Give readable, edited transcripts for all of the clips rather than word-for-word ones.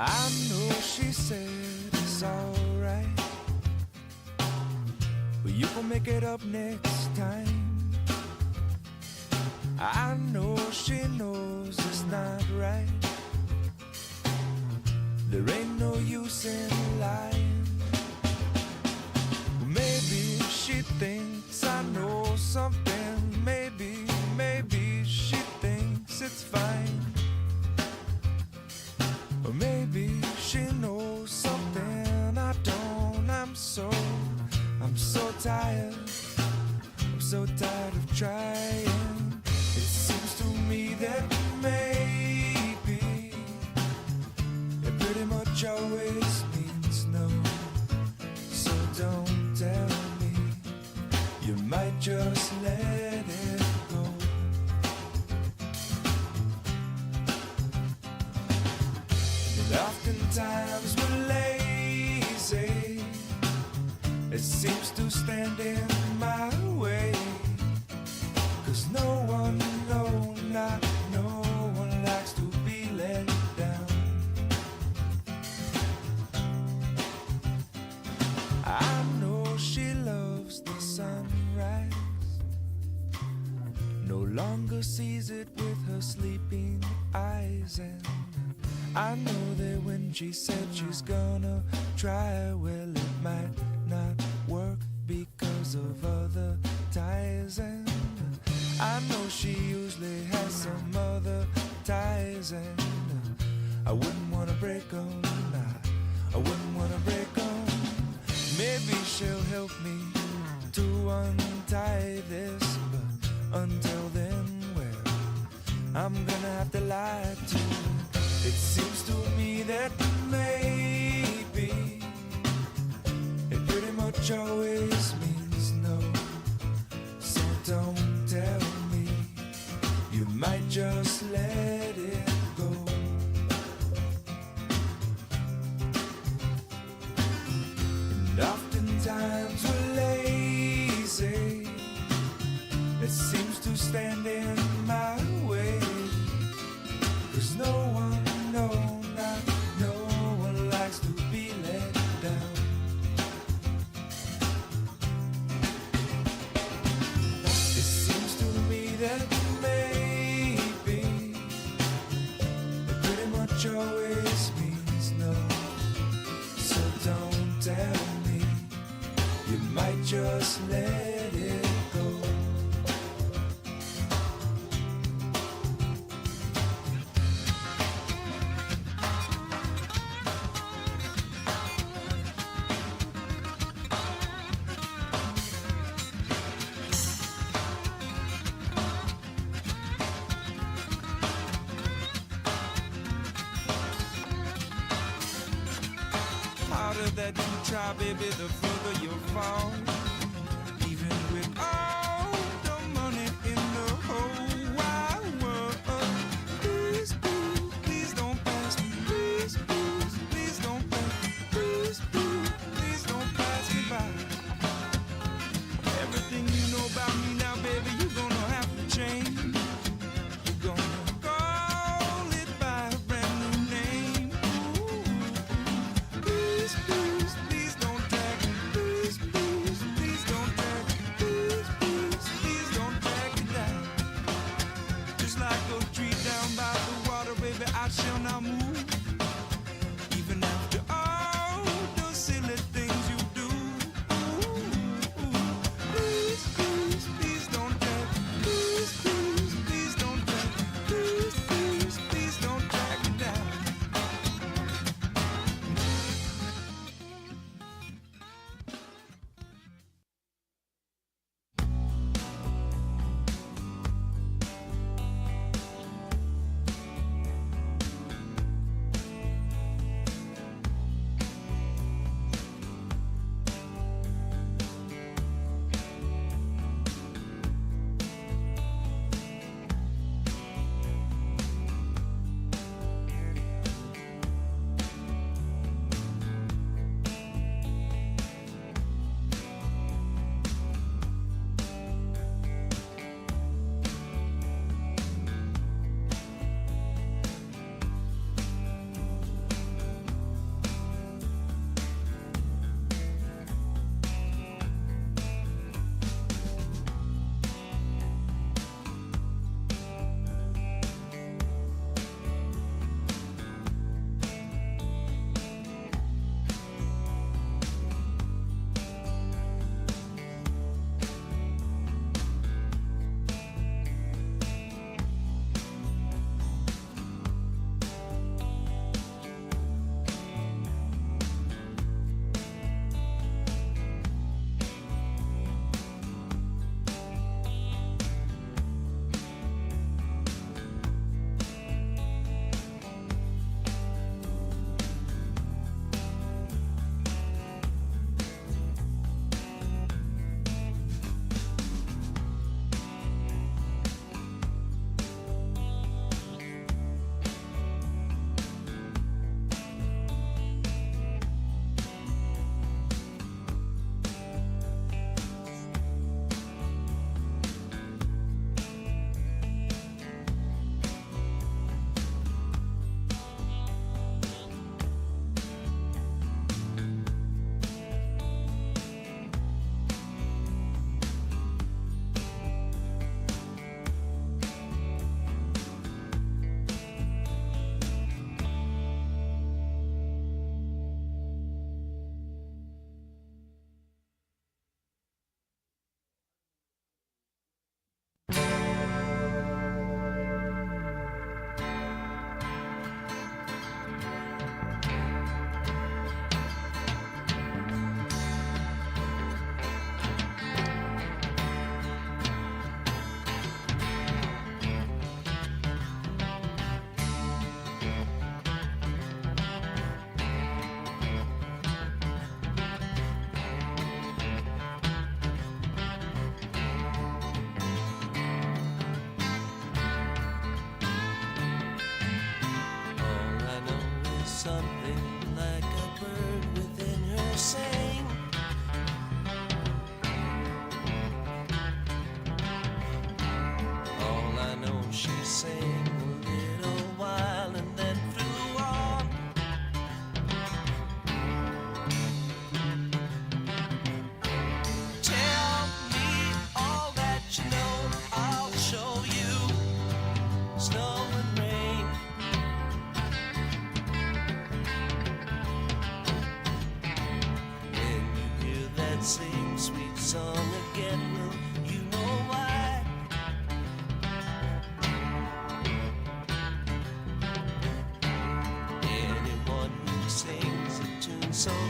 I know she said it's alright, but you gon' make it up next time. I know she knows it's not right. There ain't no use in lying. Maybe she thinks I know something. Maybe she thinks it's fine. Or maybe she knows something I don't. I'm so tired. I'm so tired of trying. It seems to me that maybe it pretty much always means no. So don't tell me, you might just let it go. And oftentimes we're lazy. It seems to stand in my way. 'Cause no one, not no one likes to be let down. I know she loves the sunrise, no longer sees it with her sleeping eyes. And I know that when she said she's gonna try, well, it might not work because of other ties. And I know she usually has some other ties. And I wouldn't wanna break them, I wouldn't wanna break them. Maybe she'll help me to untie this, but until then, well, I'm gonna have to lie to her. It seems to me that maybe it pretty much always means no. So don't tell me, you might just let it go. And oftentimes we're lazy. It seems to stand in my way. 'Cause no one, not no one likes to be let down. It seems to me that maybe it pretty much always means no. So don't tell me, you might just let it go. Harder that you try, baby, the further you'll fall. Even with all the money in the whole wide world. Please, please, please don't pass me. Please, please, please don't pass me. Please, please, please don't pass me by. Everything you know about me now, baby, you're gonna have to change. You're gonna call it by a brand new name. Ooh. Please, please, please don't tag me. Please, please,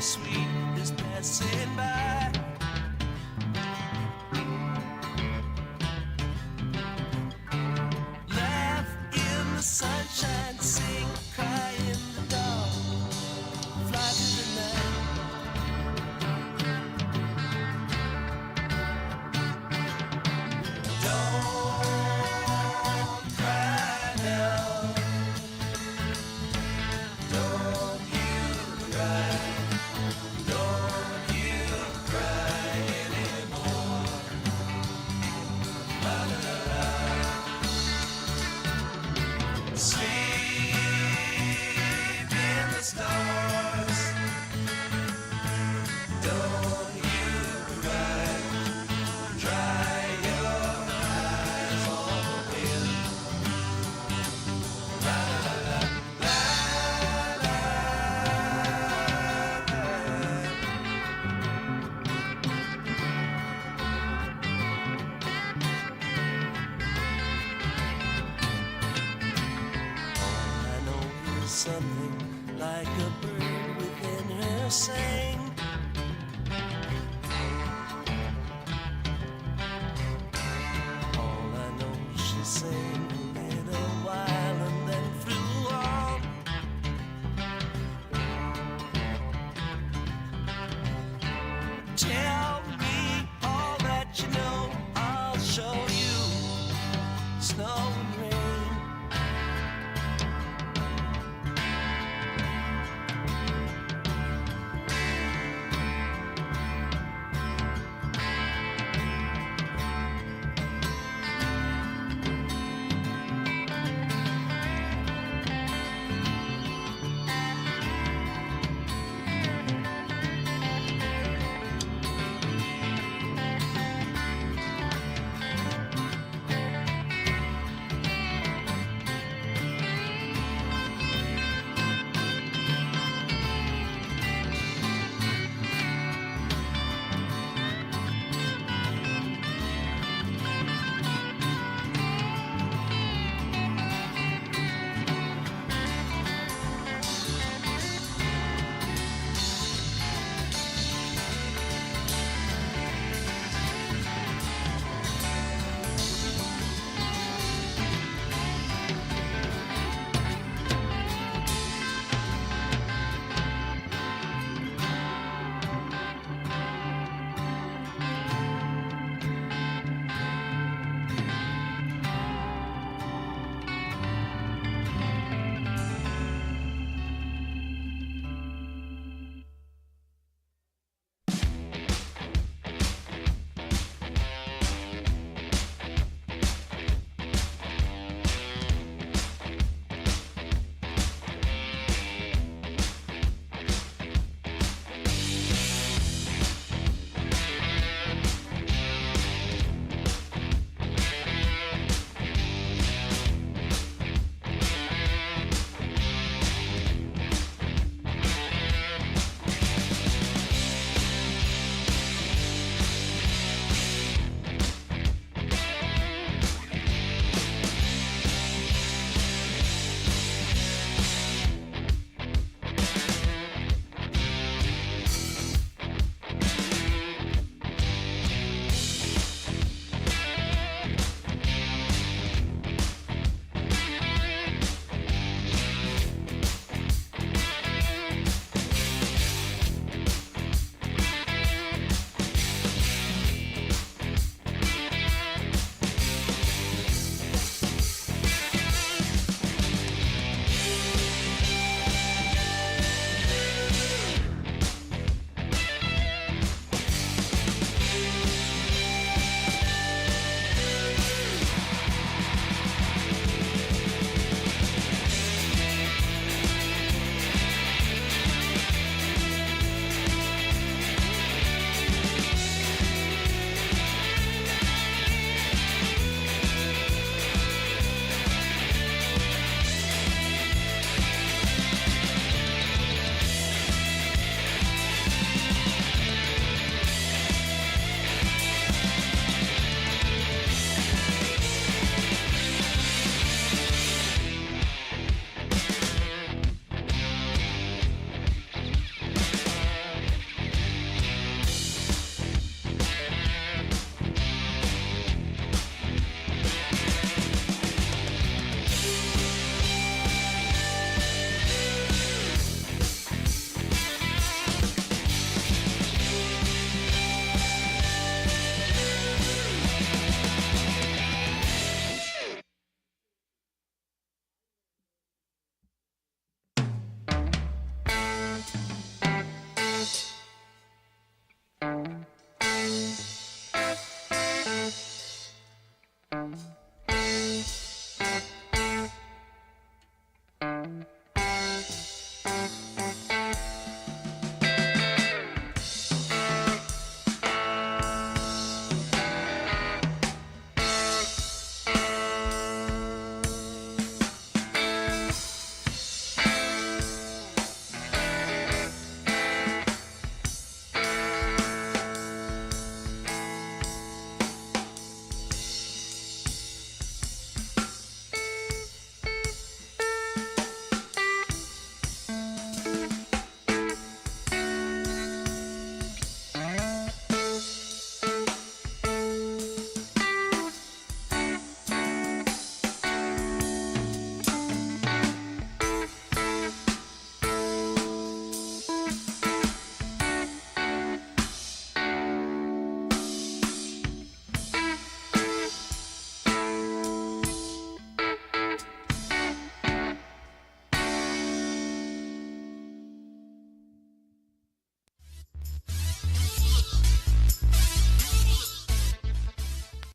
so sweet is passing by. Laugh in the sunshine, sing, cry in the dark, fly through the night. Don't cry now. Don't you cry. Don't you cry anymore. La la la la. Sleep in the stars. Don't you cry. Dry your eyes on the wind. La la la la la la. All I know is something like a bird within her sang. All I know, she sang a little while and then flew on. Tell me all that you know, I'll show you snow and rain.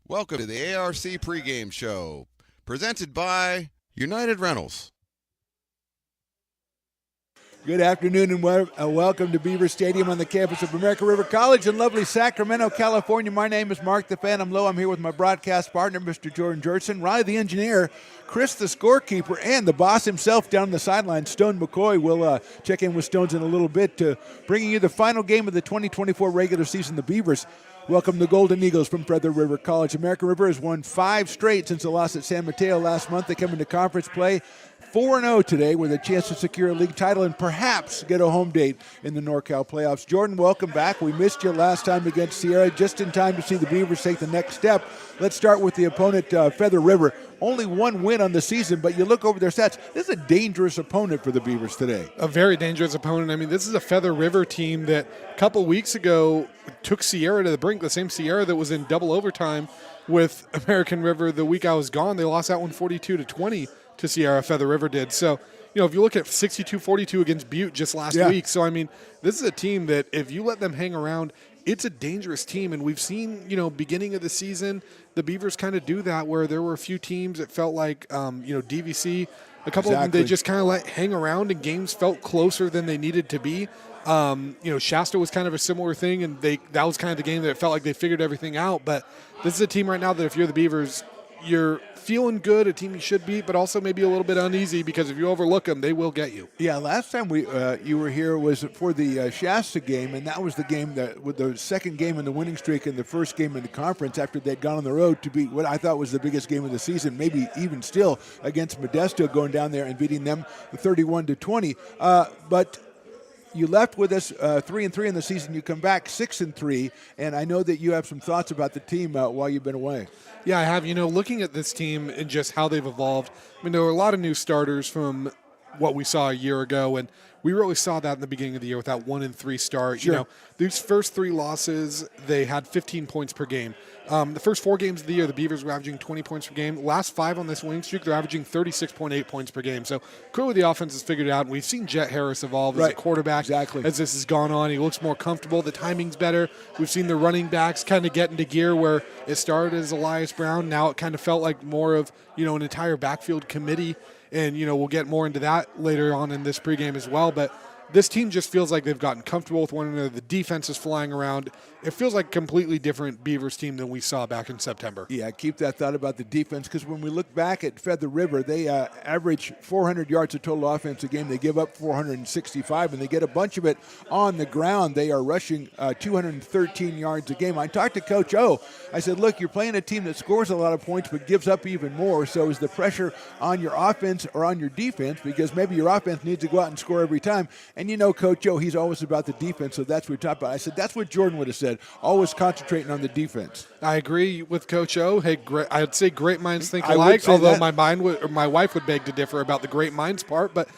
Welcome to the ARC pregame show, presented by United Rentals. Good afternoon and welcome to Beaver Stadium on the campus of American River College in lovely Sacramento, California. My name is Mark the Phantom Lowe. I'm here with my broadcast partner, Mr. Jordan Jurtson, Riley the engineer, Chris the scorekeeper, and the boss himself down on the sideline, Stone McCoy. We'll check in with Stones in a little bit, bringing you the final game of the 2024 regular season. The Beavers welcome the Golden Eagles from Feather River College. American River has won 5 straight since the loss at San Mateo last month. They come into conference play 4-0 today with a chance to secure a league title and perhaps get a home date in the NorCal playoffs. Jordan, welcome back. We missed you last time against Sierra, just in time to see the Beavers take the next step. Let's start with the opponent, Feather River. Only 1 win on the season, but you look over their stats. This is a dangerous opponent for the Beavers today. A very dangerous opponent. I mean, this is a Feather River team that a couple weeks ago took Sierra to the brink, the same Sierra that was in double overtime with American River the week I was gone. They lost that one 42-20 to Sierra. Feather River did. So, you know, if you look at 62-42 against Butte just last week, so I mean, this is a team that if you let them hang around, it's a dangerous team. And we've seen, you know, beginning of the season, the Beavers kind of do that where there were a few teams that felt like, DVC, a couple of them, they just kind of let hang around and games felt closer than they needed to be. Shasta was kind of a similar thing, and that was kind of the game that it felt like they figured everything out. But this is a team right now that if you're the Beavers, you're feeling good, a team you should beat, but also maybe a little bit uneasy because if you overlook them, they will get you. Yeah, last time you were here was for the Shasta game, and that was the game that with the second game in the winning streak and the first game in the conference after they'd gone on the road to beat what I thought was the biggest game of the season, maybe even still against Modesto, going down there and beating them 31-20. But you left with us 3-3 in the season. You come back 6-3, and I know that you have some thoughts about the team while you've been away. Yeah, I have. You know, looking at this team and just how they've evolved, I mean, there were a lot of new starters from what we saw a year ago, and we really saw that in the beginning of the year with that 1-3 start. Sure. You know, these first 3 losses, they had 15 points per game. The first 4 games of the year, the Beavers were averaging 20 points per game. Last 5 on this winning streak, they're averaging 36.8 points per game. So clearly the offense has figured it out, and we've seen Jet Harris evolve as a quarterback as this has gone on. He looks more comfortable. The timing's better. We've seen the running backs kind of get into gear where it started as Elias Brown. Now it kind of felt like more of, you know, an entire backfield committee. And, you know, we'll get more into that later on in this pregame as well. But this team just feels like they've gotten comfortable with one another. The defense is flying around. It feels like a completely different Beavers team than we saw back in September. Yeah, keep that thought about the defense, because when we look back at Feather River, they average 400 yards of total offense a game. They give up 465, and they get a bunch of it on the ground. They are rushing 213 yards a game. I talked to Coach O. I said, look, you're playing a team that scores a lot of points but gives up even more. So is the pressure on your offense or on your defense? Because maybe your offense needs to go out and score every time. And you know Coach O, he's always about the defense, so that's what we talked about. I said, that's what Jordan would have said, always concentrating on the defense. I agree with Coach O. Hey, I'd say great minds think alike, although my wife would beg to differ about the great minds part. But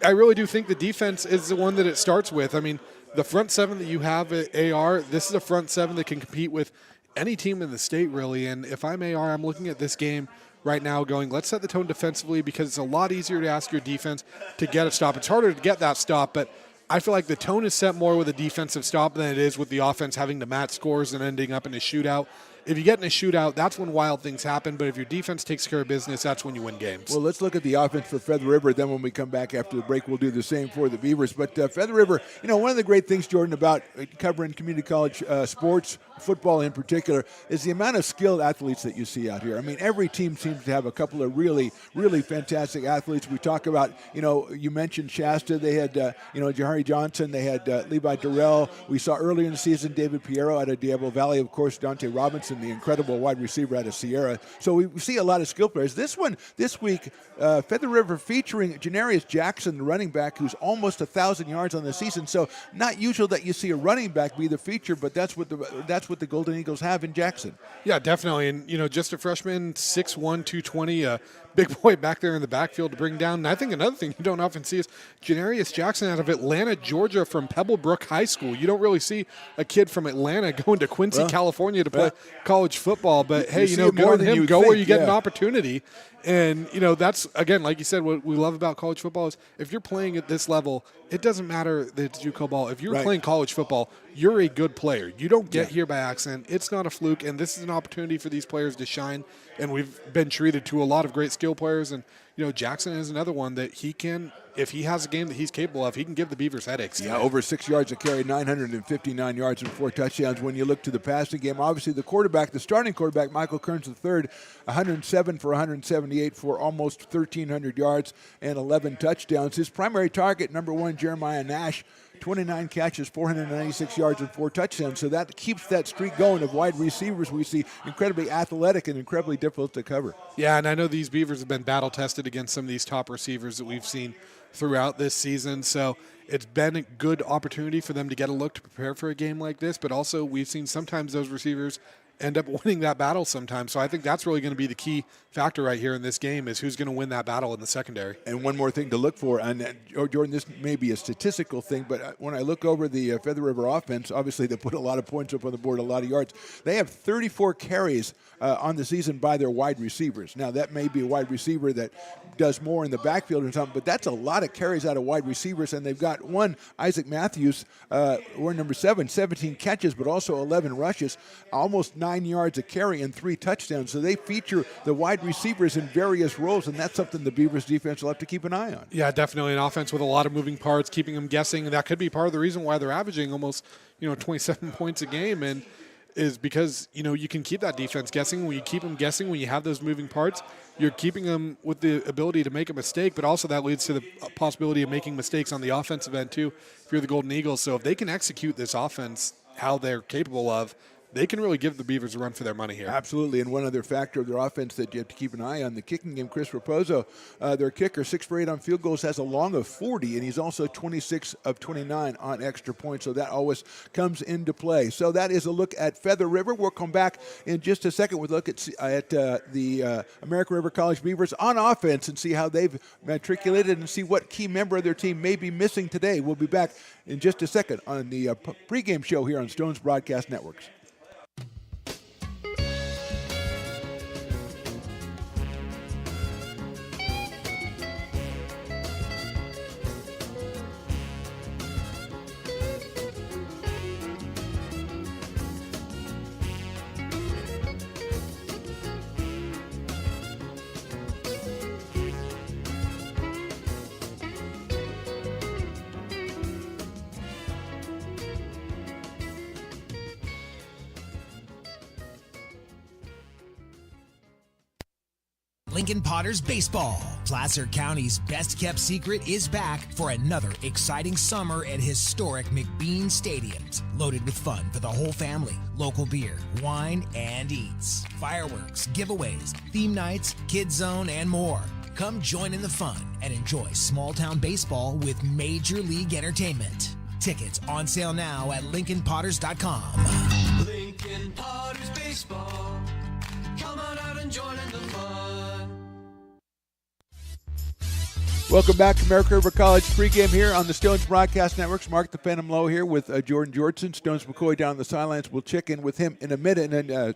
I really do think the defense is the one that it starts with. I mean, the front seven that you have at AR, this is a front seven that can compete with any team in the state, really. And if I'm AR, I'm looking at this game right now going, let's set the tone defensively, because it's a lot easier to ask your defense to get a stop. It's harder to get that stop, but I feel like the tone is set more with a defensive stop than it is with the offense having to match scores and ending up in a shootout. if you get in a shootout, that's when wild things happen. But if your defense takes care of business, that's when you win games. Well, let's look at the offense for Feather River. Then when we come back after the break, we'll do the same for the Beavers. But Feather River, one of the great things, Jordan, about covering community college sports, football in particular, is the amount of skilled athletes that you see out here. I mean, every team seems to have a couple of really, really fantastic athletes. We talk about, you mentioned Shasta. They had, Jahari Johnson. They had Levi Durrell. We saw earlier in the season David Piero out of Diablo Valley. Of course, Dante Robinson, the incredible wide receiver out of Sierra. So we see a lot of skill players. This week, Feather River featuring Janarius Jackson, the running back, who's almost 1,000 yards on the season. So not usual that you see a running back be the feature, but that's what the Golden Eagles have in Jackson. Yeah, definitely. And, just a freshman, 6'1", 220, big boy back there in the backfield to bring down. And I think another thing you don't often see is Janarius Jackson out of Atlanta, Georgia, from Pebblebrook High School. You don't really see a kid from Atlanta going to Quincy, California to play college football. But, hey, go with him, go where you get an opportunity. And, that's, again, like you said, what we love about college football is if you're playing at this level, it doesn't matter that it's JUCO ball. If you're playing college football, you're a good player. You don't get here by accident. It's not a fluke, and this is an opportunity for these players to shine. And we've been treated to a lot of great skill players. And, Jackson is another one that he can, if he has a game that he's capable of, he can give the Beavers headaches. Yeah, over 6 yards a carry, 959 yards and 4 touchdowns. When you look to the passing game, obviously the starting quarterback, Michael Kearns III, 107 for 178 for almost 1,300 yards and 11 touchdowns. His primary target, number 1, Jeremiah Nash, 29 catches, 496 yards, and 4 touchdowns. So that keeps that streak going of wide receivers we see incredibly athletic and incredibly difficult to cover. Yeah, and I know these Beavers have been battle-tested against some of these top receivers that we've seen throughout this season. So it's been a good opportunity for them to get a look to prepare for a game like this. But also we've seen sometimes those receivers end up winning that battle sometimes. So I think that's really going to be the key factor right here in this game is who's going to win that battle in the secondary. And one more thing to look for, and Jordan, this may be a statistical thing, but when I look over the Feather River offense, obviously they put a lot of points up on the board, a lot of yards. They have 34 carries on the season by their wide receivers. Now, that may be a wide receiver that does more in the backfield or something, but that's a lot of carries out of wide receivers, and they've got one, Isaac Matthews, we're number 7, 17 catches, but also 11 rushes, almost 9 yards a carry and 3 touchdowns. So they feature the wide receivers in various roles, and that's something the Beavers defense will have to keep an eye on. Yeah, definitely an offense with a lot of moving parts, keeping them guessing. That could be part of the reason why they're averaging almost 27 points a game, and is because you can keep that defense guessing. When you keep them guessing, when you have those moving parts, you're keeping them with the ability to make a mistake, but also that leads to the possibility of making mistakes on the offensive end too if you're the Golden Eagles. So if they can execute this offense how they're capable of, they can really give the Beavers a run for their money here. Absolutely, and one other factor of their offense that you have to keep an eye on, the kicking game, Chris Raposo, their kicker, 6 for 8 on field goals, has a long of 40, and he's also 26 of 29 on extra points, so that always comes into play. So that is a look at Feather River. We'll come back in just a second with a look at the American River College Beavers on offense and see how they've matriculated and see what key member of their team may be missing today. We'll be back in just a second on the pregame show here on Stone's Broadcast Networks. Lincoln Potters Baseball. Placer County's best-kept secret is back for another exciting summer at historic McBean Stadiums. Loaded with fun for the whole family. Local beer, wine, and eats. Fireworks, giveaways, theme nights, kids zone, and more. Come join in the fun and enjoy small-town baseball with Major League Entertainment. Tickets on sale now at LincolnPotters.com. Lincoln Potters Baseball. Come on out and join in the fun. Welcome back to American River College pregame here on the Stones Broadcast Networks. Mark the Phantom Lowe here with Jordan Jortson. Stones McCoy down on the sidelines. We'll check in with him in a minute. And then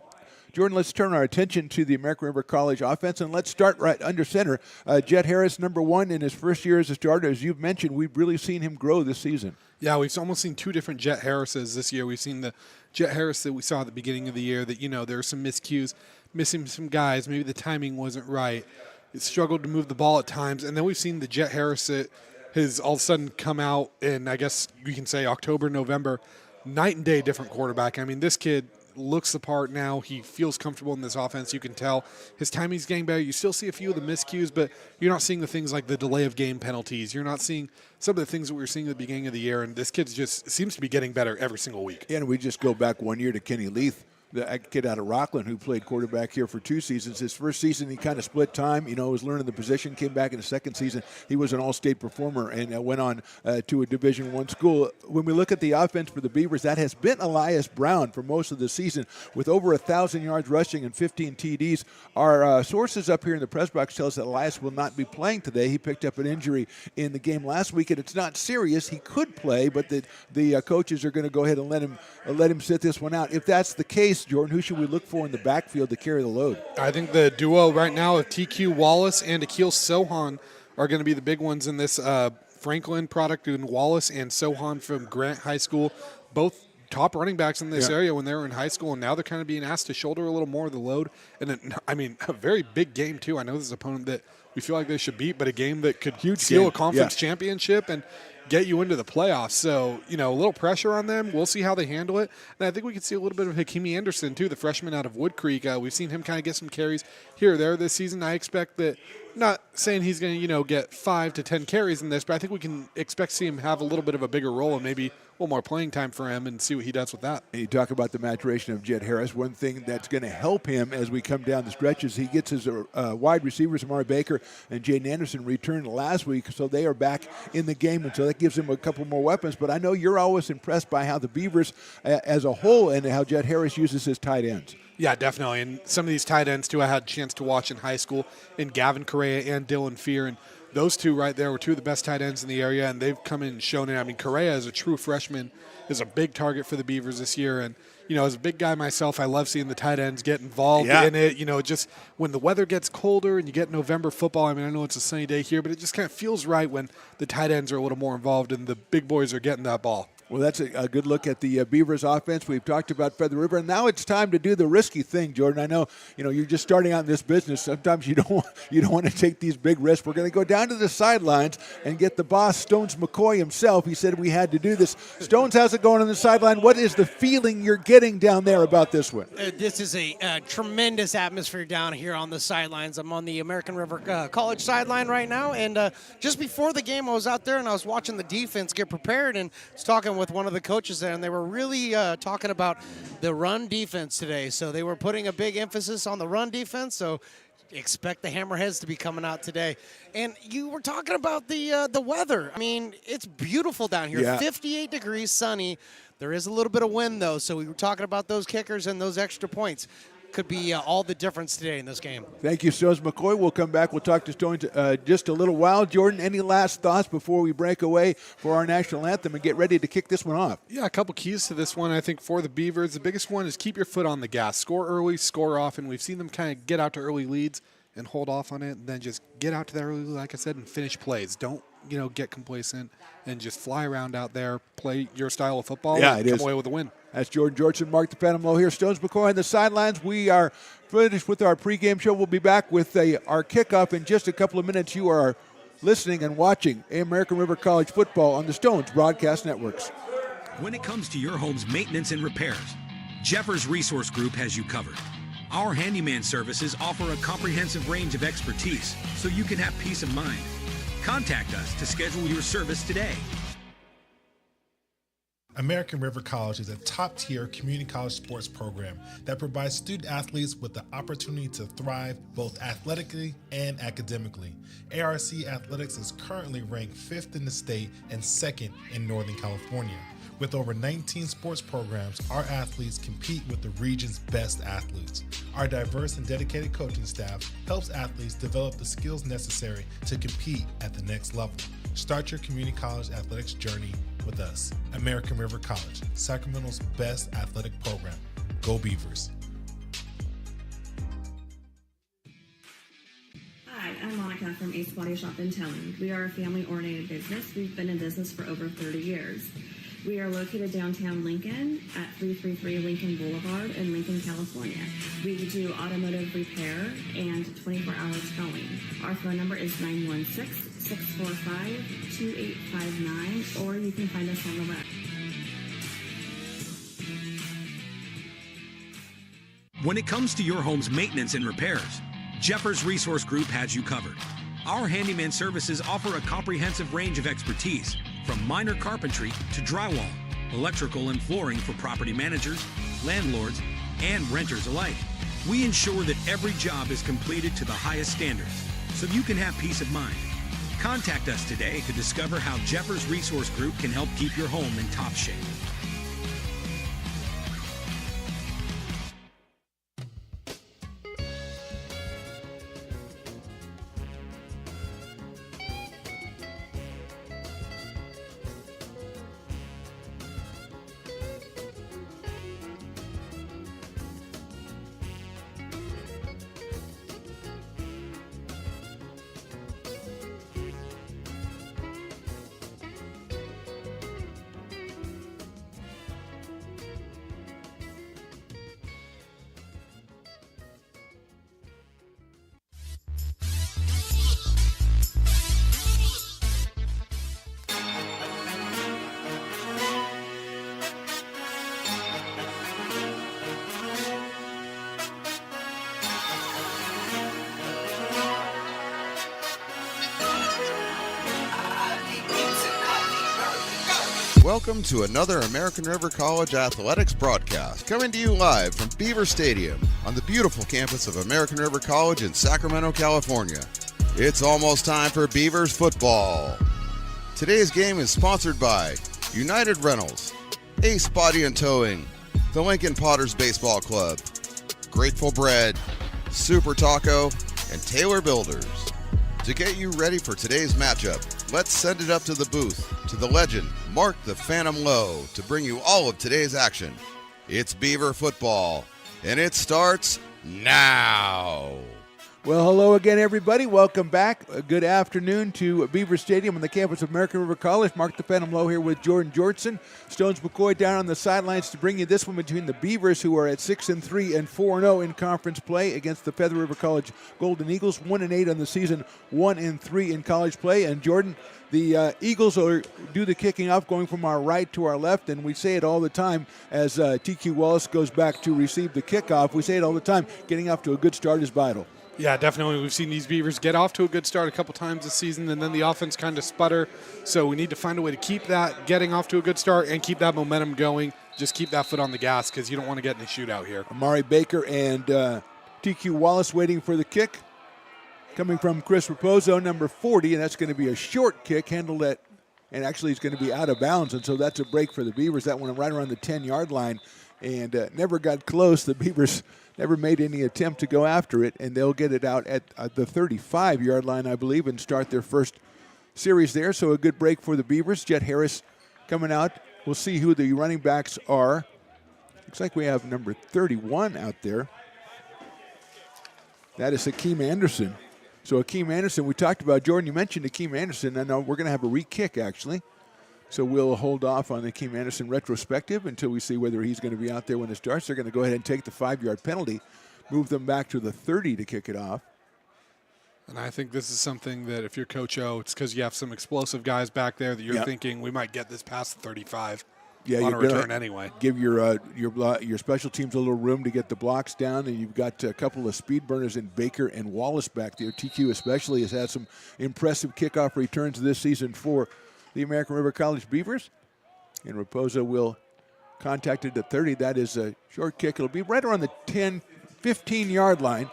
Jordan, let's turn our attention to the American River College offense, and let's start right under center. Jet Harris, number one in his first year as a starter. As you've mentioned, we've really seen him grow this season. Yeah, we've almost seen two different Jet Harrises this year. We've seen the Jet Harris that we saw at the beginning of the year that, there were some miscues, missing some guys. Maybe the timing wasn't right. It struggled to move the ball at times. And then we've seen the Jet Harris that has all of a sudden come out in, I guess you can say, October, November, night and day different quarterback. I mean, this kid looks the part now. He feels comfortable in this offense. You can tell his timing's getting better. You still see a few of the miscues, but you're not seeing the things like the delay of game penalties. You're not seeing some of the things that we were seeing at the beginning of the year, and this kid just seems to be getting better every single week. And we just go back 1 year to Kenny Leith, the kid out of Rockland who played quarterback here for 2 seasons. His first season, he kind of split time, was learning the position, came back in the second season. He was an all-state performer and went on to a Division I school. When we look at the offense for the Beavers, that has been Elias Brown for most of the season with over 1,000 yards rushing and 15 TDs. Our sources up here in the press box tell us that Elias will not be playing today. He picked up an injury in the game last week, and it's not serious. He could play, but the coaches are going to go ahead and let him sit this one out. If that's the case, Jordan, who should we look for in the backfield to carry the load? I think the duo right now of TQ Wallace and Akil Sohan are going to be the big ones in this Franklin product, and Wallace and Sohan from Grant High School, both top running backs in this area when they were in high school, and now they're kind of being asked to shoulder a little more of the load. And a very big game too. I know this is an opponent that we feel like they should beat, but a game that could steal a conference championship and get you into the playoffs. So, a little pressure on them. We'll see how they handle it. And I think we can see a little bit of Hakimi Anderson, too, the freshman out of Wood Creek. We've seen him kind of get some carries here or there this season. I expect that, not saying he's going to, get 5 to 10 carries in this, but I think we can expect to see him have a little bit of a bigger role and maybe a little more playing time for him and see what he does with that. And you talk about the maturation of Jet Harris. One thing that's going to help him as we come down the stretch is he gets his wide receivers, Amari Baker and Jaden Anderson, returned last week, so they are back in the game, and so that gives him a couple more weapons. But I know you're always impressed by how the Beavers as a whole and how Jet Harris uses his tight ends. Yeah, definitely. And some of these tight ends, too, I had a chance to watch in high school, in Gavin Correa and Dylan Fear. And those two right there were two of the best tight ends in the area, and they've come in and shown it. I mean, Correa, as a true freshman, is a big target for the Beavers this year. And, as a big guy myself, I love seeing the tight ends get involved in it. Just when the weather gets colder and you get November football, I know it's a sunny day here, but it just kind of feels right when the tight ends are a little more involved and the big boys are getting that ball. Well, that's a good look at the Beavers offense. We've talked about Feather River, and now it's time to do the risky thing, Jordan. I know, you're just starting out in this business. Sometimes you don't want to take these big risks. We're going to go down to the sidelines and get the boss, Stones McCoy himself. He said we had to do this. Stones, how's it going on the sideline? What is the feeling you're getting down there about this one? This is a tremendous atmosphere down here on the sidelines. I'm on the American River College sideline right now, and just before the game, I was out there and I was watching the defense get prepared, and I was talking with one of the coaches there, and they were really talking about the run defense today. So they were putting a big emphasis on the run defense. So expect the Hammerheads to be coming out today. And you were talking about the weather. I mean, it's beautiful down here. 58 degrees, sunny. There is a little bit of wind, though. So we were talking about those kickers and those extra points. Could be all the difference today in this game. Thank you, Stones McCoy. We'll come back. We'll talk to Stones just a little while. Jordan, any last thoughts before we break away for our national anthem and get ready to kick this one off? Yeah, a couple keys to this one, I think, for the Beavers. The biggest one is keep your foot on the gas. Score early, score often. We've seen them kind of get out to early leads and hold off on it, and then just get out to that early lead, like I said, and finish plays. Don't get complacent and just fly around out there, play your style of football, and come away with a win. That's Jordan Georgeson, Mark the Phantom Low here. Stones McCoy on the sidelines. We are finished with our pregame show. We'll be back with our kickoff in just a couple of minutes. You are listening and watching American River College football on the Stones Broadcast Networks. When it comes to your home's maintenance and repairs, Jeffers Resource Group has you covered. Our handyman services offer a comprehensive range of expertise so you can have peace of mind. Contact us to schedule your service today. American River College is a top-tier community college sports program that provides student-athletes with the opportunity to thrive both athletically and academically. ARC Athletics is currently ranked 5th in the state and 2nd in Northern California. With over 19 sports programs, our athletes compete with the region's best athletes. Our diverse and dedicated coaching staff helps athletes develop the skills necessary to compete at the next level. Start your community college athletics journey with us. American River College, Sacramento's best athletic program. Go Beavers. Jessica from Ace Body Shop in Towing. We are a family-oriented business. We've been in business for over 30 years. We are located downtown Lincoln at 333 Lincoln Boulevard in Lincoln, California. We do automotive repair and 24-hour towing. Our phone number is 916-645-2859, or you can find us on the web. When it comes to your home's maintenance and repairs, Jeffers Resource Group has you covered. Our handyman services offer a comprehensive range of expertise, from minor carpentry to drywall, electrical and flooring for property managers, landlords, and renters alike. We ensure that every job is completed to the highest standards, so you can have peace of mind. Contact us today to discover how Jeffers Resource Group can help keep your home in top shape. Welcome to another American River College Athletics broadcast, coming to you live from Beaver Stadium on the beautiful campus of American River College in Sacramento, California. It's almost time for Beavers football. Today's game is sponsored by United Rentals, Ace Body and Towing, the Lincoln Potters Baseball Club, Grateful Bread, Super Taco, and Taylor Builders. To get you ready for today's matchup, let's send it up to the booth, to the legend, Mark the Phantom Lowe, to bring you all of today's action. It's Beaver football, and it starts now. Well, hello again, everybody. Welcome back. Good afternoon to Beaver Stadium on the campus of American River College. Mark the Phantom Lowe here with Jordan Jortson. Stones McCoy down on the sidelines to bring you this one between the Beavers, who are at 6-3 and 4-0 in conference play, against the Feather River College Golden Eagles, 1-8 on the season, 1-3 in college play. And Jordan, the Eagles will do the kicking off, going from our right to our left, and we say it all the time as TQ Wallace goes back to receive the kickoff. We say it all the time, getting off to a good start is vital. Yeah, definitely. We've seen these Beavers get off to a good start a couple times this season, and then the offense kind of sputter. So we need to find a way to keep that getting off to a good start and keep that momentum going. Just keep that foot on the gas, because you don't want to get in a shootout here. Amari Baker and TQ Wallace waiting for the kick. Coming from Chris Raposo, number 40, and that's going to be a short kick, handled at, and actually it's going to be out of bounds, and so that's a break for the Beavers. That one right around the 10-yard line, and never got close. The Beavers never made any attempt to go after it, and they'll get it out at the 35-yard line, I believe, and start their first series there. So a good break for the Beavers. Jet Harris coming out. We'll see who the running backs are. Looks like we have number 31 out there. That is Hakeem Anderson. So Hakeem Anderson, we talked about, Jordan, you mentioned Hakeem Anderson. I know we're going to have a re-kick, actually. So we'll hold off on the Hakeem Anderson retrospective until we see whether he's going to be out there when it starts. They're going to go ahead and take the 5-yard penalty, move them back to the 30 to kick it off. And I think this is something that if you're Coach O, it's because you have some explosive guys back there that you're thinking we might get this past the 35 on a return anyway. Give your special teams a little room to get the blocks down, and you've got a couple of speed burners in Baker and Wallace back there. TQ especially has had some impressive kickoff returns this season for the American River College Beavers. And Raposo will contact it at 30. That is a short kick. It'll be right around the 10, 15-yard line.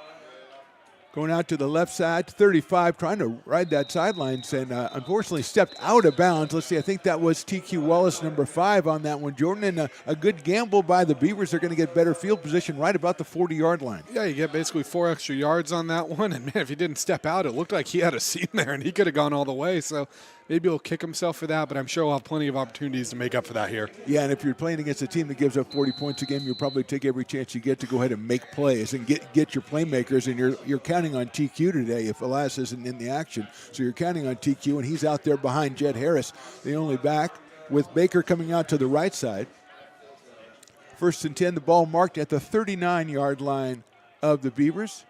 Going out to the left side, 35, trying to ride that sidelines, and unfortunately stepped out of bounds. Let's see, I think that was TQ Wallace, number 5 on that one, Jordan, and a good gamble by the Beavers. They're going to get better field position right about the 40-yard line. Yeah, you get basically 4 extra yards on that one, and man, if he didn't step out, it looked like he had a seam there, and he could have gone all the way, so maybe he'll kick himself for that, but I'm sure he'll have plenty of opportunities to make up for that here. Yeah, and if you're playing against a team that gives up 40 points a game, you'll probably take every chance you get to go ahead and make plays and get your playmakers, and you're counting counting on TQ today if Elias isn't in the action. So you're counting on TQ, and he's out there behind Jed Harris, the only back, with Baker coming out to the right side. 1st and 10, the ball marked at the 39-yard line of the Beavers.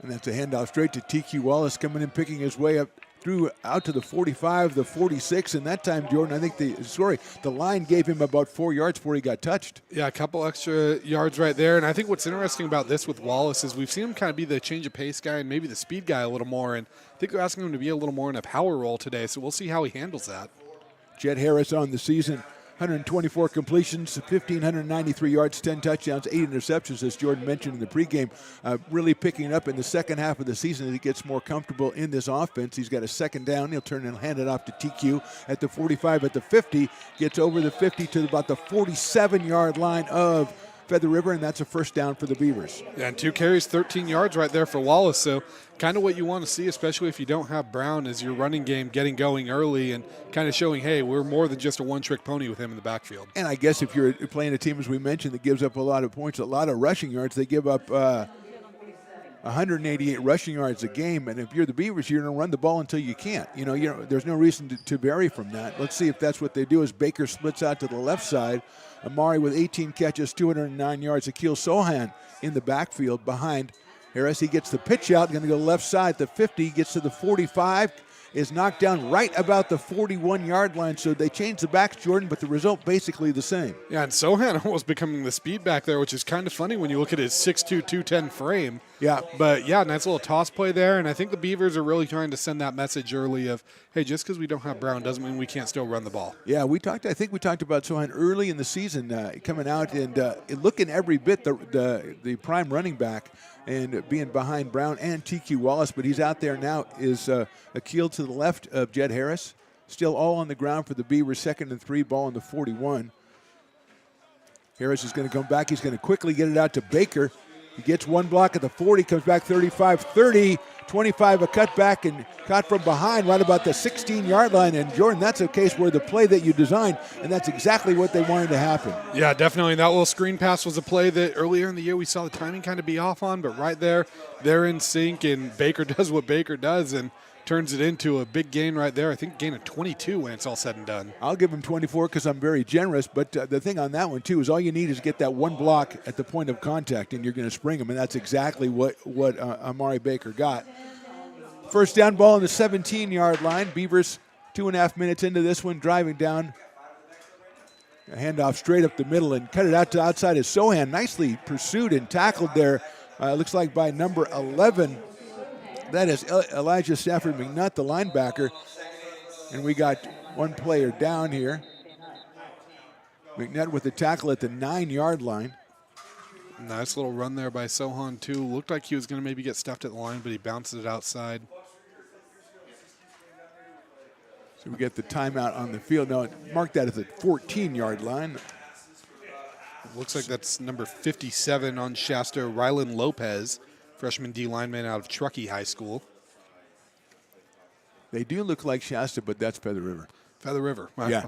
And that's a handoff straight to TQ Wallace, coming in, picking his way up through out to the 45, the 46, and that time, Jordan, I think the line gave him about 4 yards before he got touched. Yeah, a couple extra yards right there. And I think what's interesting about this with Wallace is we've seen him kind of be the change of pace guy and maybe the speed guy a little more. And I think they're asking him to be a little more in a power role today, so we'll see how he handles that. Jed Harris on the season, 124 completions, 1,593 yards, 10 touchdowns, 8 interceptions, as Jordan mentioned in the pregame. Really picking up in the second half of the season as he gets more comfortable in this offense. He's got a 2nd down. He'll turn and hand it off to TQ at the 45, at the 50. Gets over the 50 to about the 47-yard line of Feather River, and that's a 1st down for the Beavers. Yeah, and 2 carries, 13 yards right there for Wallace. So kind of what you want to see, especially if you don't have Brown, is your running game getting going early and kind of showing, hey, we're more than just a one-trick pony with him in the backfield. And I guess if you're playing a team, as we mentioned, that gives up a lot of points, a lot of rushing yards, they give up 188 rushing yards a game. And if you're the Beavers, you're going to run the ball until you can't. There's no reason to vary from that. Let's see if that's what they do as Baker splits out to the left side. Amari with 18 catches, 209 yards. Akil Sohan in the backfield behind Harris. He gets the pitch out, going to go left side. The 50 gets to the 45, is knocked down right about the 41-yard line. So they changed the backs, Jordan, but the result basically the same. Yeah, and Sohan almost becoming the speed back there, which is kind of funny when you look at his 6'2", 210 frame. Yeah. But, yeah, nice little toss play there. And I think the Beavers are really trying to send that message early of, hey, just because we don't have Brown doesn't mean we can't still run the ball. Yeah, I think we talked about Sohan early in the season coming out and looking every bit the prime running back and being behind Brown and TQ Wallace. But he's out there now is Akil to the left of Jed Harris. Still all on the ground for the Beavers, 2nd and 3, ball on the 41. Harris is going to come back. He's going to quickly get it out to Baker. He gets one block at the 40, comes back 35, 30, 25, a cutback, and caught from behind right about the 16-yard line. And, Jordan, that's a case where the play that you designed, and that's exactly what they wanted to happen. Yeah, definitely. That little screen pass was a play that earlier in the year we saw the timing kind of be off on, but right there, they're in sync, and Baker does what Baker does and turns it into a big gain right there. I think gain of 22 when it's all said and done. I'll give him 24 because I'm very generous, but the thing on that one, too, is all you need is get that one block at the point of contact, and you're going to spring him, and that's exactly what Amari Baker got. 1st down, ball on the 17-yard line. Beavers 2.5 minutes into this one, driving down. A handoff straight up the middle and cut it out to outside is Sohan. Nicely pursued and tackled there, looks like by number 11. That is Elijah Stafford McNutt, the linebacker. And we got one player down here. McNutt with the tackle at the 9-yard line. Nice little run there by Sohan, too. Looked like he was going to maybe get stuffed at the line, but he bounces it outside. So we get the timeout on the field. Now, mark that as a 14-yard line. Looks like that's number 57 on Shasta, Rylan Lopez, freshman D lineman out of Truckee High School. They do look like Shasta, but that's Feather River. Feather River. Yeah.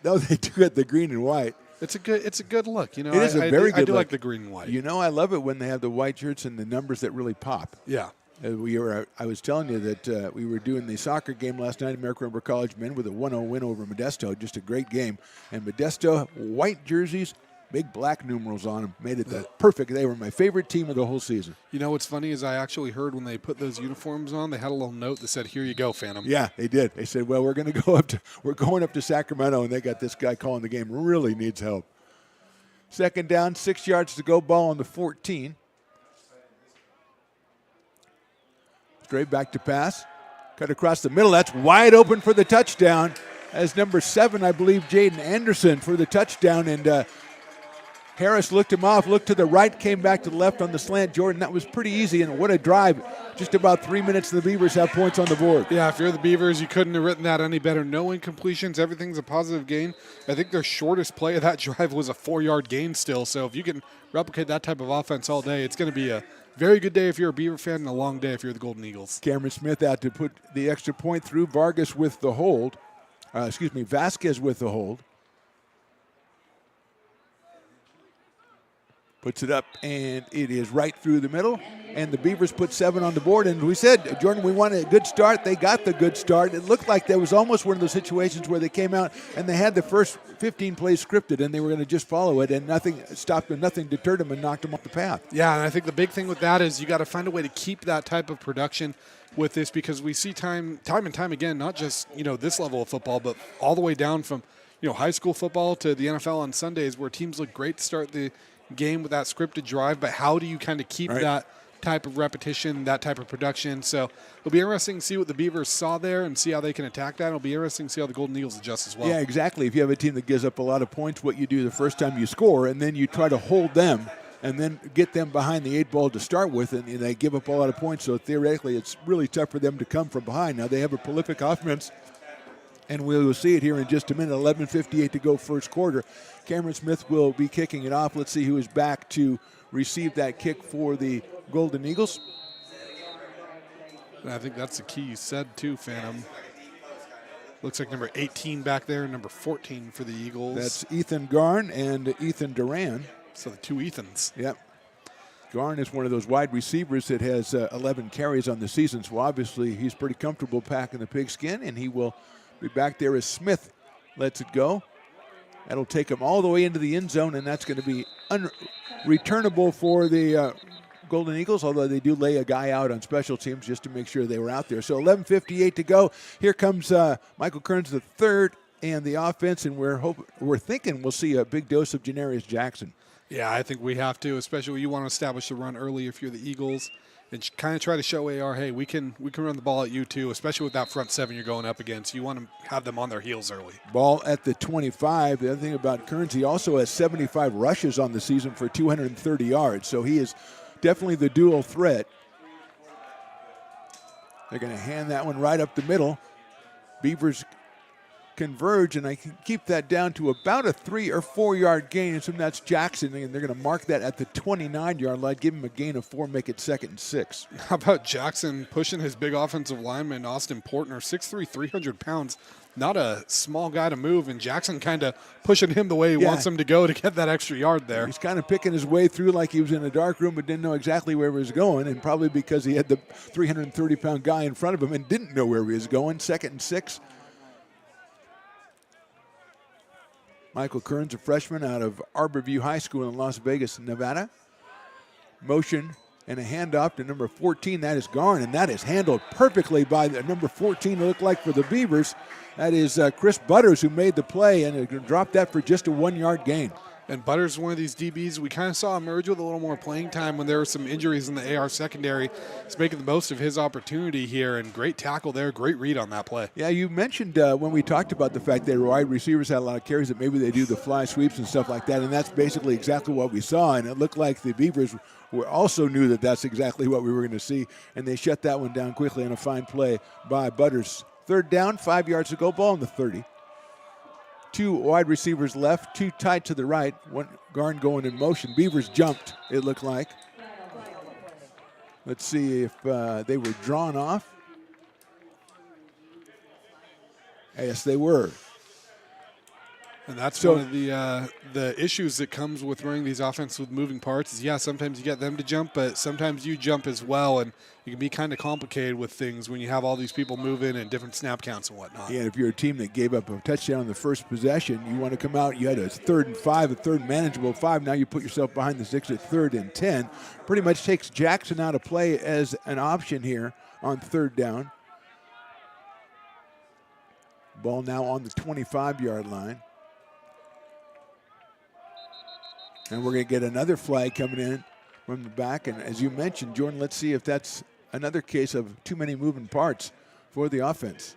No, they do get the green and white. It's a good look. You know, it is a very good look. I do like the green and white. You know, I love it when they have the white shirts and the numbers that really pop. Yeah. I was telling you that we were doing the soccer game last night, American River College men, with a 1-0 win over Modesto. Just a great game. And Modesto, white jerseys, big black numerals on them, made it the perfect. They were my favorite team of the whole season. You know what's funny is I actually heard when they put those uniforms on, they had a little note that said, "Here you go, Phantom." Yeah, they did. They said, "Well, we're going up to Sacramento," and they got this guy calling the game. Really needs help. 2nd down, 6 yards to go. Ball on the 14. Straight back to pass. Cut across the middle. That's wide open for the touchdown. As number 7, I believe, Jaden Anderson for the touchdown. And Harris looked him off, looked to the right, came back to the left on the slant. Jordan, that was pretty easy. And what a drive. Just about 3 minutes, and the Beavers have points on the board. Yeah, if you're the Beavers, you couldn't have written that any better. No incompletions. Everything's a positive gain. I think their shortest play of that drive was a 4-yard gain still. So if you can replicate that type of offense all day, it's going to be a very good day if you're a Beaver fan and a long day if you're the Golden Eagles. Cameron Smith out to put the extra point through. Vargas with the hold. Vasquez with the hold. Puts it up, and it is right through the middle. And the Beavers put 7 on the board. And we said, Jordan, we wanted a good start. They got the good start. It looked like there was almost one of those situations where they came out and they had the first 15 plays scripted, and they were going to just follow it, and nothing stopped them, nothing deterred them, and knocked them off the path. Yeah, and I think the big thing with that is you got to find a way to keep that type of production with this, because we see time and time again, not just this level of football, but all the way down from high school football to the NFL on Sundays, where teams look great to start the game with that scripted drive, but how do you kind of keep that type of repetition, that type of production? So it'll be interesting to see what the Beavers saw there and see how they can attack that. It'll be interesting to see how the Golden Eagles adjust as well. Yeah, exactly. If you have a team that gives up a lot of points, what you do the first time you score, and then you try to hold them and then get them behind the 8 ball to start with, and they give up a lot of points. So theoretically, it's really tough for them to come from behind. Now, they have a prolific offense, and we will see it here in just a minute. 11:58 to go first quarter. Cameron Smith will be kicking it off. Let's see who is back to receive that kick for the Golden Eagles. And I think that's the key you said too, Phantom. Looks like number 18 back there, number 14 for the Eagles. That's Ethan Garn and Ethan Duran. So the two Ethans. Yep. Garn is one of those wide receivers that has 11 carries on the season, so obviously he's pretty comfortable packing the pigskin, and he will be back there as Smith lets it go. That'll take him all the way into the end zone, and that's going to be returnable for the Golden Eagles, although they do lay a guy out on special teams just to make sure they were out there. So 11:58 to go. Here comes Michael Kearns the third and the offense, and we're thinking we'll see a big dose of Janarius Jackson. Yeah, I think we have to, especially when you want to establish the run early if you're the Eagles, and kind of try to show AR, hey, we can run the ball at you too, especially with that front 7 you're going up against. You want to have them on their heels early. Ball at the 25. The other thing about Kearns, he also has 75 rushes on the season for 230 yards, so he is definitely the dual threat. They're going to hand that one right up the middle. Beavers converge, and I can keep that down to about a 3 or 4 yard gain. And so that's Jackson, and they're going to mark that at the 29-yard line, give him a gain of 4, make it 2nd and 6. How about Jackson pushing his big offensive lineman, Austin Portner, 6'3", 300 pounds. Not a small guy to move, and Jackson kind of pushing him the way he wants him to go to get that extra yard there. He's kind of picking his way through like he was in a dark room but didn't know exactly where he was going, and probably because he had the 330-pound guy in front of him and didn't know where he was going. 2nd and 6. Michael Kearns, a freshman out of Arborview High School in Las Vegas, Nevada. Motion and a handoff to number 14. That is Garn, and that is handled perfectly by the number 14, it looked like, for the Beavers. That is Chris Butters who made the play, and dropped that for just a 1 yard gain. And Butters is one of these DBs we kind of saw emerge with a little more playing time when there were some injuries in the AR secondary. He's making the most of his opportunity here, and great tackle there, great read on that play. Yeah, you mentioned when we talked about the fact that wide receivers had a lot of carries that maybe they do the fly sweeps and stuff like that, and that's basically exactly what we saw, and it looked like the Beavers also knew that that's exactly what we were going to see, and they shut that one down quickly on a fine play by Butters. 3rd down, 5 yards to go, ball on the 30. 2 wide receivers left, 2 tight to the right, 1 Garn going in motion. Beavers jumped, it looked like. Let's see if they were drawn off. Yes, they were. And that's one of the issues that comes with running these offenses with moving parts is, sometimes you get them to jump, but sometimes you jump as well, and it can be kind of complicated with things when you have all these people moving and different snap counts and whatnot. Yeah, if you're a team that gave up a touchdown on the first possession, you want to come out, you had a 3rd and 5, a 3rd manageable 5, now you put yourself behind the 6 at 3rd and 10. Pretty much takes Jackson out of play as an option here on 3rd down. Ball now on the 25-yard line. And we're going to get another flag coming in from the back. And as you mentioned, Jordan, let's see if that's another case of too many moving parts for the offense.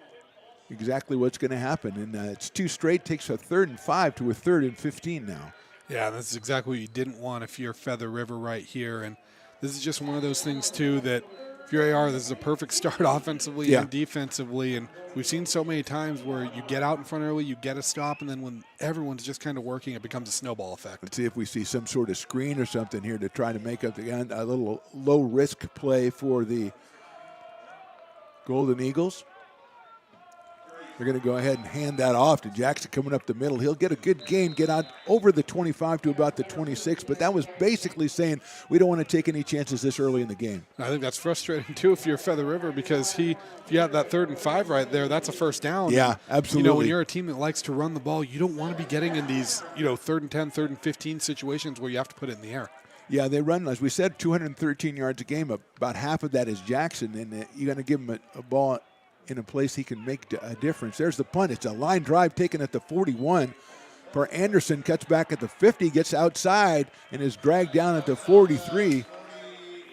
Exactly what's going to happen. And it's 2 straight, takes a 3rd and 5 to a 3rd and 15 now. Yeah, that's exactly what you didn't want if you're Feather River right here. And this is just one of those things, too, that if you're AR, this is a perfect start offensively and defensively. And we've seen so many times where you get out in front early, you get a stop, and then when everyone's just kind of working, it becomes a snowball effect. Let's see if we see some sort of screen or something here to try to make up the end. A little low-risk play for the Golden Eagles. They're going to go ahead and hand that off to Jackson coming up the middle. He'll get a good gain, get out over the 25 to about the 26, but that was basically saying we don't want to take any chances this early in the game. I think that's frustrating, too, if you're Feather River, because if you have that 3rd and 5 right there, that's a first down. Yeah, and, absolutely. When you're a team that likes to run the ball, you don't want to be getting in these, 3rd and 10, 3rd and 15 situations where you have to put it in the air. Yeah, they run, as we said, 213 yards a game. About half of that is Jackson, and you're going to give him a ball in a place he can make a difference. There's the punt. It's a line drive taken at the 41. For Anderson, cuts back at the 50, gets outside, and is dragged down at the 43.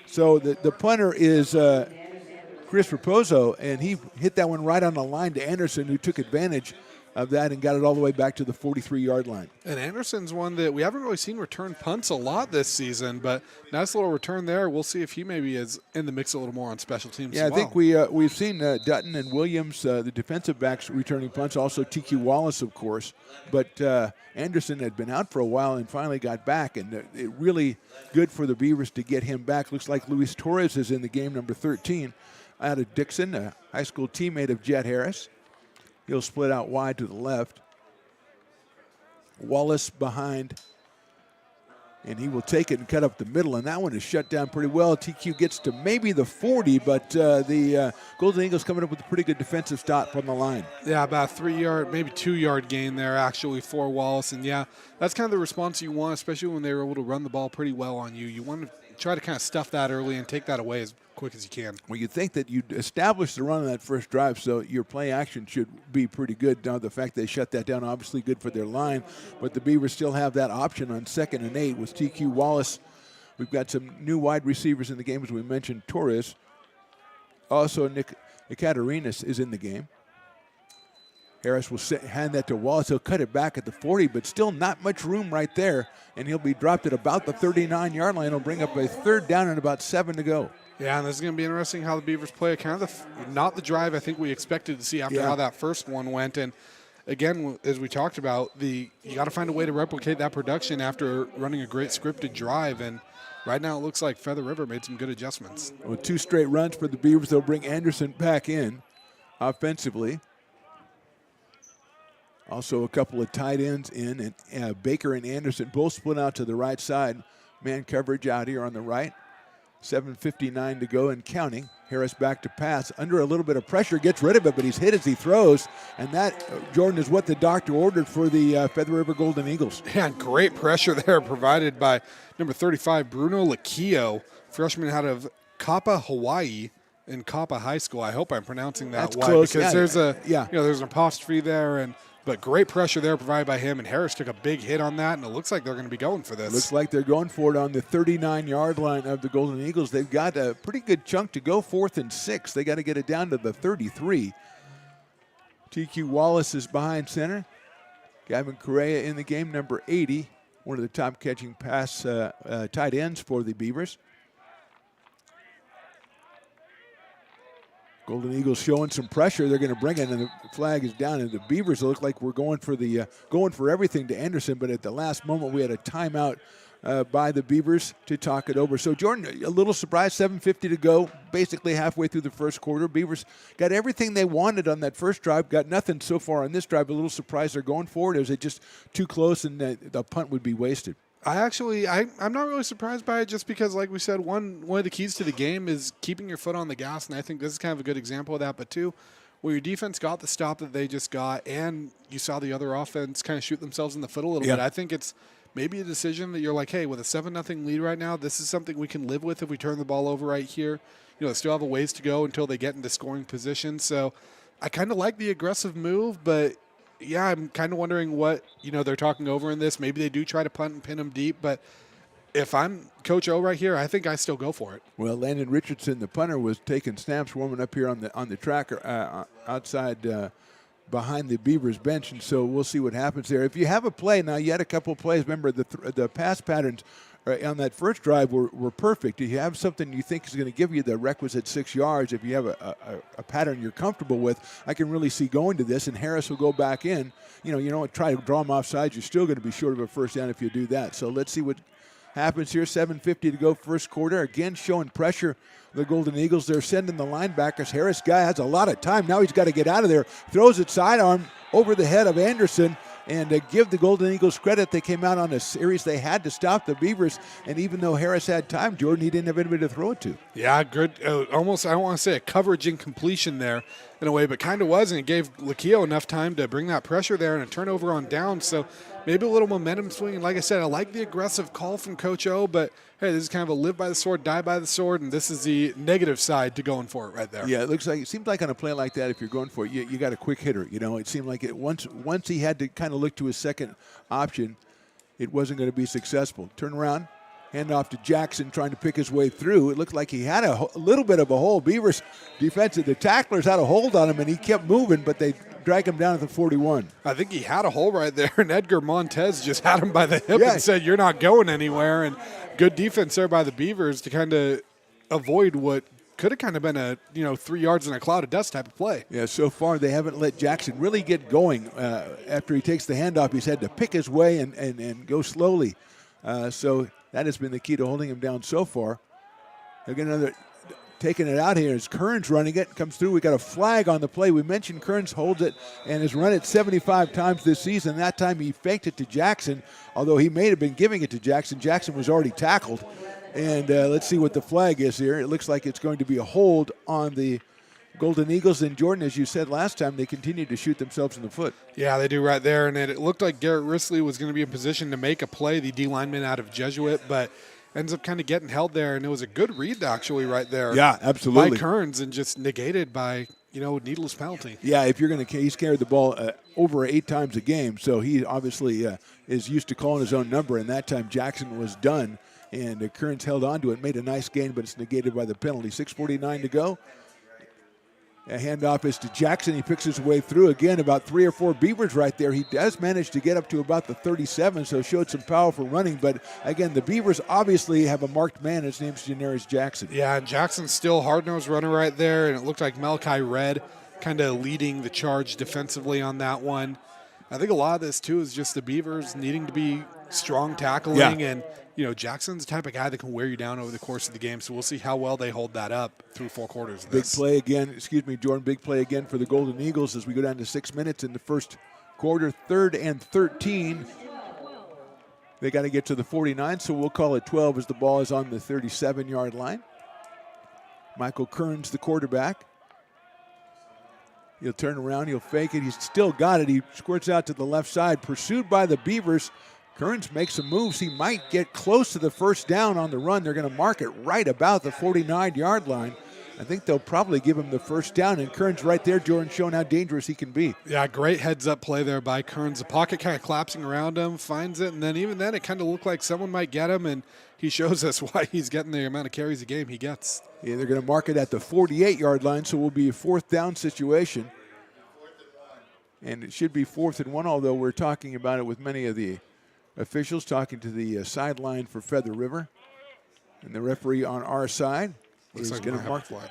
So the punter is Chris Raposo, and he hit that one right on the line to Anderson, who took advantage of that and got it all the way back to the 43-yard line. And Anderson's one that we haven't really seen return punts a lot this season, but nice little return there. We'll see if he maybe is in the mix a little more on special teams Yeah, as I well. think we've seen Dutton and Williams, the defensive backs, returning punts. Also TQ Wallace, of course. But Anderson had been out for a while and finally got back, and it really good for the Beavers to get him back. Looks like Luis Torres is in the game, number 13, out of Dixon, a high school teammate of Jet Harris. He'll split out wide to the left. Wallace behind, and he will take it and cut up the middle, and that one is shut down pretty well. TQ gets to maybe the 40, but the Golden Eagles coming up with a pretty good defensive stop from the line. Yeah, about a 3-yard, maybe 2-yard gain there actually for Wallace, and yeah, that's kind of the response you want, especially when they were able to run the ball pretty well on you. You want to try to kind of stuff that early and take that away as quick as you can. Well, you'd think that you'd establish the run on that first drive, so your play action should be pretty good. Now, the fact they shut that down, obviously good for their line, but the Beavers still have that option on 2nd and 8 with TQ Wallace. We've got some new wide receivers in the game, as we mentioned, Torres. Also, Nick Ekaterinus is in the game. Harris will hand that to Wallace. He'll cut it back at the 40, but still not much room right there, and he'll be dropped at about the 39-yard line. He'll bring up a 3rd down and about 7 to go. Yeah, and this is going to be interesting how the Beavers play. Kind of not the drive I think we expected to see after how that first one went. And again, as we talked about, you got to find a way to replicate that production after running a great scripted drive. And right now it looks like Feather River made some good adjustments. With 2 straight runs for the Beavers, they'll bring Anderson back in offensively. Also a couple of tight ends in, and Baker and Anderson both split out to the right side. Man coverage out here on the right. 7:59 to go and counting. Harris back to pass. Under a little bit of pressure, gets rid of it, but he's hit as he throws. And that, Jordan, is what the doctor ordered for the Feather River Golden Eagles. Yeah, great pressure there provided by number 35, Bruno Lakio, freshman out of Kappa, Hawaii, in Kappa High School. I hope I'm pronouncing that That's right. close. Because there's there's an apostrophe there, but great pressure there provided by him, and Harris took a big hit on that, and it looks like they're going to be going for this. Looks like they're going for it on the 39-yard line of the Golden Eagles. They've got a pretty good chunk to go, 4th and 6. They got to get it down to the 33. TQ Wallace is behind center. Gavin Correa in the game, number 80, one of the top catching pass tight ends for the Beavers. Golden Eagles showing some pressure. They're going to bring it, and the flag is down. And the Beavers look like we're going for everything to Anderson. But at the last moment, we had a timeout by the Beavers to talk it over. So Jordan, a little surprised. 7:50 to go, basically halfway through the first quarter. Beavers got everything they wanted on that first drive. Got nothing so far on this drive. A little surprised they're going for it. Or is it just too close and the punt would be wasted? I'm not really surprised by it, just because, like we said, one of the keys to the game is keeping your foot on the gas, and I think this is kind of a good example of that. But two, where your defense got the stop that they just got, and you saw the other offense kind of shoot themselves in the foot a little bit, I think it's maybe a decision that you're like, hey, with a 7-0 lead right now, this is something we can live with if we turn the ball over right here. They still have a ways to go until they get into scoring position. So I kind of like the aggressive move, but yeah, I'm kind of wondering what, they're talking over in this. Maybe they do try to punt and pin them deep, but if I'm Coach O right here, I think I still go for it. Well, Landon Richardson, the punter, was taking snaps, warming up here on the track outside behind the Beavers bench, and so we'll see what happens there. If you have a play, now you had a couple of plays. Remember, the pass patterns on that first drive were perfect. If you have something you think is going to give you the requisite 6 yards, if you have a pattern you're comfortable with, I can really see going to this, and Harris will go back in. You don't try to draw him off sides. You're still going to be short of a first down if you do that. So let's see what happens here. 7:50 to go first quarter. Again, showing pressure. The Golden Eagles, they're sending the linebackers. Harris guy has a lot of time. Now he's got to get out of there. Throws it sidearm over the head of Anderson. And give the Golden Eagles credit. They came out on a series. They had to stop the Beavers. And even though Harris had time, Jordan, he didn't have anybody to throw it to. Yeah, good. Almost, I don't want to say a coverage incompletion there in a way, but kind of was. And it gave Lakio enough time to bring that pressure there and a turnover on down. So maybe a little momentum swing. And like I said, I like the aggressive call from Coach O, but hey, this is kind of a live by the sword, die by the sword, and this is the negative side to going for it right there. Yeah, it seems like on a play like that, if you're going for it, you got a quick hitter. You know, it seemed like once he had to kind of look to his second option, it wasn't going to be successful. Turn around, hand off to Jackson, trying to pick his way through. It looked like he had a little bit of a hole. Beavers defensive, the tacklers had a hold on him, and he kept moving, but they drag him down at the 41. I think he had a hole right there, and Edgar Montez just had him by the hip and said, "You're not going anywhere." And good defense there by the Beavers to kind of avoid what could have kind of been a 3 yards in a cloud of dust type of play. Yeah, so far they haven't let Jackson really get going. After he takes the handoff, he's had to pick his way and go slowly. So that has been the key to holding him down so far. Again, another taking it out here is Kearns running it. Comes through. We got a flag on the play. We mentioned Kearns holds it and has run it 75 times this season. That time he faked it to Jackson, although he may have been giving it to Jackson. Jackson was already tackled. And let's see what the flag is here. It looks like it's going to be a hold on the Golden Eagles. And Jordan, as you said last time, they continue to shoot themselves in the foot. Yeah, they do right there. And it looked like Garrett Risley was going to be in position to make a play, the D lineman out of Jesuit, but ends up kind of getting held there. And it was a good read, actually, right there. Yeah, absolutely. By Kearns and just negated by, needless penalty. Yeah, if you're going to – he's carried the ball over 8 times a game, so he obviously is used to calling his own number, and that time Jackson was done. And Kearns held on to it, made a nice gain, but it's negated by the penalty. 6:49 to go. A handoff is to Jackson. He picks his way through. Again, about 3 or 4 Beavers right there. He does manage to get up to about the 37, so showed some powerful running. But, again, the Beavers obviously have a marked man. His name's Janaris Jackson. Yeah, and Jackson's still hard-nosed runner right there, and it looked like Malachi Red kind of leading the charge defensively on that one. I think a lot of this, too, is just the Beavers needing to be strong tackling and – Jackson's the type of guy that can wear you down over the course of the game, so we'll see how well they hold that up through 4 quarters of Big this. play again, Jordan, big play again for the Golden Eagles as we go down to 6 minutes in the first quarter, 3rd and 13. They got to get to the 49, so we'll call it 12 as the ball is on the 37-yard line. Michael Kearns, the quarterback. He'll turn around, he'll fake it. He's still got it. He squirts out to the left side, pursued by the Beavers. Kearns makes some moves. He might get close to the first down on the run. They're going to mark it right about the 49-yard line. I think they'll probably give him the first down. And Kearns right there, Jordan, showing how dangerous he can be. Yeah, great heads-up play there by Kearns. The pocket kind of collapsing around him, finds it, and then even then it kind of looked like someone might get him, and he shows us why he's getting the amount of carries a game he gets. Yeah, they're going to mark it at the 48-yard line, so it will be a 4th down situation. And it should be 4th and 1, although we're talking about it with many of the officials, talking to the sideline for Feather River. And the referee on our side is going to mark flag.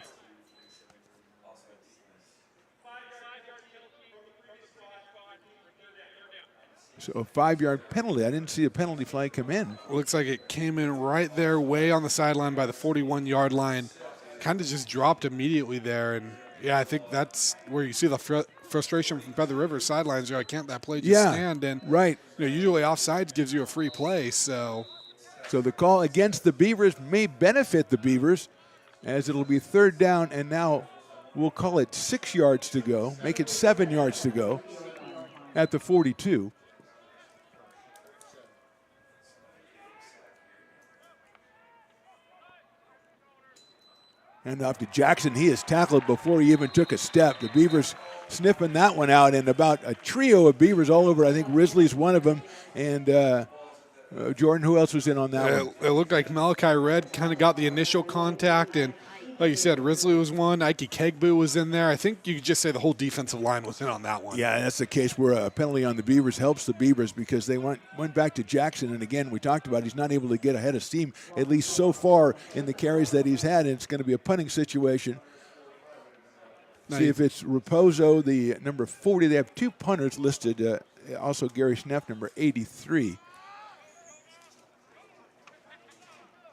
So a 5-yard penalty. I didn't see a penalty flag come in. Looks like it came in right there, way on the sideline by the 41-yard line. Kind of just dropped immediately there. And, yeah, I think that's where you see the frustration from Feather River sidelines. You're like, can't that play just stand? And right. Usually offsides gives you a free play. So the call against the Beavers may benefit the Beavers, as it'll be 3rd down, and now we'll call it 6 yards to go, make it 7 yards to go at the 42. And off to Jackson. He is tackled before he even took a step. The Beavers sniffing that one out, and about a trio of Beavers all over. I think Risley's one of them. And Jordan, who else was in on that one? It looked like Malachi Red kind of got the initial contact, and like you said, Risley was one. Ike Kegbu was in there. I think you could just say the whole defensive line was in on that one. Yeah, that's the case where a penalty on the Beavers helps the Beavers because they went back to Jackson. And, again, we talked about he's not able to get ahead of steam, at least so far in the carries that he's had. And it's going to be a punting situation. See if it's Raposo, the number 40. They have 2 punters listed. Also Gary Schneff, number 83.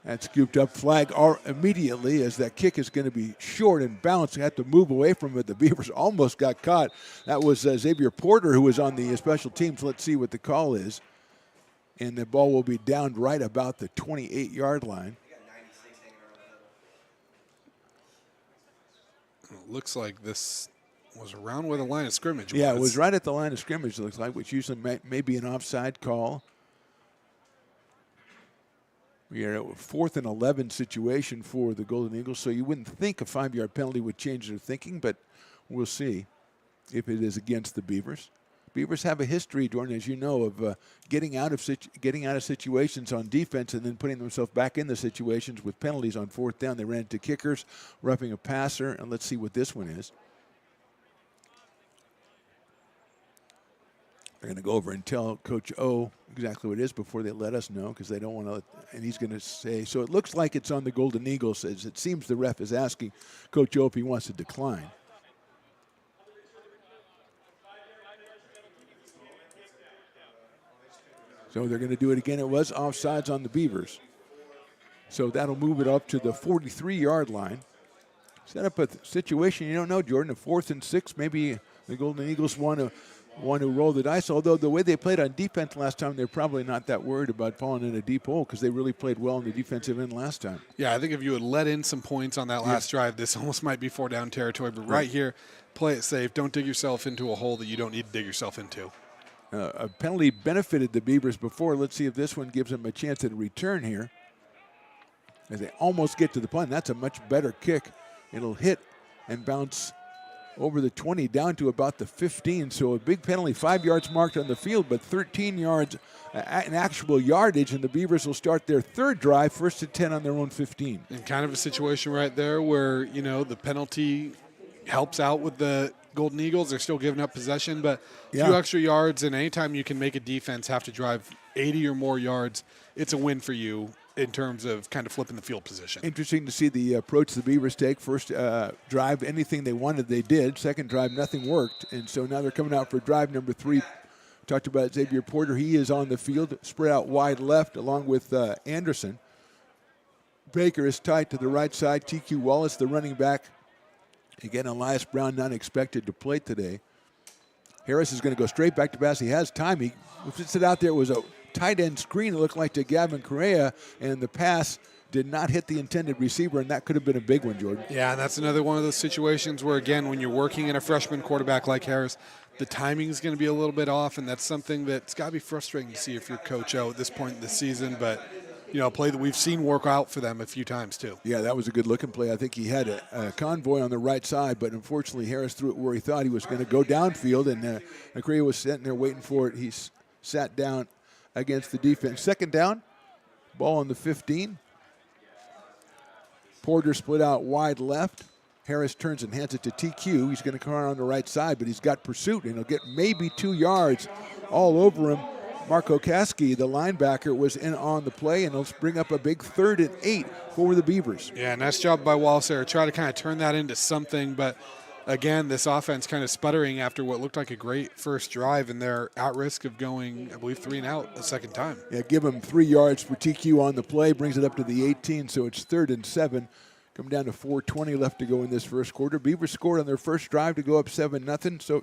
That scooped up flag immediately as that kick is going to be short and bounced. They have to move away from it. The Beavers almost got caught. That was Xavier Porter who was on the special teams. Let's see what the call is. And the ball will be down right about the 28-yard line. It looks like this was around where the line of scrimmage was. Yeah, it was right at the line of scrimmage, it looks like, which usually may be an offside call. We are at a 4th and 11 situation for the Golden Eagles, so you wouldn't think a 5-yard penalty would change their thinking, but we'll see if it is against the Beavers. Beavers have a history, Jordan, as you know, of getting out of situations on defense and then putting themselves back in the situations with penalties on 4th down. They ran into kickers, roughing a passer, and let's see what this one is. They're going to go over and tell Coach O exactly what it is before they let us know because they don't want to. And he's going to say, so it looks like it's on the Golden Eagles. As it seems the ref is asking Coach O if he wants to decline. So they're going to do it again. It was offsides on the Beavers. So that'll move it up to the 43-yard line. Set up a situation you don't know, Jordan. A 4th and 6, maybe the Golden Eagles want to roll the dice, although the way they played on defense last time, they're probably not that worried about falling in a deep hole because they really played well in the defensive end last time. Yeah, I think if you had let in some points on that last drive, this almost might be 4-down territory. But right here, play it safe. Don't dig yourself into a hole that you don't need to dig yourself into. A penalty benefited the Beavers before. Let's see if this one gives them a chance at a return here. As they almost get to the punt. That's a much better kick. It'll hit and bounce over the 20 down to about the 15. So a big penalty, 5 yards marked on the field, but 13 yards in actual yardage, and the Beavers will start their 3rd drive, 1st and 10 on their own 15. And kind of a situation right there where, you know, the penalty helps out with the Golden Eagles. They're still giving up possession, but a few extra yards, and anytime you can make a defense have to drive 80 or more yards, it's a win for you in terms of kind of flipping the field position. Interesting to see the approach the Beavers take. First drive, anything they wanted, they did. Second drive, nothing worked. And so now they're coming out for drive number 3. Talked about Xavier Porter. He is on the field, spread out wide left along with Anderson. Baker is tight to the right side. TQ Wallace, the running back. Again, Elias Brown not expected to play today. Harris is going to go straight back to pass. He has time. He puts it out there. It was a tight end screen, it looked like, to Gavin Correa, and the pass did not hit the intended receiver, and that could have been a big one, Jordan. Yeah, and that's another one of those situations where, again, when you're working in a freshman quarterback like Harris, the timing is going to be a little bit off, and that's something that's got to be frustrating to see if you're Coach O at this point in the season. But, you know, a play that we've seen work out for them a few times too. Yeah, that was a good-looking play. I think he had a convoy on the right side, but unfortunately Harris threw it where he thought he was going to go downfield, and Correa was sitting there waiting for it. He sat down against the defense. 2nd down, ball on the 15. Porter split out wide left. Harris turns and hands it to TQ. He's going to come around on the right side, but he's got pursuit, and he'll get maybe 2 yards all over him. Marco Kasky, the linebacker, was in on the play, and it'll bring up a big 3rd and 8 for the Beavers. Yeah, nice job by Wallace there. Try to kind of turn that into something, but again, this offense kind of sputtering after what looked like a great first drive, and they're at risk of going, I believe, 3 and out the second time. Yeah, give them 3 yards for TQ on the play, brings it up to the 18, so it's 3rd and 7. Come down to 4:20 left to go in this first quarter. Beavers scored on their first drive to go up 7-0. So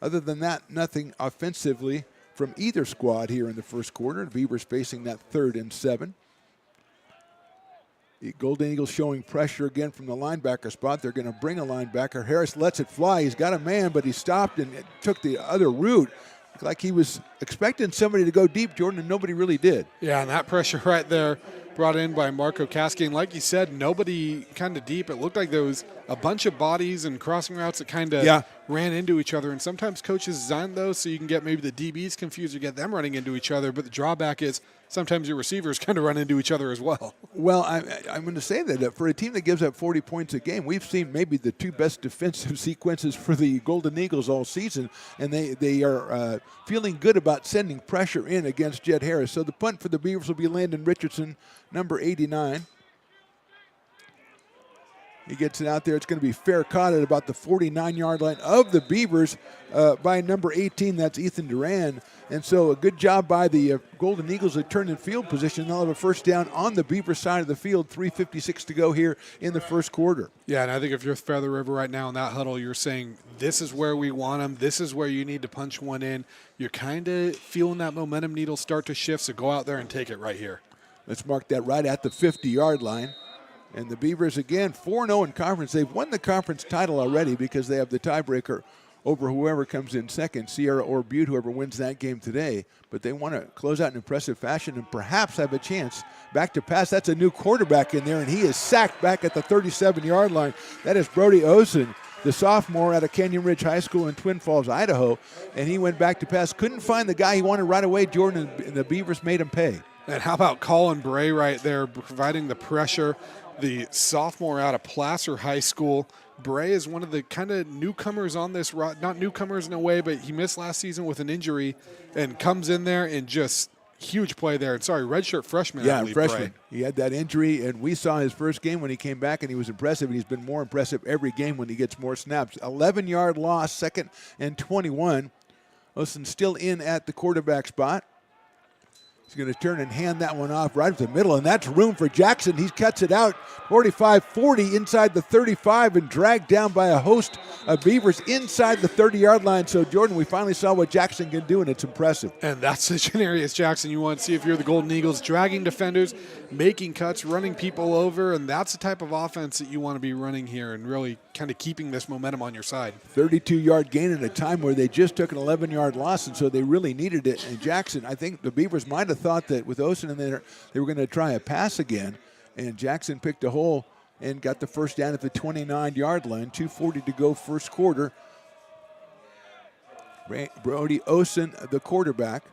other than that, nothing offensively from either squad here in the first quarter. The Beavers facing that 3rd and 7. The Golden Eagles showing pressure again from the linebacker spot. They're going to bring a linebacker. Harris lets it fly. He's got a man, but he stopped and took the other route. Like he was expecting somebody to go deep, Jordan, and nobody really did. Yeah, and that pressure right there brought in by Marco Kasky. And like you said, nobody kind of deep. It looked like there was a bunch of bodies and crossing routes that kind of ran into each other. And sometimes coaches design those so you can get maybe the DBs confused or get them running into each other. But the drawback is sometimes your receivers kind of run into each other as well. Well, I'm going to say that for a team that gives up 40 points a game, we've seen maybe the 2 best defensive sequences for the Golden Eagles all season, and they are feeling good about sending pressure in against Jed Harris. So the punt for the Beavers will be Landon Richardson, number 89. He gets it out there. It's going to be fair caught at about the 49-yard line of the Beavers by number 18. That's Ethan Duran. And so a good job by the Golden Eagles to turn in field position. They'll have a first down on the Beaver side of the field. 3:56 to go here in the first quarter. Yeah, and I think if you're Feather River right now in that huddle, you're saying this is where we want them. This is where you need to punch one in. You're kind of feeling that momentum needle start to shift, so go out there and take it right here. Let's mark that right at the 50-yard line. And the Beavers, again, 4-0 in conference. They've won the conference title already because they have the tiebreaker over whoever comes in second, Sierra or Butte, whoever wins that game today. But they want to close out in impressive fashion and perhaps have a chance back to pass. That's a new quarterback in there, and he is sacked back at the 37-yard line. That is Brody Osen, the sophomore out of Canyon Ridge High School in Twin Falls, Idaho. And he went back to pass. Couldn't find the guy he wanted right away, Jordan, and the Beavers made him pay. And how about Colin Bray right there providing the pressure? The sophomore out of Placer High School. Bray is one of the kind of newcomers on this, not newcomers in a way, but he missed last season with an injury and comes in there and just huge play there. And sorry, redshirt freshman. Yeah, I believe, freshman. Bray. He had that injury, and we saw his first game when he came back, and he was impressive. And he's been more impressive every game when he gets more snaps. 11-yard loss, 2nd and 21. Osen still in at the quarterback spot. He's going to turn and hand that one off right at the middle, and that's room for Jackson. He cuts it out 45-40 inside the 35 and dragged down by a host of Beavers inside the 30-yard line. So, Jordan, we finally saw what Jackson can do, and it's impressive. And that's the Janarius Jackson you want to see if you're the Golden Eagles, dragging defenders, making cuts, running people over, and that's the type of offense that you want to be running here and really kind of keeping this momentum on your side. 32-yard gain at a time where they just took an 11-yard loss, and so they really needed it. And Jackson, I think the Beavers might have thought that with Osen in there, they were going to try a pass again, and Jackson picked a hole and got the first down at the 29-yard line. 2:40 to go first quarter. Brody Osen, the quarterback,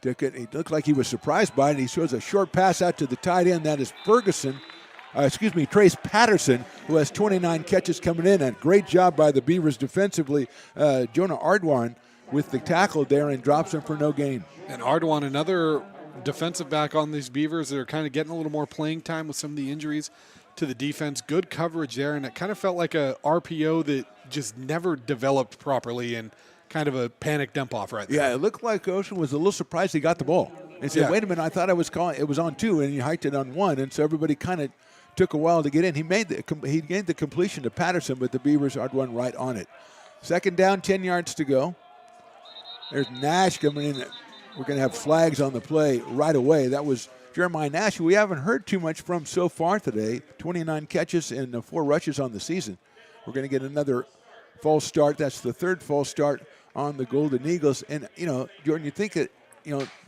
took it. He looked like he was surprised by it. He shows a short pass out to the tight end. That is Trace Patterson, who has 29 catches coming in. And great job by the Beavers defensively. Jonah Ardwan with the tackle there and drops him for no gain. And Ardwan, another defensive back on these Beavers that are kind of getting a little more playing time with some of the injuries to the defense. Good coverage there, and it kind of felt like a RPO that just never developed properly and kind of a panic dump off right there. Yeah, it looked like Ocean was a little surprised he got the ball. And said, wait a minute, I thought I was calling. It was on 2, and he hiked it on 1, and so everybody kind of took a while to get in. He gained the completion to Patterson, but the Beavers had one right on it. 2nd down, 10 yards to go. There's Nash coming in. We're going to have flags on the play right away. That was Jeremiah Nash, who we haven't heard too much from so far today. 29 catches and 4 rushes on the season. We're going to get another false start. That's the 3rd false start on the Golden Eagles. And, Jordan, you think that,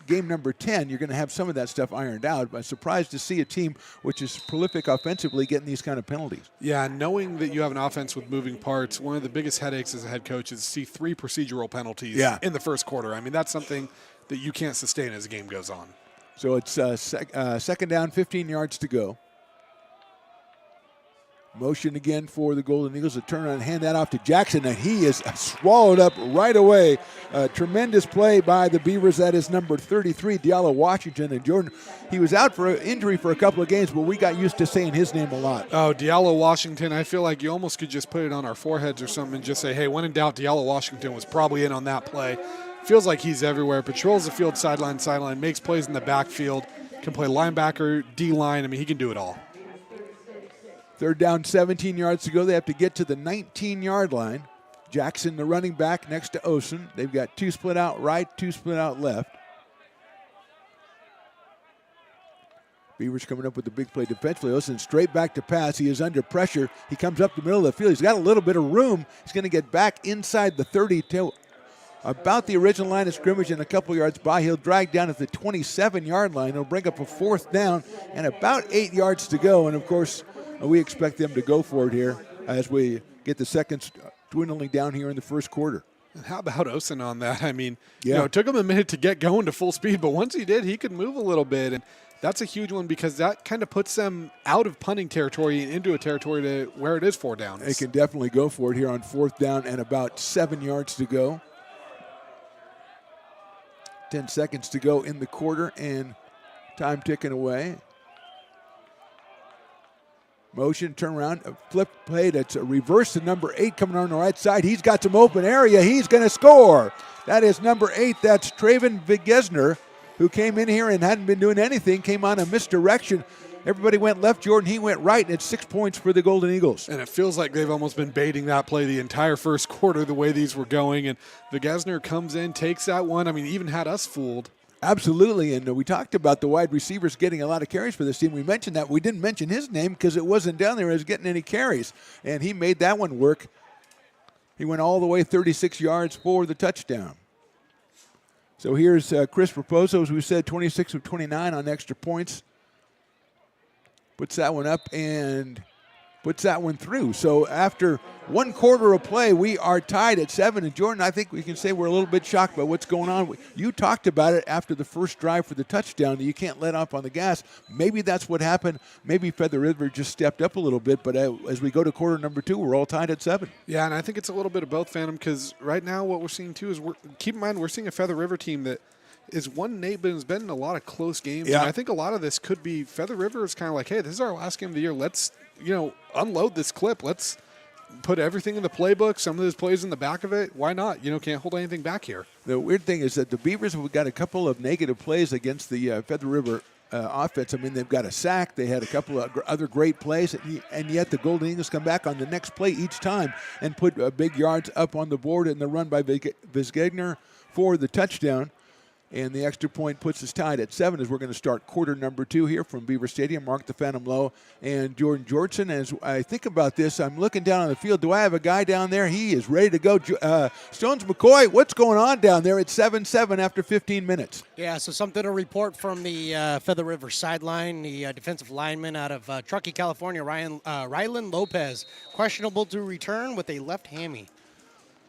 game number 10, you're going to have some of that stuff ironed out. But I'm surprised to see a team which is prolific offensively getting these kind of penalties. Yeah, knowing that you have an offense with moving parts, one of the biggest headaches as a head coach is to see 3 procedural penalties in the first quarter. I mean, that's something that you can't sustain as the game goes on. So it's 2nd down, 15 yards to go. Motion again for the Golden Eagles to turn around and hand that off to Jackson, and he is swallowed up right away. Tremendous play by the Beavers. That is number 33, Diallo Washington. And Jordan, he was out for injury for a couple of games, but we got used to saying his name a lot. Oh, Diallo Washington. I feel like you almost could just put it on our foreheads or something and just say, hey, when in doubt, Diallo Washington was probably in on that play. Feels like he's everywhere. Patrols the field sideline, makes plays in the backfield, can play linebacker, D-line. I mean, he can do it all. 3rd down, 17 yards to go. They have to get to the 19-yard line. Jackson, the running back, next to Osen. They've got 2 split out right, 2 split out left. Beavers coming up with the big play defensively. Osen straight back to pass. He is under pressure. He comes up the middle of the field. He's got a little bit of room. He's going to get back inside the 30 to about the original line of scrimmage and a couple yards by. He'll drag down at the 27-yard line. He'll bring up a 4th down and about 8 yards to go. And, of course, we expect them to go for it here as we get the seconds dwindling down here in the first quarter. And how about Osen on that? I mean, it took him a minute to get going to full speed, but once he did, he could move a little bit. And that's a huge one because that kind of puts them out of punting territory and into a territory to where it is 4 downs. They can definitely go for it here on 4th down and about 7 yards to go. 10 seconds to go in the quarter and time ticking away. Motion, turn around, a flip play that's a reverse to number 8 coming on the right side. He's got some open area. He's going to score. That is number 8. That's Traven Vigesner, who came in here and hadn't been doing anything, came on a misdirection. Everybody went left, Jordan. He went right, and it's 6 points for the Golden Eagles. And it feels like they've almost been baiting that play the entire first quarter, the way these were going. And Vigesner comes in, takes that one. I mean, even had us fooled. Absolutely, and we talked about the wide receivers getting a lot of carries for this team. We mentioned that. We didn't mention his name because it wasn't down there as getting any carries, and he made that one work. He went all the way 36 yards for the touchdown. So here's Chris Raposo, as we said, 26 of 29 on extra points. Puts that one up and puts that one through. So after one quarter of play, we are tied at 7. And Jordan, I think we can say we're a little bit shocked by what's going on. You talked about it after the first drive for the touchdown. You can't let off on the gas. Maybe that's what happened. Maybe Feather River just stepped up a little bit. But as we go to quarter number 2, we're all tied at 7. Yeah, and I think it's a little bit of both, Phantom, because right now what we're seeing too is keep in mind we're seeing a Feather River team that is 1-8, but has been in a lot of close games. Yeah. And I think a lot of this could be Feather River is kind of like, hey, this is our last game of the year. Let's, unload this clip. Let's put everything in the playbook. Some of those plays in the back of it. Why not? Can't hold anything back here. The weird thing is that the Beavers have got a couple of negative plays against the Feather River offense. I mean, they've got a sack. They had a couple of other great plays, and yet the Golden Eagles come back on the next play each time and put big yards up on the board in the run by Visgegner for the touchdown. And the extra point puts us tied at 7 as we're going to start quarter number 2 here from Beaver Stadium. Mark the Phantom Lowe and Jordan Georgeson. As I think about this, I'm looking down on the field. Do I have a guy down there? He is ready to go. Stones McCoy, what's going on down there? It's 7-7 after 15 minutes. Yeah, so something to report from the Feather River sideline. The defensive lineman out of Truckee, California, Rylan Lopez, questionable to return with a left hammy.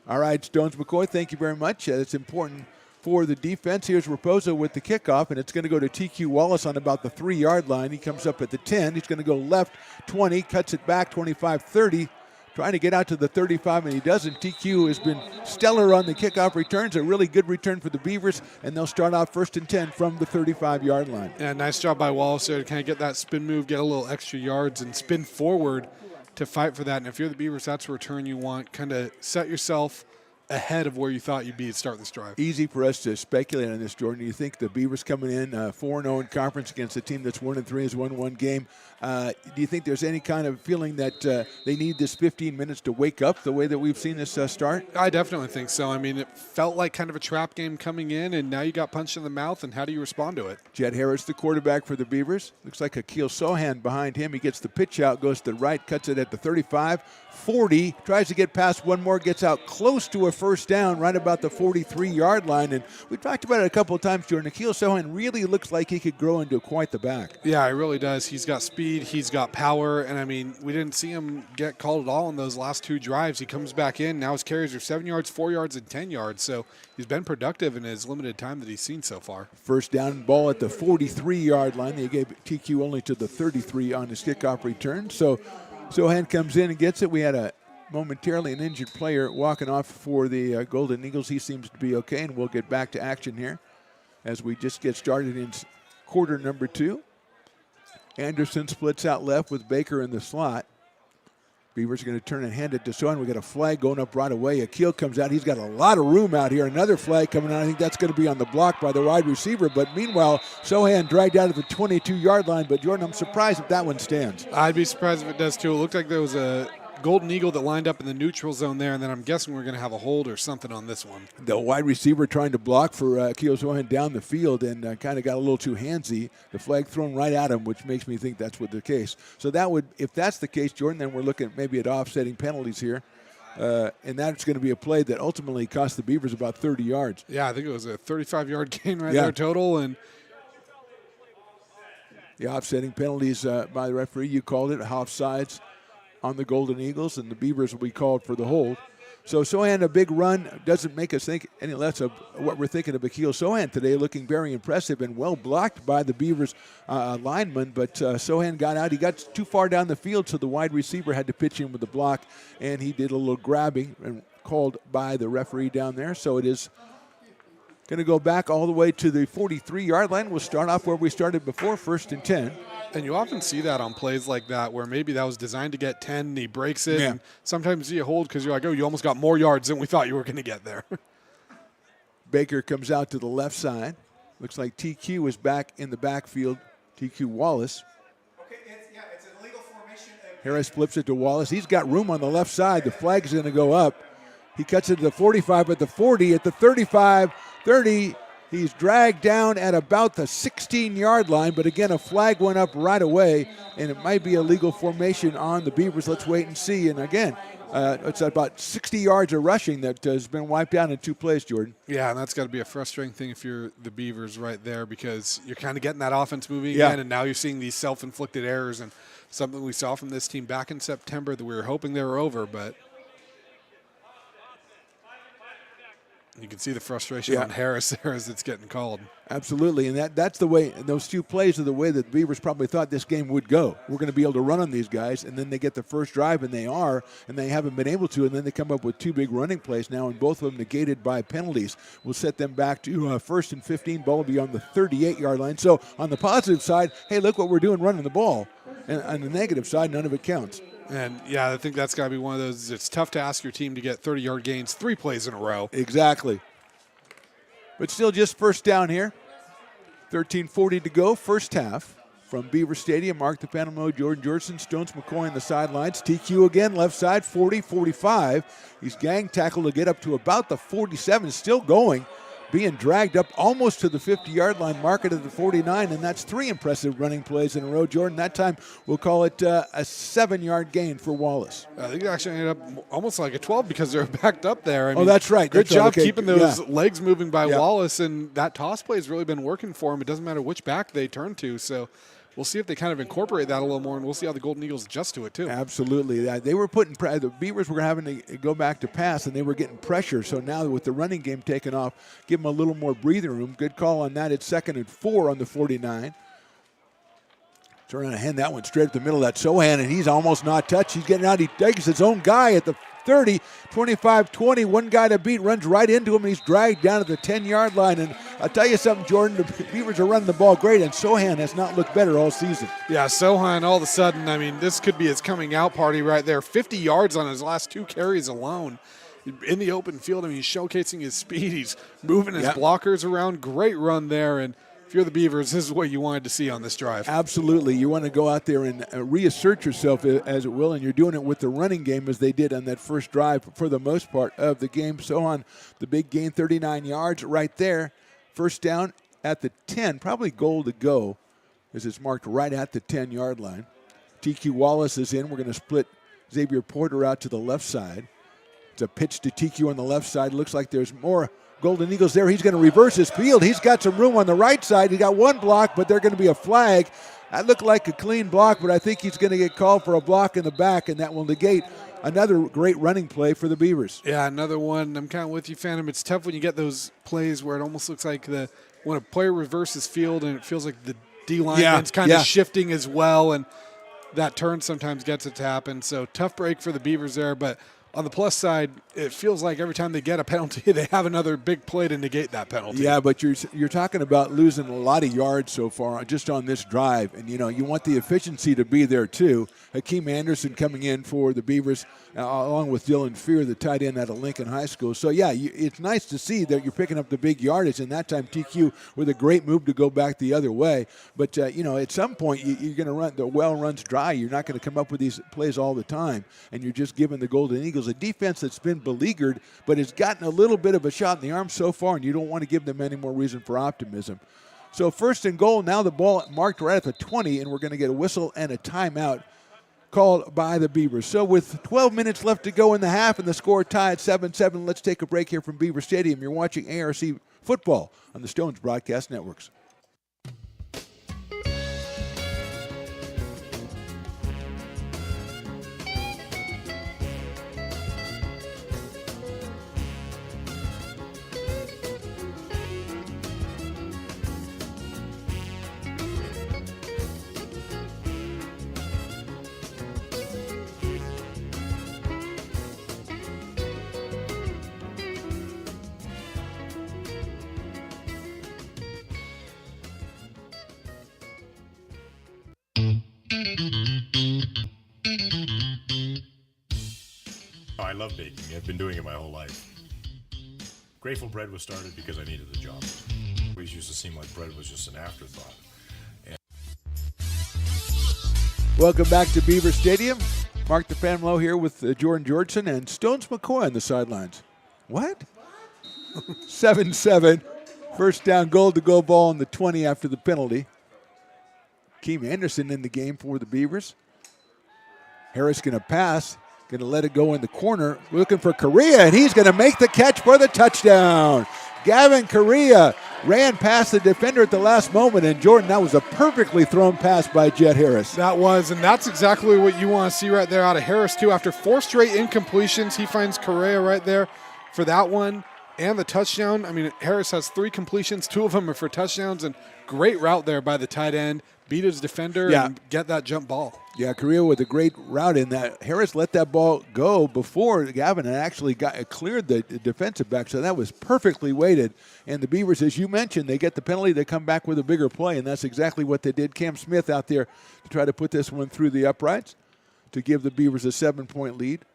All right, Stones McCoy, thank you very much. It's important for the defense. Here's Raposo with the kickoff, and it's going to go to TQ Wallace on about the 3-yard line. He comes up at the 10. He's going to go left 20, cuts it back 25-30, trying to get out to the 35, and he doesn't. TQ has been stellar on the kickoff returns, a really good return for the Beavers, and they'll start off 1st and 10 from the 35-yard line. Yeah, nice job by Wallace there to kind of get that spin move, get a little extra yards, and spin forward to fight for that. And if you're the Beavers, that's a return you want. Kind of set yourself ahead of where you thought you'd be to start this drive. Easy for us to speculate on this, Jordan. You think the Beavers coming in 4-0 in conference against a team that's 1-3 has won one game. Do you think there's any kind of feeling that they need this 15 minutes to wake up the way that we've seen this start? I definitely think so. I mean, it felt like kind of a trap game coming in, and now you got punched in the mouth, and how do you respond to it? Jed Harris, the quarterback for the Beavers. Looks like Akil Sohan behind him. He gets the pitch out, goes to the right, cuts it at the 35, 40, tries to get past one more, gets out close to a first down, right about the 43-yard line. And we talked about it a couple of times, Jordan. Akil Sohan really looks like he could grow into quite the back. Yeah, he really does. He's got speed, he's got power, and I mean, we didn't see him get called at all in those last 2 drives. He comes back in. Now his carries are 7 yards, 4 yards, and 10 yards. So he's been productive in his limited time that he's seen so far. First down ball at the 43-yard line. They gave TQ only to the 33 on his kickoff return. So Sohan comes in and gets it. We had momentarily an injured player walking off for the Golden Eagles. He seems to be okay, and we'll get back to action here as we just get started in quarter number 2. Anderson splits out left with Baker in the slot. Beavers are going to turn and hand it to Sohan. We got a flag going up right away. Akil comes out. He's got a lot of room out here. Another flag coming out. I think that's going to be on the block by the wide receiver. But meanwhile, Sohan dragged out of the 22-yard line. But, Jordan, I'm surprised if that one stands. I'd be surprised if it does, too. It looked like there was a Golden Eagle that lined up in the neutral zone there, and then I'm guessing we're going to have a hold or something on this one. The wide receiver trying to block for Akil Sohan down the field and kind of got a little too handsy. The flag thrown right at him, which makes me think that's what the case. So that would, if that's the case, Jordan, then we're looking maybe at offsetting penalties here. And that's going to be a play that ultimately cost the Beavers about 30 yards. Yeah, I think it was a 35-yard gain there total. And the offsetting penalties by the referee, you called it, offsides on the Golden Eagles, and the Beavers will be called for the hold. So Sohan, a big run, doesn't make us think any less of what we're thinking of Akil Sohan today, looking very impressive and well blocked by the Beavers lineman. But Sohan got out. He got too far down the field, so the wide receiver had to pitch in with the block, and he did a little grabbing and called by the referee down there. So it is going to go back all the way to the 43-yard line. We'll start off where we started before, 1st and 10. And you often see that on plays like that where maybe that was designed to get 10 and he breaks it. Yeah. And sometimes you hold because you're like, oh, you almost got more yards than we thought you were going to get there. Baker comes out to the left side. Looks like TQ is back in the backfield. TQ Wallace. It's an illegal formation. Harris flips it to Wallace. He's got room on the left side. The flag's going to go up. He cuts it to the 45 at the 40, at the 35, 30. He's dragged down at about the 16-yard line, but again, a flag went up right away, and it might be a legal formation on the Beavers. Let's wait and see. And again, it's about 60 yards of rushing that has been wiped out in 2 plays, Jordan. Yeah, and that's got to be a frustrating thing if you're the Beavers right there because you're kind of getting that offense moving again, and now you're seeing these self-inflicted errors and something we saw from this team back in September that we were hoping they were over, but you can see the frustration on Harris there as it's getting called. Absolutely, and that's the way, and those 2 plays are the way that the Beavers probably thought this game would go. We're going to be able to run on these guys, and then they get the first drive, and they haven't been able to, and then they come up with 2 big running plays now, and both of them negated by penalties. We'll set them back to 1st and 15, ball beyond the 38-yard line. So on the positive side, hey, look what we're doing running the ball, and on the negative side, none of it counts. And, yeah, I think that's got to be one of those. It's tough to ask your team to get 30-yard gains 3 plays in a row. Exactly. But still just first down here. 13:40 to go, first half. From Beaver Stadium, Mark the Panamo, Jordan Jordan, Stones McCoy on the sidelines. TQ again, left side, 40, 45. He's gang tackled to get up to about the 47, still going. Being dragged up almost to the 50-yard line, mark it at the 49, and that's 3 impressive running plays in a row. Jordan, that time we'll call it a 7-yard gain for Wallace. I think it actually ended up almost like a 12 because they're backed up there. I mean, that's right. Good That's job right. Okay. keeping those legs moving by Wallace, and that toss play has really been working for him. It doesn't matter which back they turn to, so we'll see if they kind of incorporate that a little more, and we'll see how the Golden Eagles adjust to it, too. Absolutely. They were putting the Beavers were having to go back to pass, and they were getting pressure. So now with the running game taken off, give them a little more breathing room. Good call on that. It's 2nd and 4 on the 49. Trying to hand that one straight up the middle. That's Sohan, and he's almost not touched. He's getting out. He takes his own guy at the 30, 25-20. One guy to beat runs right into him, and he's dragged down at the 10-yard line. And I'll tell you something, Jordan, the Beavers are running the ball great, and Sohan has not looked better all season. Yeah, Sohan, all of a sudden, I mean, this could be his coming out party right there. 50 yards on his last 2 carries alone. In the open field, I mean, he's showcasing his speed. He's moving his blockers around. Great run there, and if you're the Beavers, this is what you wanted to see on this drive. Absolutely. You want to go out there and reassert yourself, as it will, and you're doing it with the running game as they did on that first drive for the most part of the game. So on the big gain, 39 yards right there. First down at the 10, probably goal to go as it's marked right at the 10-yard line. TQ Wallace is in. We're going to split Xavier Porter out to the left side. It's a pitch to TQ on the left side. Looks like there's more Golden Eagles there. He's going to reverse his field. He's got some room on the right side. He got 1 block, but they're going to be a flag. That looked like a clean block, but I think he's going to get called for a block in the back, and that will negate another great running play for the Beavers. Yeah, another one. I'm kind of with you, Phantom. It's tough when you get those plays where it almost looks like when a player reverses field and it feels like the D-lineman's kind of shifting as well, and that turn sometimes gets it to happen. So tough break for the Beavers there, but on the plus side, it feels like every time they get a penalty, they have another big play to negate that penalty. Yeah, but you're talking about losing a lot of yards so far just on this drive. And, you want the efficiency to be there, too. Hakeem Anderson coming in for the Beavers, along with Dylan Fear, the tight end out of Lincoln High School. So, yeah, it's nice to see that you're picking up the big yardage. And that time, TQ with a great move to go back the other way. But, at some point, you're going to run – the well runs dry. You're not going to come up with these plays all the time. And you're just giving the Golden Eagles a defense that's been beleaguered, but has gotten a little bit of a shot in the arm so far, and you don't want to give them any more reason for optimism. So 1st and goal, now the ball marked right at the 20, and we're going to get a whistle and a timeout called by the Beavers. So with 12 minutes left to go in the half and the score tied 7-7, let's take a break here from Beaver Stadium. You're watching ARC football on the Stones Broadcast Networks. Oh, I love baking. I've been doing it my whole life. Grateful Bread was started because I needed a job. It always used to seem like bread was just an afterthought. Welcome back to Beaver Stadium. Mark the Fan Low here with Jordan Georgeson and Stones McCoy on the sidelines. What? 7-7. First down, goal-to-go ball on the 20 after the penalty. Keem Anderson in the game for the Beavers. Harris going to pass. Going to let it go in the corner. Looking for Correa, and he's going to make the catch for the touchdown. Gavin Correa ran past the defender at the last moment, and Jordan, that was a perfectly thrown pass by Jet Harris. That was, and that's exactly what you want to see right there out of Harris, too. After 4 straight incompletions, he finds Correa right there for that one and the touchdown. I mean, Harris has 3 completions. 2 of them are for touchdowns, and great route there by the tight end. Beat his defender and get that jump ball. Yeah, Correa with a great route in that. Harris let that ball go before Gavin had actually cleared the defensive back, so that was perfectly weighted. And the Beavers, as you mentioned, they get the penalty, they come back with a bigger play, and that's exactly what they did. Cam Smith out there to try to put this one through the uprights to give the Beavers a 7-point lead.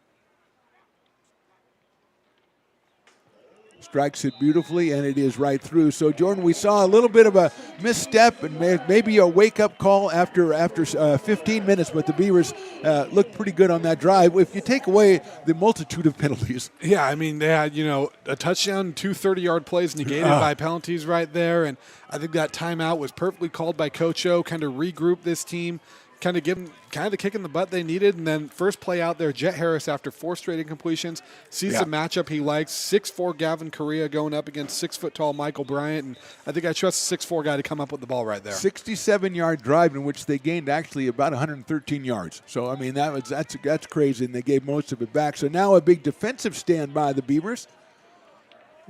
Strikes it beautifully, and it is right through. So, Jordan, we saw a little bit of a misstep and maybe a wake-up call after 15 minutes, but the Beavers looked pretty good on that drive if you take away the multitude of penalties. Yeah, I mean, they had, a touchdown, 2 30-yard plays negated by penalties right there, and I think that timeout was perfectly called by Coach O, kind of regroup this team, kind of give them the kick in the butt they needed. And then first play out there, Jet Harris, after 4 straight incompletions, sees the matchup he likes. 6'4" Gavin Correa going up against 6-foot-tall Michael Bryant. And I think I trust the 6'4" guy to come up with the ball right there. 67-yard drive in which they gained actually about 113 yards. So, I mean, that's crazy, and they gave most of it back. So now a big defensive stand by the Beavers.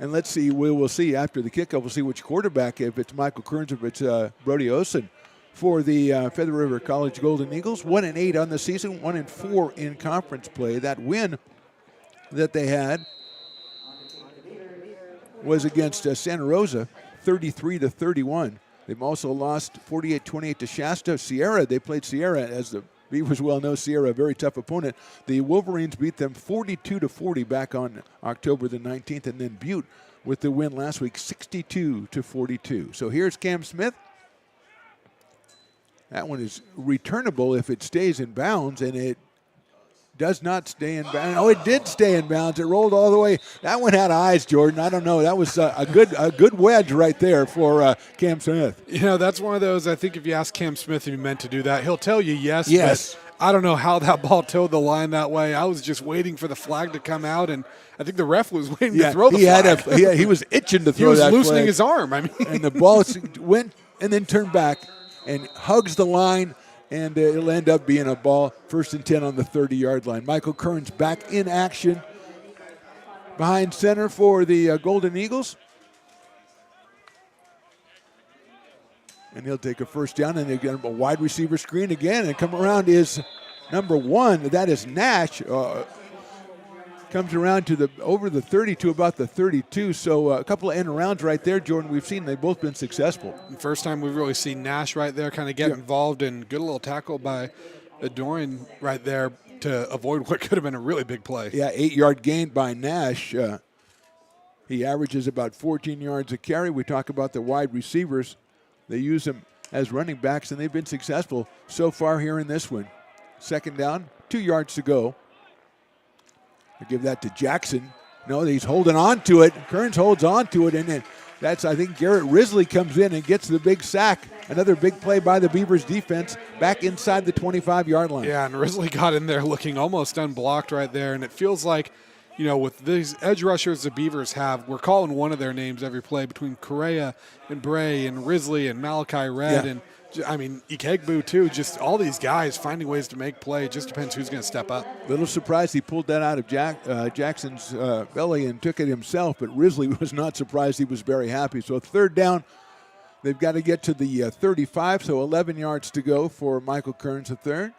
And let's see, we'll see after the kickoff, we'll see which quarterback, if it's Michael Kearns, if it's Brody Osen. For the Feather River College Golden Eagles, 1-8 on the season, 1-4 in conference play. That win that they had was against Santa Rosa, 33-31. They've also lost 48-28 to Shasta. Sierra, they played Sierra, as the Beavers well know, Sierra, a very tough opponent. The Wolverines beat them 42-40 back on October the 19th, and then Butte with the win last week, 62-42. So here's Cam Smith. That one is returnable if it stays in bounds, and it does not stay in bounds. Oh, it did stay in bounds. It rolled all the way. That one had eyes, Jordan. I don't know. That was a good wedge right there for Cam Smith. That's one of those, I think if you ask Cam Smith if he meant to do that, he'll tell you yes. Yes. But I don't know how that ball towed the line that way. I was just waiting for the flag to come out, and I think the ref was waiting to throw the flag. He was itching to throw that flag. He was loosening his arm. I mean, and the ball went and then turned back and hugs the line, and it'll end up being a ball, 1st and 10 on the 30-yard line. Michael Kearns back in action behind center for the Golden Eagles. And he'll take a first down, and they get a wide receiver screen again, and come around is number 1. That is Nash. Comes around to over the 30 to about the 32. So a couple of end arounds right there, Jordan. We've seen they've both been successful. First time we've really seen Nash right there kind of get involved, and good little tackle by Dorian right there to avoid what could have been a really big play. Yeah, 8-yard gain by Nash. He averages about 14 yards a carry. We talk about the wide receivers. They use them as running backs, and they've been successful so far here in this one. 2nd down, 2 yards to go. I give that to Jackson. No, he's holding on to it. Kearns holds on to it, and then that's, I think, Garrett Risley comes in and gets the big sack. Another big play by the Beavers defense back inside the 25-yard line. Yeah, and Risley got in there looking almost unblocked right there, and it feels like, with these edge rushers the Beavers have, we're calling one of their names every play between Correa and Bray and Risley and Malachi Red and Ikegbu too. Just all these guys finding ways to make play. It just depends who's going to step up. Little surprised he pulled that out of Jackson's belly and took it himself, but Risley was not surprised. He was very happy. So 3rd down, they've got to get to the 35, so 11 yards to go for Michael Kearns III.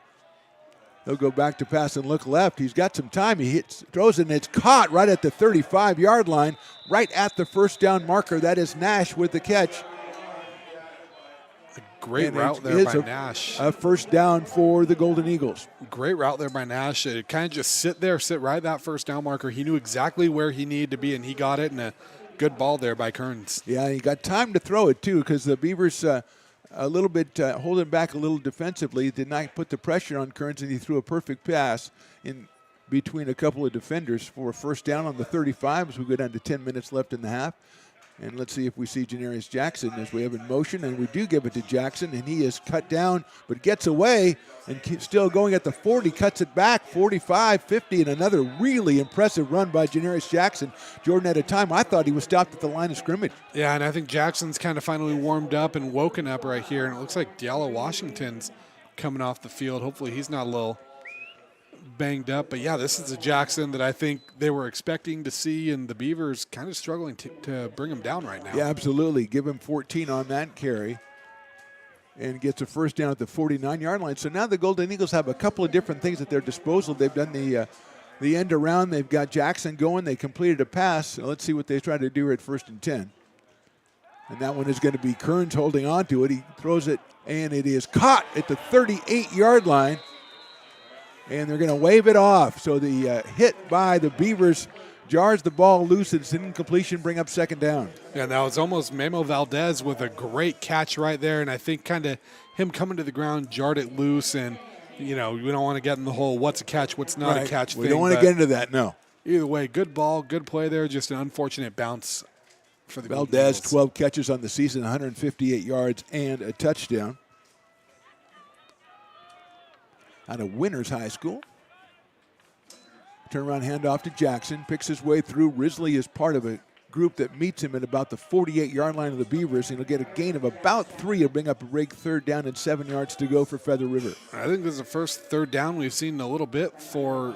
He'll go back to pass and look left. He's got some time. He throws it, and it's caught right at the 35-yard line, right at the 1st down marker. That is Nash with the catch. Great And route it there is by a- Nash. A first down for the Golden Eagles. Great route there by Nash. It kind of just sit right at that first down marker. He knew exactly where he needed to be, and he got it, and a good ball there by Kearns. Yeah, he got time to throw it, too, because the Beavers a little bit holding back a little defensively, did not put the pressure on Kearns, and he threw a perfect pass in between a couple of defenders for a first down on the 35 as we go down to 10 minutes left in the half. And let's see if we see Janarius Jackson as we have in motion. And we do give it to Jackson, and he is cut down but gets away and still going at the 40, cuts it back, 45, 50, and another really impressive run by Janarius Jackson. Jordan, at a time, I thought he was stopped at the line of scrimmage. Yeah, and I think Jackson's kind of finally warmed up and woken up right here. And it looks like Diallo Washington's coming off the field. Hopefully he's not a little banged up. But, yeah, this is a Jackson that I think they were expecting to see, and the Beavers kind of struggling to bring him down right now. Yeah, absolutely. Give him 14 on that carry and gets a first down at the 49-yard line. So now the Golden Eagles have a couple of different things at their disposal. They've done the end around. They've got Jackson going. They completed a pass. So let's see what they try to do here at 1st and 10. And that one is going to be Kearns holding on to it. He throws it, and it is caught at the 38-yard line. And they're going to wave it off. So the hit by the Beavers jars the ball loose. It's an incompletion, bring up 2nd down. Yeah, that was almost Memo Valdez with a great catch right there. And I think kind of him coming to the ground jarred it loose. And, you know, we don't want to get in the whole what's a catch, what's not a catch thing. We don't want to get into that, no. Either way, good ball, good play there. Just an unfortunate bounce for the Valdez, 12 catches on the season, 158 yards and a touchdown. Out of Winners High School. Turnaround handoff to Jackson. Picks his way through. Risley is part of a group that meets him at about the 48-yard line of the Beavers. And he'll get a gain of about 3. He'll bring up a big 3rd down and 7 yards to go for Feather River. I think this is the first 3rd down we've seen in a little bit for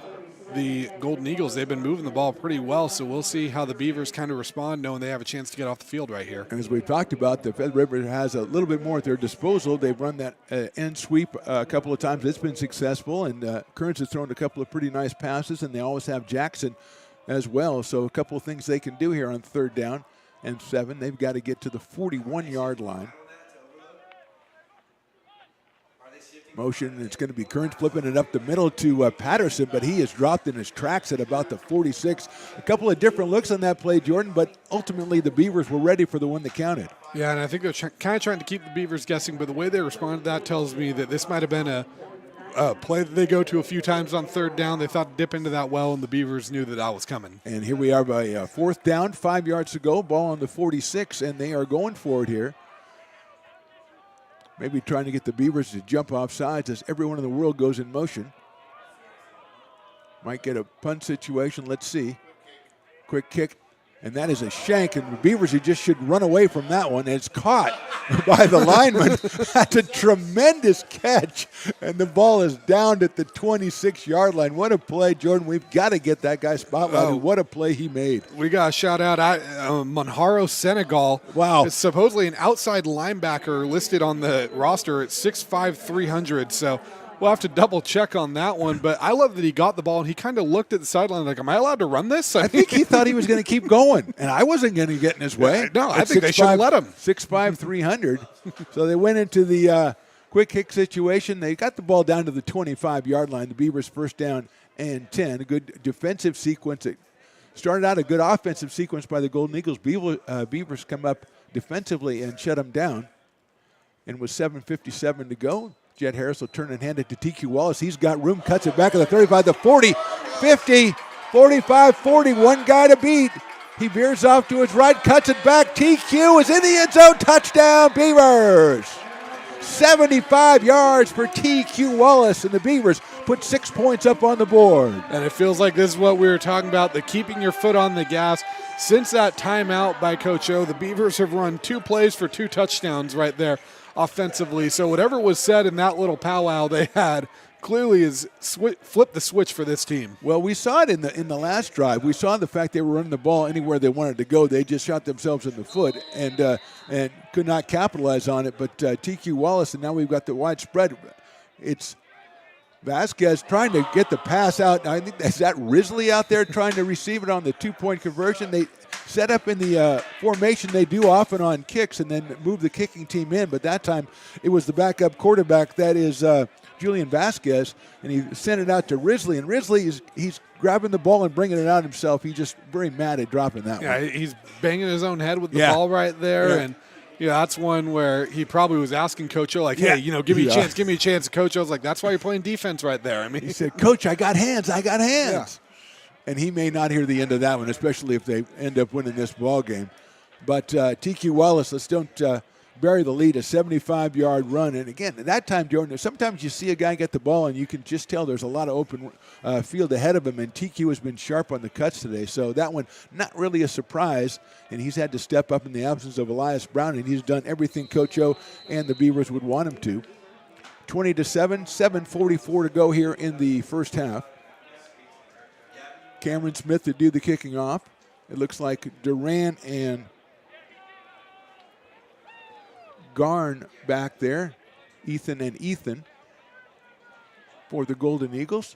the Golden Eagles. They've been moving the ball pretty well, so we'll see how the Beavers kind of respond knowing they have a chance to get off the field right here. And as we've talked about, the Feather River has a little bit more at their disposal. They've run that end sweep a couple of times. It's been successful, and Kearns has thrown a couple of pretty nice passes, and they always have Jackson as well. So a couple of things they can do here on 3rd down and 7. They've got to get to the 41-yard line. Motion, it's going to be Kearns flipping it up the middle to Patterson, but he is dropped in his tracks at about the 46. A couple of different looks on that play, Jordan, but ultimately the Beavers were ready for the one that counted. Yeah, and I think they're kind of trying to keep the Beavers guessing, but the way they responded to that tells me that this might have been a play that they go to a few times on 3rd down. They thought to dip into that well, and the Beavers knew that was coming. And here we are by 4th down, 5 yards to go, ball on the 46, and they are going for it here. Maybe trying to get the Beavers to jump off sides as everyone in the world goes in motion. Might get a punt situation. Let's see. Quick kick. And that is a shank. And the Beavers, you just should run away from that one. And it's caught by the lineman. That's a tremendous catch. And the ball is down at the 26-yard line. What a play, Jordan. We've got to get that guy spotlighted. Oh. What a play he made. We got a shout out Monjaro Senegal. Wow. It's supposedly an outside linebacker listed on the roster at 6'5", 300. So we'll have to double check on that one. But I love that he got the ball and he kind of looked at the sideline like, am I allowed to run this? I think he thought he was going to keep going, and I wasn't going to get in his way. No, I think they should have let him. 6'5", 300. So they went into the quick kick situation. They got the ball down to the 25-yard line. The Beavers first down and 10. A good defensive sequence. It started out a good offensive sequence by the Golden Eagles. Beavers come up defensively and shut them down. And with 7:57 to go, Jed Harris will turn and hand it to TQ Wallace. He's got room, cuts it back at the 35, the 40, 50, 45, 40. One guy to beat. He veers off to his right, cuts it back. TQ is in the end zone. Touchdown, Beavers. 75 yards for TQ Wallace, and the Beavers put 6 points up on the board. And it feels like this is what we were talking about, the keeping your foot on the gas. Since that timeout by Coach O, the Beavers have run 2 plays for 2 touchdowns right there offensively. So whatever was said in that little powwow they had clearly is flipped the switch for this team. Well, we saw it in the last drive. We saw the fact they were running the ball anywhere they wanted to go. They just shot themselves in the foot and could not capitalize on it. But TQ Wallace, and now we've got the wide spread. It's Vasquez trying to get the pass out. I think is that Risley out there trying to receive it on the 2-point conversion. set up in the formation they do often on kicks and then move the kicking team in. But that time it was the backup quarterback, that is Julian Vasquez, and he sent it out to Risley. And Risley, he's grabbing the ball and bringing it out himself. He's just very mad at dropping that one. Yeah, he's banging his own head with the ball right there. Yeah. And that's one where he probably was asking Coach O, like, hey, give me a chance, give me a chance. And Coach O's like, that's why you're playing defense right there. I mean, he said, Coach, I got hands. Yeah. And he may not hear the end of that one, especially if they end up winning this ball game. But TQ Wallace, let's don't bury the lead, a 75-yard run. And again, at that time, Jordan, sometimes you see a guy get the ball and you can just tell there's a lot of open field ahead of him, and TQ has been sharp on the cuts today. So that one, not really a surprise, and he's had to step up in the absence of Elias Brown, and he's done everything Coach O and the Beavers would want him to. 20-7, 7:44 to go here in the first half. Cameron Smith to do the kicking off. It looks like Duran and Garn back there, Ethan and Ethan for the Golden Eagles.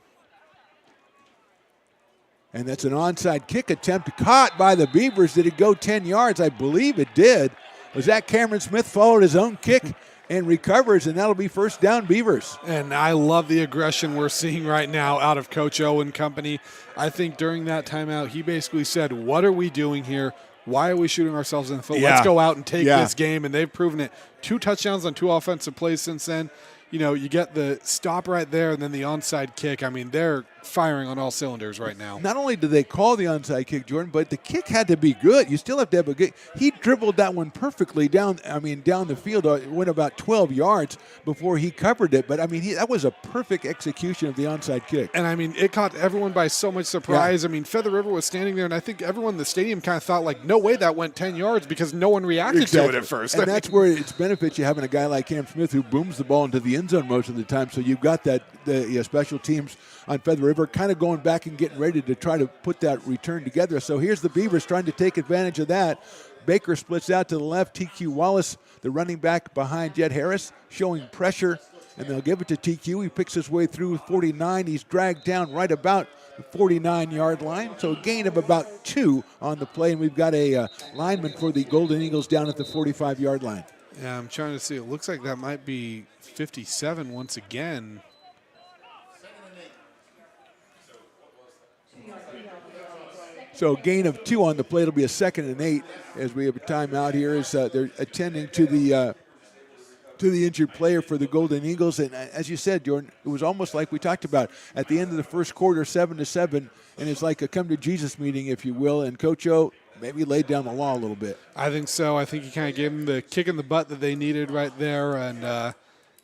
And that's an onside kick attempt caught by the Beavers. Did it go 10 yards? I believe it did. Was that Cameron Smith followed his own kick and recovers, and that'll be first down Beavers. And I love the aggression we're seeing right now out of Coach O and company. I think during that timeout, he basically said, what are we doing here? Why are we shooting ourselves in the foot? Let's go out and take this game. And they've proven it. 2 touchdowns on 2 offensive plays since then. You get the stop right there and then the onside kick. I mean, they're firing on all cylinders right now. Not only did they call the onside kick, Jordan, but the kick had to be good. You still have to have a good. He dribbled that one perfectly down the field. It went about 12 yards before he covered it. But, that was a perfect execution of the onside kick. And, it caught everyone by so much surprise. Yeah. Feather River was standing there, and I think everyone in the stadium kind of thought, like, no way that went 10 yards because no one reacted to it at first. And that's where it's benefits you having a guy like Cam Smith who booms the ball into the end zone most of the time. So you've got the special teams on Feather River kind of going back and getting ready to try to put that return together. So here's the Beavers trying to take advantage of that. Baker splits out to the left. TQ Wallace, the running back behind Jet Harris, showing pressure, and they'll give it to TQ. He picks his way through 49. He's dragged down right about the 49-yard line. So a gain of about 2 on the play, and we've got a lineman for the Golden Eagles down at the 45-yard line. Yeah, I'm trying to see. It looks like that might be 57 once again. So gain of 2 on the play. It'll be a 2nd and 8 as we have a timeout here as they're attending to the injured player for the Golden Eagles. And as you said, Jordan, it was almost like we talked about at the end of the first quarter, 7-7, and it's like a come to Jesus meeting, if you will. And Coach O maybe laid down the law a little bit. I think so. I think he kind of gave them the kick in the butt that they needed right there, and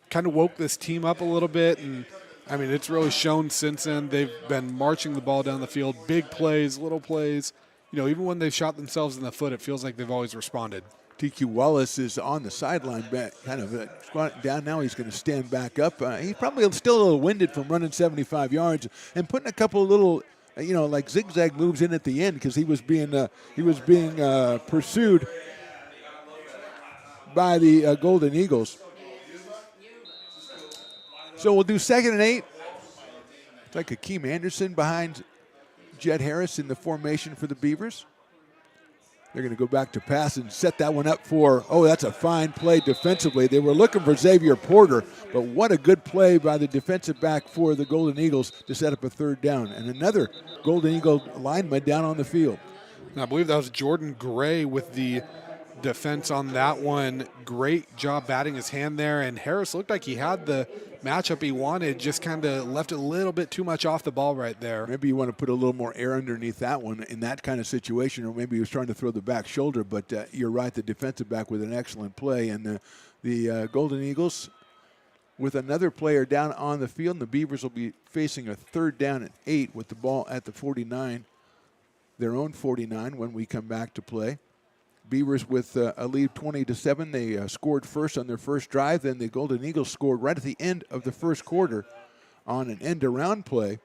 kind of woke this team up a little bit. And it's really shown since then. They've been marching the ball down the field, big plays, little plays. Even when they've shot themselves in the foot, it feels like they've always responded. TQ Wallace is on the sideline, kind of squatting down now. He's going to stand back up. He's probably still a little winded from running 75 yards and putting a couple of little, like zigzag moves in at the end because he was being pursued by the Golden Eagles. So we'll do 2nd and 8. It's like Akeem Anderson behind Jet Harris in the formation for the Beavers. They're going to go back to pass and set that one up that's a fine play defensively. They were looking for Xavier Porter, but what a good play by the defensive back for the Golden Eagles to set up a 3rd down. And another Golden Eagle lineman down on the field. And I believe that was Jordan Gray with the defense on that one. Great job batting his hand there, and Harris looked like he had the matchup he wanted, just kind of left it a little bit too much off the ball right there. Maybe you want to put a little more air underneath that one in that kind of situation, or maybe he was trying to throw the back shoulder, but you're right, the defensive back with an excellent play, and the Golden Eagles with another player down on the field, and the Beavers will be facing a 3rd down and 8 with the ball at the 49, their own 49 when we come back to play. Beavers with a lead 20-7. They scored first on their first drive. Then the Golden Eagles scored right at the end of the first quarter on an end-around play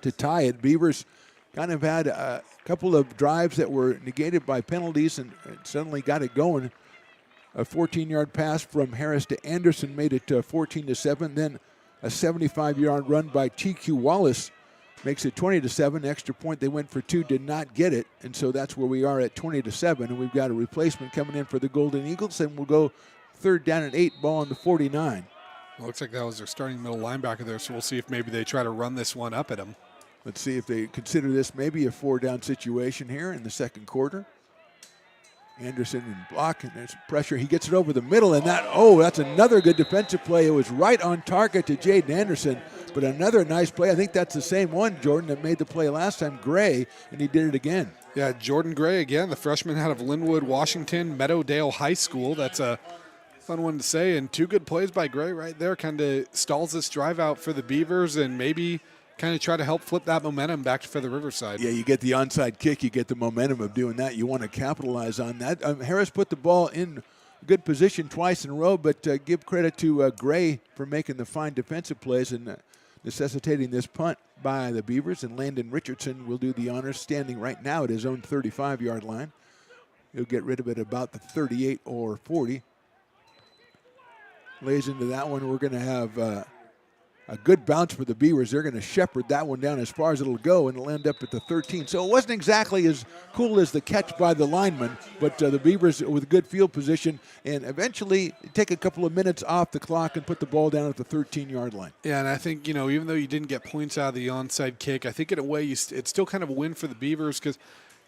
to tie it. Beavers kind of had a couple of drives that were negated by penalties and suddenly got it going. A 14-yard pass from Harris to Anderson made it 14-7. Then a 75-yard run by TQ Wallace Makes it 20-7. Extra point they went for 2, did not get it, and so that's where we are at 20-7. And we've got a replacement coming in for the Golden Eagles, and we'll go 3rd down and 8, ball on the 49. Well, looks like that was their starting middle linebacker there, so we'll see if maybe they try to run this one up at him. Let's see if they consider this maybe a 4-down situation here in the second quarter. Anderson in block, and there's pressure. He gets it over the middle, and that's another good defensive play. It was right on target to Jaden Anderson, but another nice play. I think that's the same one, Jordan, that made the play last time, Gray, and he did it again. Yeah, Jordan Gray again, the freshman out of Linwood, Washington, Meadowdale High School. That's a fun one to say, and 2 good plays by Gray right there. Kind of stalls this drive out for the Beavers and maybe kind of try to help flip that momentum back to Feather Riverside. Yeah, you get the onside kick, you get the momentum of doing that. You want to capitalize on that. Harris put the ball in good position twice in a row, but give credit to Gray for making the fine defensive plays and necessitating this punt by the Beavers. And Landon Richardson will do the honors, standing right now at his own 35-yard line. He'll get rid of it about the 38 or 40. Lays into that one. We're going to have a good bounce for the Beavers. They're going to shepherd that one down as far as it'll go, and it'll end up at the 13. So it wasn't exactly as cool as the catch by the lineman, but the Beavers with good field position and eventually take a couple of minutes off the clock and put the ball down at the 13-yard line. Yeah, and I think, even though you didn't get points out of the onside kick, I think in a way it's still kind of a win for the Beavers because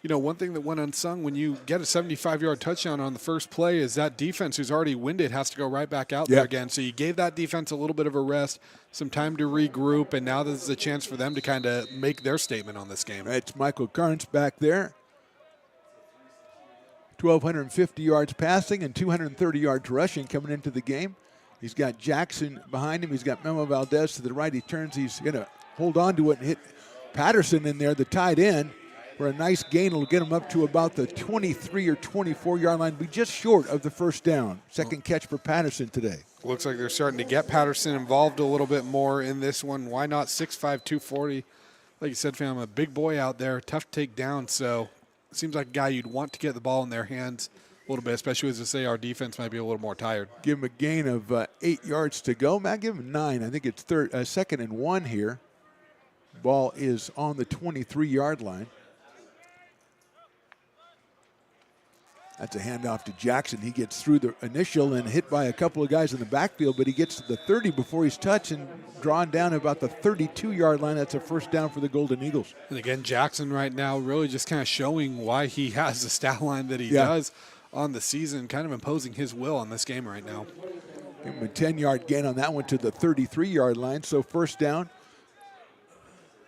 one thing that went unsung when you get a 75-yard touchdown on the first play is that defense who's already winded has to go right back out there again. So you gave that defense a little bit of a rest, some time to regroup, and now this is a chance for them to kind of make their statement on this game. It's Michael Carnes back there. 1,250 yards passing and 230 yards rushing coming into the game. He's got Jackson behind him. He's got Memo Valdez to the right. He turns. He's going to hold on to it and hit Patterson in there, the tight end. For a nice gain, it'll get him up to about the 23 or 24-yard line, be just short of the first down. Second catch for Patterson today. Looks like they're starting to get Patterson involved a little bit more in this one. Why not 6'5", 240? Like you said, fam, a big boy out there, tough to take down. So it seems like a guy you'd want to get the ball in their hands a little bit, especially as I say our defense might be a little more tired. Give him a gain of 8 yards to go. Matt, give him 9. I think it's 2nd and 1 here. Ball is on the 23-yard line. That's a handoff to Jackson. He gets through the initial and hit by a couple of guys in the backfield, but he gets to the 30 before he's touched and drawn down about the 32-yard line. That's a first down for the Golden Eagles. And again, Jackson right now really just kind of showing why he has the stat line that he does on the season, kind of imposing his will on this game right now. Give him a 10-yard gain on that one to the 33-yard line, so first down.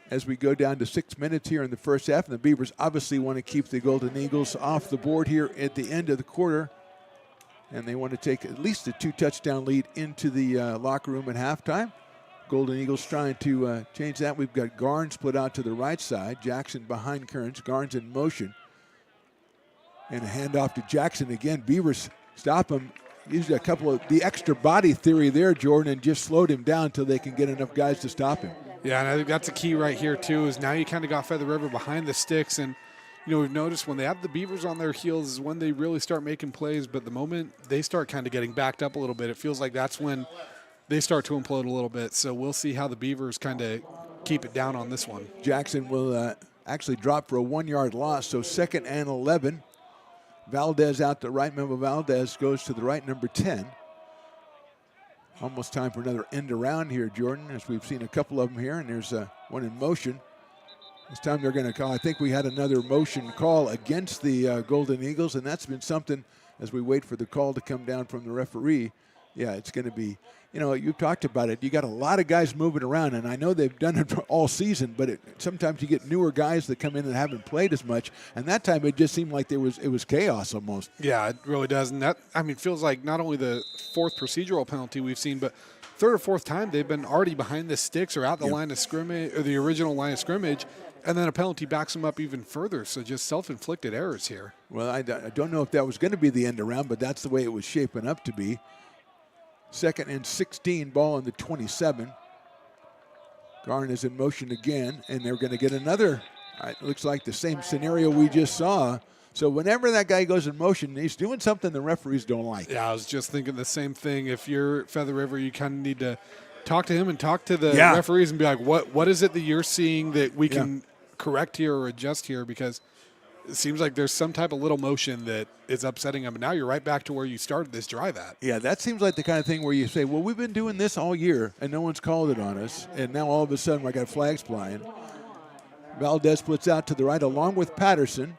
As we go down to 6 minutes here in the first half, and the Beavers obviously want to keep the Golden Eagles off the board here at the end of the quarter, and they want to take at least a 2-touchdown lead into the locker room at halftime. Golden Eagles trying to change that. We've got Garn split out to the right side, Jackson behind Kearns, Garn's in motion, and a handoff to Jackson again. Beavers stop him. Used a couple of the extra body theory there, Jordan, and just slowed him down until they can get enough guys to stop him. Yeah, and I think that's a key right here, too, is now you kind of got Feather River behind the sticks. And, we've noticed when they have the Beavers on their heels is when they really start making plays. But the moment they start kind of getting backed up a little bit, it feels like that's when they start to implode a little bit. So we'll see how the Beavers kind of keep it down on this one. Jackson will actually drop for a 1-yard loss, so 2nd and 11. Valdez out to right. Memo Valdez goes to the right, number 10. Almost time for another end around here, Jordan, as we've seen a couple of them here, and there's one in motion. This time they're going to call. I think we had another motion call against the Golden Eagles, and that's been something as we wait for the call to come down from the referee. Yeah, it's going to be, you've talked about it. You got a lot of guys moving around, and I know they've done it all season, but sometimes you get newer guys that come in and haven't played as much, and that time it just seemed like it was chaos almost. Yeah, it really does, and that, feels like not only the 4th procedural penalty we've seen, but 3rd or 4th time they've been already behind the sticks or out the line of scrimmage, or the original line of scrimmage, and then a penalty backs them up even further, so just self-inflicted errors here. Well, I don't know if that was going to be the end around, but that's the way it was shaping up to be. 2nd and 16, ball on the 27. Garn is in motion again, and they're going to get another. It looks like the same scenario we just saw. So whenever that guy goes in motion, he's doing something the referees don't like. Yeah, I was just thinking the same thing. If you're Feather River, you kind of need to talk to him and talk to the Yeah. referees and be like, what is it that you're seeing that we can correct here or adjust here? Because it seems like there's some type of little motion that is upsetting them. And now you're right back to where you started this drive at. Yeah, that seems like the kind of thing where you say, well, we've been doing this all year, and no one's called it on us, and now all of a sudden I got flags flying. Valdez splits out to the right along with Patterson.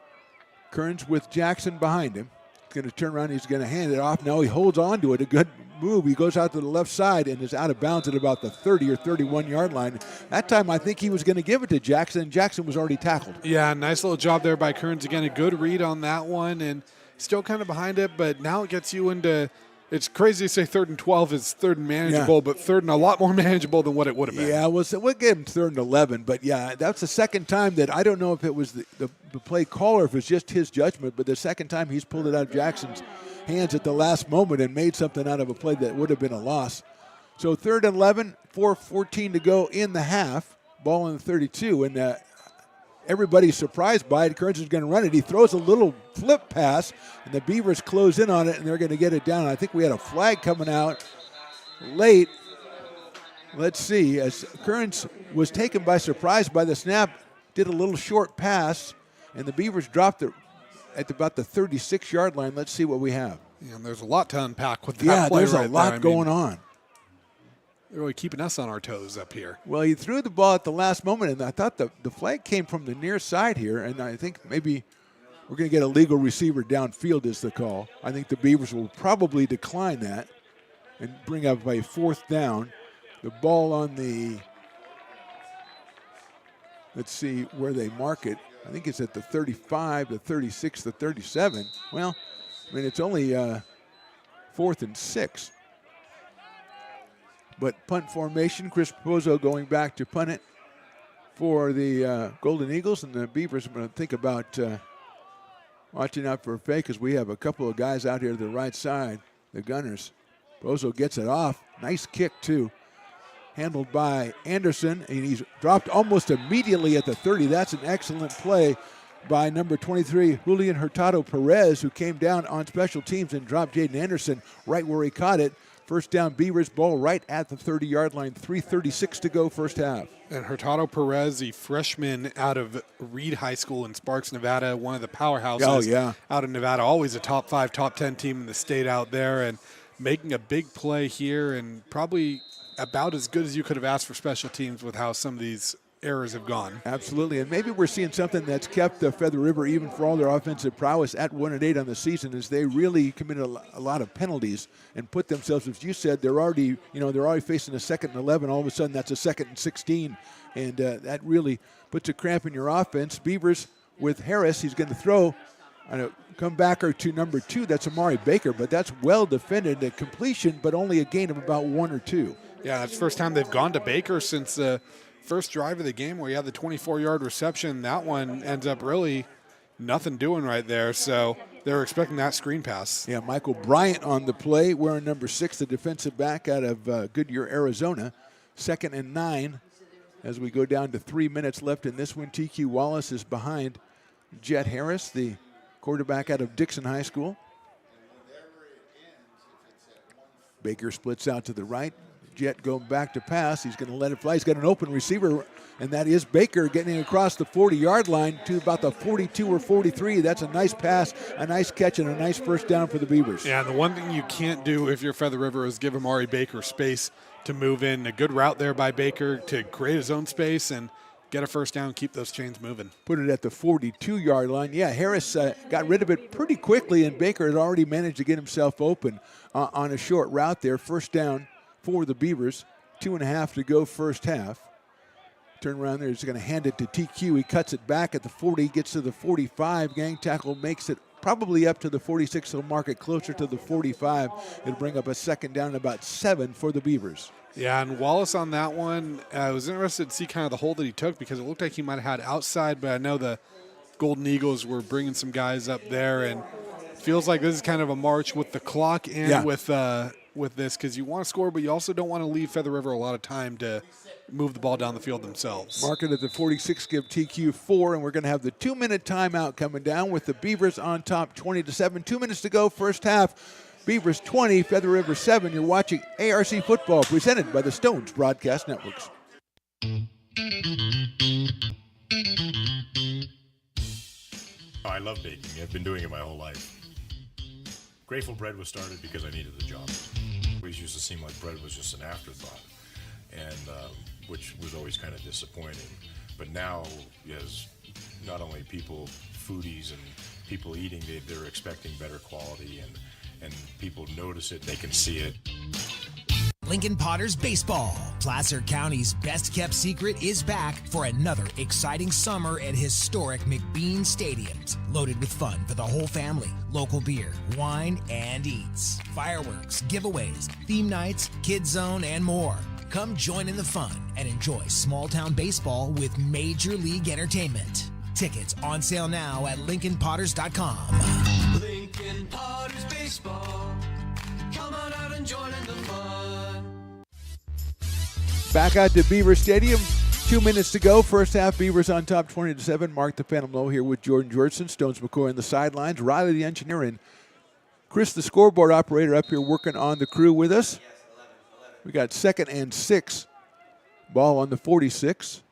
Kearns with Jackson behind him. He's going to turn around. He's going to hand it off. No, he holds on to it. A good move. He goes out to the left side and is out of bounds at about the 30 or 31-yard line. That time I think he was going to give it to Jackson. Jackson was already tackled. Yeah, nice little job there by Kearns. Again, a good read on that one, and still kind of behind it, but now it gets you into – it's crazy to say 3rd and 12 is 3rd and manageable, but 3rd and a lot more manageable than what it would have been. Yeah, we'll give him 3rd and 11, but yeah, that's the second time that I don't know if it was the play caller, if it's just his judgment, but the second time he's pulled it out of Jackson's hands at the last moment and made something out of a play that would have been a loss. So 3rd and 11, 4:14 to go in the half, ball in the 32, and everybody's surprised by it. Kearns is going to run it. He throws a little flip pass, and the Beavers close in on it, and they're going to get it down. I think we had a flag coming out late. Let's see. As Kearns was taken by surprise by the snap, did a little short pass, and the Beavers dropped it at about the 36-yard line. Let's see what we have. Yeah, and there's a lot to unpack with that play there's right a lot there. going on. They're really keeping us on our toes up here. Well, he threw the ball at the last moment, and I thought the flag came from the near side here, and I think maybe we're going to get a legal receiver downfield is the call. I think the Beavers will probably decline that and bring up a 4th down. The ball on the, let's see where they mark it. I think it's at the 35, the 36, the 37. Well, I mean, it's only 4th and 6. But punt formation, Chris Pozo going back to punt it for the Golden Eagles, and the Beavers are going to think about watching out for a fake because we have a couple of guys out here to the right side, the Gunners. Pozo gets it off. Nice kick, too. Handled by Anderson, and he's dropped almost immediately at the 30. That's an excellent play by number 23, Julian Hurtado Perez, who came down on special teams and dropped Jaden Anderson right where he caught it. First down, Beavers, ball right at the 30-yard line. 3:36 to go, first half. And Hurtado Perez, the freshman out of Reed High School in Sparks, Nevada, one of the powerhouses out of Nevada, always a top 5, top 10 team in the state out there, and making a big play here, and probably about as good as you could have asked for special teams with how some of these errors have gone. Absolutely, and maybe we're seeing something that's kept Feather River, even for all their offensive prowess, at 1-8 on the season, as they really committed a lot of penalties and put themselves, as you said, they're already facing a 2nd and 11. All of a sudden, that's a 2nd and 16, and that really puts a cramp in your offense. Beavers with Harris, he's going to throw on a comebacker to number 2. That's Amari Baker, but that's well defended. A completion, but only a gain of about 1 or 2. Yeah, that's the first time they've gone to Baker since the first drive of the game where you had the 24-yard reception. That one ends up really nothing doing right there, so they were expecting that screen pass. Yeah, Michael Bryant on the play, wearing number 6, the defensive back out of Goodyear, Arizona. 2nd and 9 as we go down to 3 minutes left in this one. TQ Wallace is behind Jet Harris, the quarterback out of Dixon High School. Baker splits out to the right. Jet going back to pass. He's going to let it fly. He's got an open receiver, and that is Baker getting across the 40-yard line to about the 42 or 43. That's a nice pass, a nice catch, and a nice first down for the Beavers. Yeah, and the one thing you can't do if you're Feather River is give Amari Baker space to move in. A good route there by Baker to create his own space and get a first down, keep those chains moving. Put it at the 42-yard line. Yeah, Harris got rid of it pretty quickly, and Baker had already managed to get himself open on a short route there. First down for the Beavers. 2.5 to go first half. Turn around there. He's going to hand it to TQ. He cuts it back at the 40, gets to the 45. Gang tackle makes it probably up to the 46. He'll mark it closer to the 45. It'll bring up a second down and about 7 for the Beavers. Yeah, and Wallace on that one, I was interested to see kind of the hold that he took because it looked like he might have had outside, but I know the Golden Eagles were bringing some guys up there, and it feels like this is kind of a march with the clock and with this because you want to score, but you also don't want to leave Feather River a lot of time to move the ball down the field themselves. Mark it at the 46, give TQ 4, and we're going to have the 2-minute timeout coming down with the Beavers on top 20-7. 2 minutes to go first half. Beavers 20, Feather River 7. You're watching ARC Football presented by the Stones Broadcast Networks. I love baking. I've been doing it my whole life. Grateful Bread was started because I needed a job. It always used to seem like bread was just an afterthought, and which was always kind of disappointing. But now, as not only people, foodies and people eating, they're expecting better quality, and people notice it, they can see it. Lincoln Potters Baseball. Placer County's best-kept secret is back for another exciting summer at historic McBean Stadiums. Loaded with fun for the whole family. Local beer, wine, and eats. Fireworks, giveaways, theme nights, kids zone, and more. Come join in the fun and enjoy small-town baseball with Major League Entertainment. Tickets on sale now at LincolnPotters.com. Lincoln Potters Baseball. Come on out and join in the fun. Back out to Beaver Stadium. 2 minutes to go. First half, Beavers on top 20-7. Mark the Phantom Low here with Jordan Georgeson. Stones McCoy on the sidelines. Riley the engineer and Chris the scoreboard operator up here working on the crew with us. We got 2nd and 6. Ball on the 46.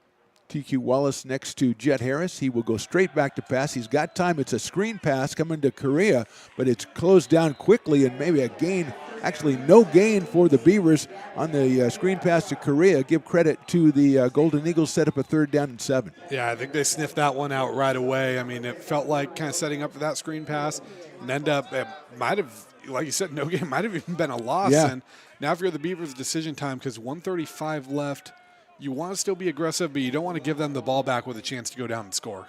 TQ Wallace next to Jet Harris. He will go straight back to pass. He's got time. It's a screen pass coming to Correa, but it's closed down quickly and maybe a gain. Actually, no gain for the Beavers on the screen pass to Correa. Give credit to the Golden Eagles, set up a 3rd down and 7. Yeah, I think they sniffed that one out right away. I mean, it felt like kind of setting up for that screen pass and end up, it might have, like you said, no game, might have even been a loss. Yeah. And now for the Beavers, decision time because 1:35 left. You want to still be aggressive, but you don't want to give them the ball back with a chance to go down and score.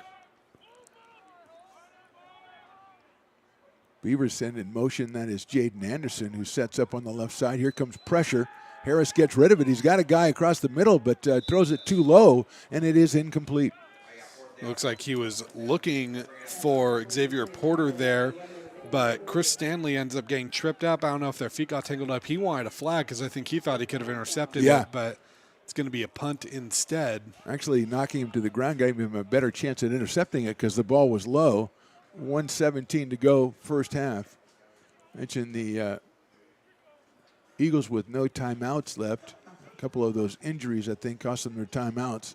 Beavers send in motion. That is Jaden Anderson, who sets up on the left side. Here comes pressure. Harris gets rid of it. He's got a guy across the middle, but throws it too low, and it is incomplete. It looks like he was looking for Xavier Porter there, but Chris Stanley ends up getting tripped up. I don't know if their feet got tangled up. He wanted a flag because I think he thought he could have intercepted it, but it's going to be a punt instead. Actually, knocking him to the ground gave him a better chance at intercepting it because the ball was low. 1:17 to go, first half. Mentioned the Eagles with no timeouts left. A couple of those injuries, I think, cost them their timeouts.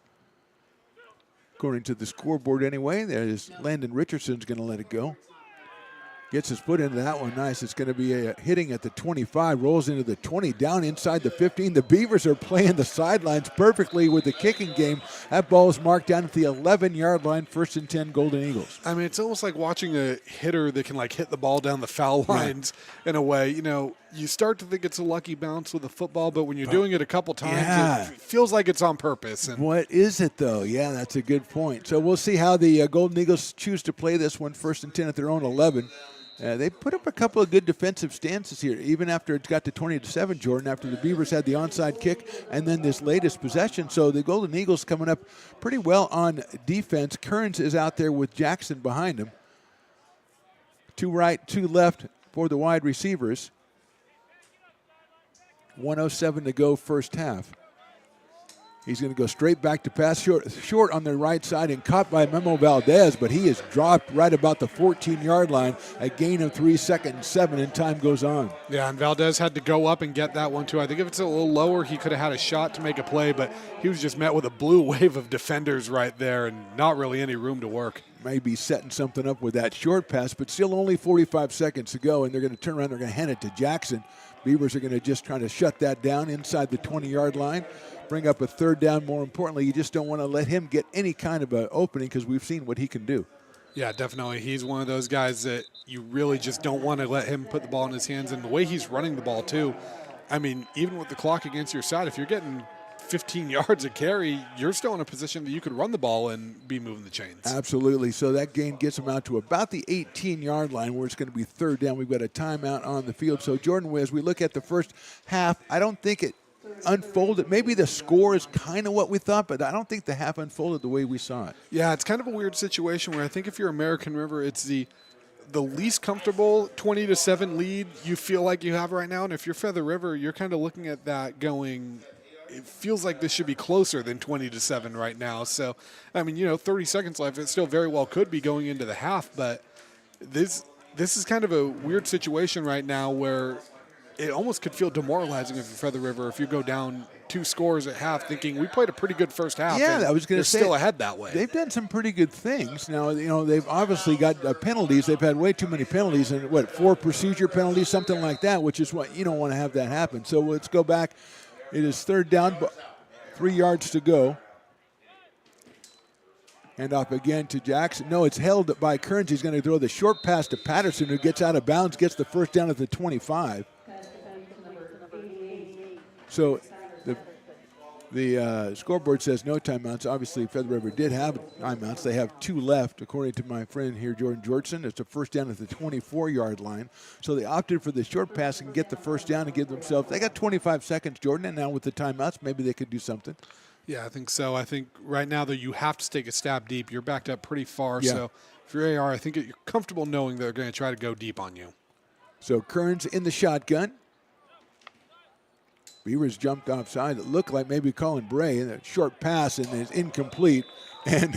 According to the scoreboard anyway, there's Landon Richardson's going to let it go. Gets his foot into that one. Nice. It's going to be a hitting at the 25. Rolls into the 20. Down inside the 15. The Beavers are playing the sidelines perfectly with the kicking game. That ball is marked down at the 11-yard line. 1st and 10, Golden Eagles. I mean, it's almost like watching a hitter that can, like, hit the ball down the foul lines in a way. You know, you start to think it's a lucky bounce with a football, but when you're doing it a couple times, it feels like it's on purpose. And what is it, though? Yeah, that's a good point. So we'll see how the Golden Eagles choose to play this one. 1st and 10 at their own 11. They put up a couple of good defensive stances here, even after it got to 20-7, Jordan, after the Beavers had the onside kick and then this latest possession. So the Golden Eagles coming up pretty well on defense. Kearns is out there with Jackson behind him. 2 right, 2 left for the wide receivers. 1:07 to go, first half. He's going to go straight back to pass, short on the right side and caught by Memo Valdez, but he is dropped right about the 14-yard line, a gain of 3, 2nd and 7, and time goes on. Yeah, and Valdez had to go up and get that one, too. I think if it's a little lower, he could have had a shot to make a play, but he was just met with a blue wave of defenders right there and not really any room to work. Maybe setting something up with that short pass, but still only 45 seconds to go, and they're going to turn around, they're going to hand it to Jackson. Beavers are going to just try to shut that down inside the 20-yard line. Bring up a 3rd down. More importantly, you just don't want to let him get any kind of an opening because we've seen what he can do. Yeah, definitely. He's one of those guys that you really just don't want to let him put the ball in his hands. And the way he's running the ball, too, I mean, even with the clock against your side, if you're getting 15 yards a carry, you're still in a position that you could run the ball and be moving the chains. Absolutely. So that gain gets them out to about the 18-yard line where it's going to be 3rd down. We've got a timeout on the field. So, Jordan, as we look at the first half, I don't think it unfolded. Maybe the score is kind of what we thought, but I don't think the half unfolded the way we saw it. Yeah, it's kind of a weird situation where I think if you're American River, it's the least comfortable 20-7 lead you feel like you have right now. And if you're Feather River, you're kind of looking at that going, it feels like this should be closer than 20-7 right now. So, I mean, 30 seconds left. It still very well could be going into the half, but this this is kind of a weird situation right now where it almost could feel demoralizing if you're Feather River if you go down 2 scores at half thinking we played a pretty good first half. Yeah, I was going to say. They're still ahead that way. They've done some pretty good things. Now, they've obviously got penalties. They've had way too many penalties, and 4 procedure penalties, something like that, which is what you don't want to have that happen. So let's go back. It is 3rd down, 3 yards to go. Hand off again to Jackson. No, it's held by Kearns. He's going to throw the short pass to Patterson, who gets out of bounds, gets the first down at the 25. So the scoreboard says no timeouts. Obviously, Feather River did have timeouts. They have 2 left, according to my friend here, Jordan Georgeson. It's a first down at the 24-yard line. So they opted for the short pass and get the first down and give themselves. They got 25 seconds, Jordan, and now with the timeouts, maybe they could do something. Yeah, I think so. I think right now, though, you have to take a stab deep. You're backed up pretty far. Yeah. So if you're AR, I think you're comfortable knowing they're going to try to go deep on you. So Kearns in the shotgun. Beavers jumped offside. It looked like maybe Colin Bray, and a short pass and is incomplete. And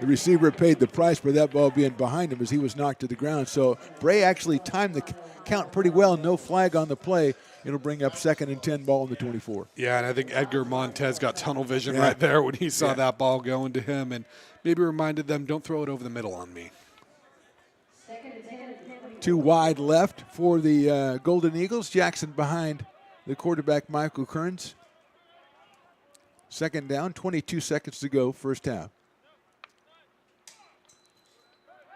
the receiver paid the price for that ball being behind him as he was knocked to the ground. So Bray actually timed the count pretty well. No flag on the play. It'll bring up 2nd and 10 ball in the 24. Yeah, and I think Edgar Montez got tunnel vision right there when he saw that ball going to him and maybe reminded them, don't throw it over the middle on me. 2 wide left for the Golden Eagles. Jackson behind the quarterback, Michael Kearns. 2nd down, 22 seconds to go, first half.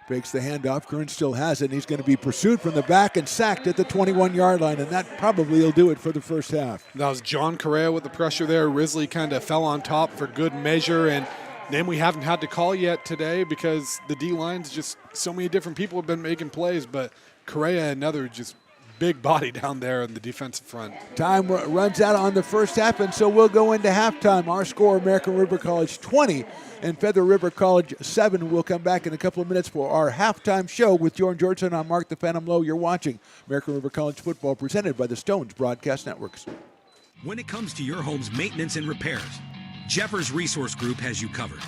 Fakes the handoff. Kearns still has it, and he's going to be pursued from the back and sacked at the 21-yard line, and that probably will do it for the first half. That was John Correa with the pressure there. Risley kind of fell on top for good measure, and name we haven't had to call yet today because the D-line's just so many different people have been making plays, but Correa, another just big body down there in the defensive front. Time runs out on the first half, and so we'll go into halftime. Our score, American River College 20 and Feather River College 7. We'll come back in a couple of minutes for our halftime show with Jordan Georgeson. I'm Mark the Phantom Lowe. You're watching American River College football presented by the Stones Broadcast Networks. When it comes to your home's maintenance and repairs, Jeffers Resource Group has you covered.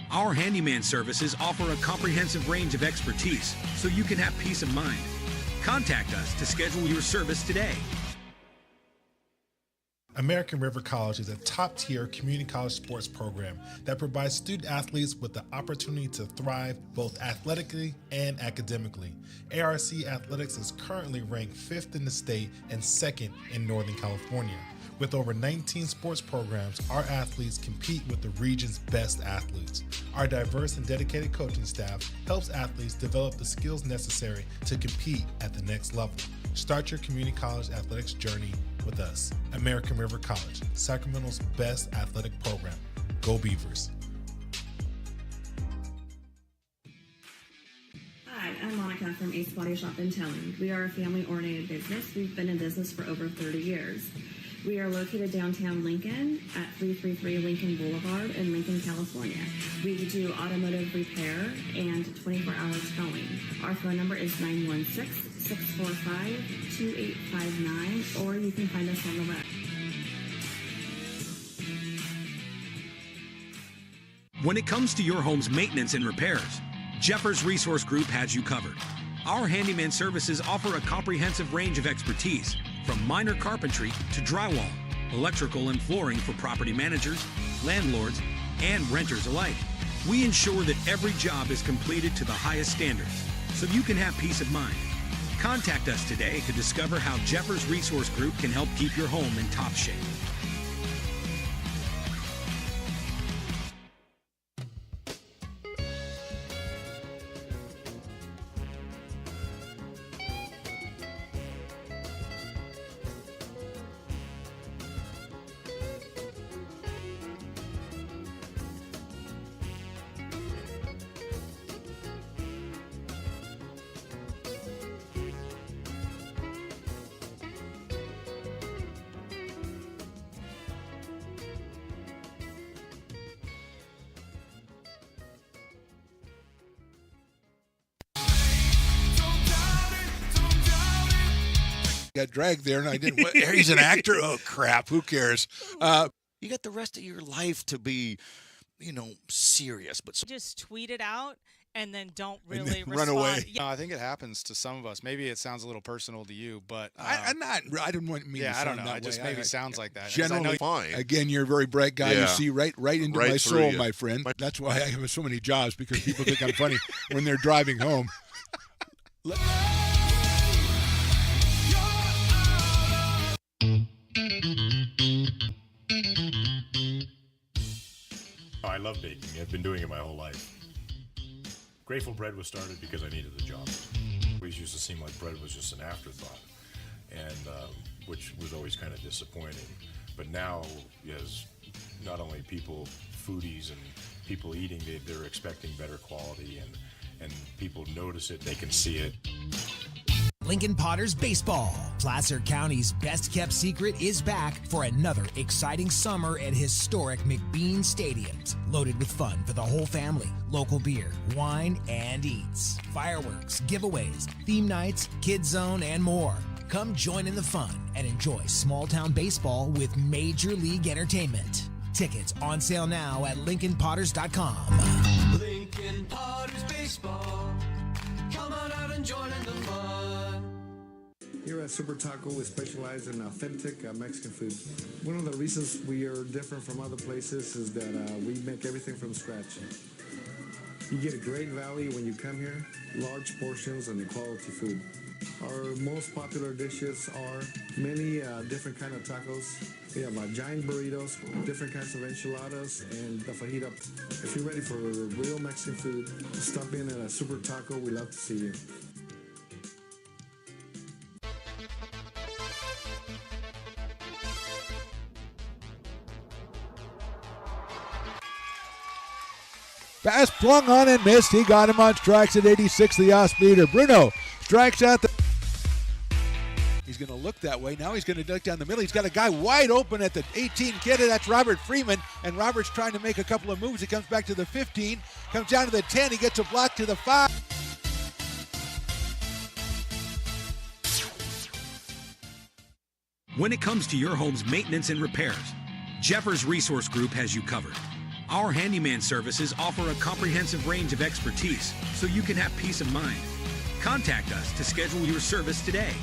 Our handyman services offer a comprehensive range of expertise so you can have peace of mind. Contact us to schedule your service today. American River College is a top-tier community college sports program that provides student athletes with the opportunity to thrive both athletically and academically. ARC Athletics is currently ranked 5th in the state and 2nd in Northern California. With over 19 sports programs, our athletes compete with the region's best athletes. Our diverse and dedicated coaching staff helps athletes develop the skills necessary to compete at the next level. Start your community college athletics journey with us. American River College, Sacramento's best athletic program. Go Beavers. Hi, I'm Monica from Ace Body Shop in Telling. We are a family-oriented business. We've been in business for over 30 years. We are located downtown Lincoln at 333 Lincoln Boulevard in Lincoln, California. We do automotive repair and 24-hour towing. Our phone number is 916-645-2859, or you can find us on the web. When it comes to your home's maintenance and repairs, Jeffers Resource Group has you covered. Our handyman services offer a comprehensive range of expertise, from minor carpentry to drywall, electrical and flooring for property managers, landlords, and renters alike. We ensure that every job is completed to the highest standards, so you can have peace of mind. Contact us today to discover how Jeffers Resource Group can help keep your home in top shape. Got dragged there, and I didn't. He's an actor. Oh crap! Who cares? You got the rest of your life to be serious, but just tweet it out and then don't really run respond. away. Yeah. I think it happens to some of us. Maybe it sounds a little personal to you, but I didn't want me to yeah, I sound don't know. that It just way. maybe I sounds like that. 'Cause Generally, fine. Again, you're a very bright guy. You Yeah. see right into Right my through soul, you. my friend. That's why I have so many jobs, because people think I'm funny when they're driving home. I love baking. I've been doing it my whole life. Grateful Bread was started because I needed the job. It always used to seem like bread was just an afterthought, and which was always kind of disappointing. But now, as not only people, foodies and people eating, they're expecting better quality, and people notice it, they can see it. Lincoln Potters Baseball. Placer County's best kept secret is back for another exciting summer at historic McBean Stadiums. Loaded with fun for the whole family, local beer, wine, and eats. Fireworks, giveaways, theme nights, kids zone, and more. Come join in the fun and enjoy small town baseball with Major League Entertainment. Tickets on sale now at LincolnPotters.com. Lincoln Potters Baseball. Come on out and join in the fun. Here at Super Taco, we specialize in authentic Mexican food. One of the reasons we are different from other places is that we make everything from scratch. You get a great value when you come here, large portions and quality food. Our most popular dishes are many different kind of tacos. We have giant burritos, different kinds of enchiladas, and the fajita. If you're ready for real Mexican food, stop in at a Super Taco. We love to see you. Pass flung on and missed. He got him on strikes at 86, the off-speeder. Bruno strikes out the... He's going to look that way. Now he's going to look down the middle. He's got a guy wide open at the 18 kid. That's Robert Freeman. And Robert's trying to make a couple of moves. He comes back to the 15, comes down to the 10. He gets a block to the 5. When it comes to your home's maintenance and repairs, Jeffers Resource Group has you covered. Our handyman services offer a comprehensive range of expertise so you can have peace of mind. Contact us to schedule your service today.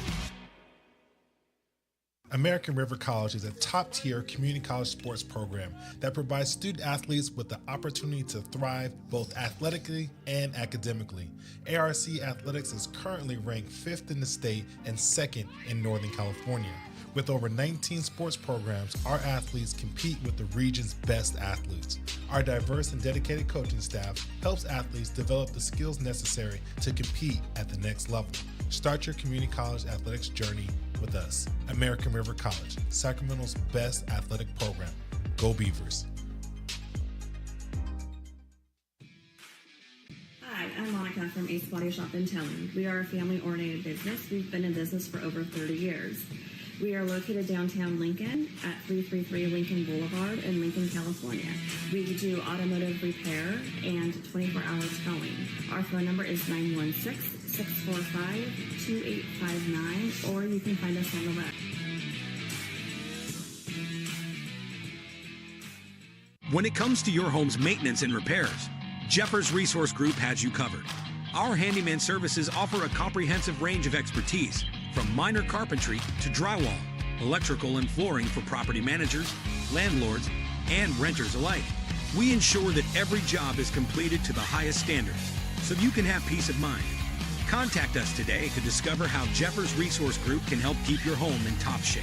American River College is a top-tier community college sports program that provides student athletes with the opportunity to thrive both athletically and academically. ARC Athletics is currently ranked 5th in the state and 2nd in Northern California. With over 19 sports programs, our athletes compete with the region's best athletes. Our diverse and dedicated coaching staff helps athletes develop the skills necessary to compete at the next level. Start your community college athletics journey with us. American River College, Sacramento's best athletic program. Go Beavers. Hi, I'm Monica from Ace Body Shop in Telling. We are a family-oriented business. We've been in business for over 30 years. We are located downtown Lincoln at 333 Lincoln Boulevard in Lincoln, California. We do automotive repair and 24-hour towing. Our phone number is 916-645-2859, or you can find us on the web. When it comes to your home's maintenance and repairs, Jeffers Resource Group has you covered. Our handyman services offer a comprehensive range of expertise, from minor carpentry to drywall, electrical and flooring for property managers, landlords, and renters alike. We ensure that every job is completed to the highest standards, so you can have peace of mind. Contact us today to discover how Jeffers Resource Group can help keep your home in top shape.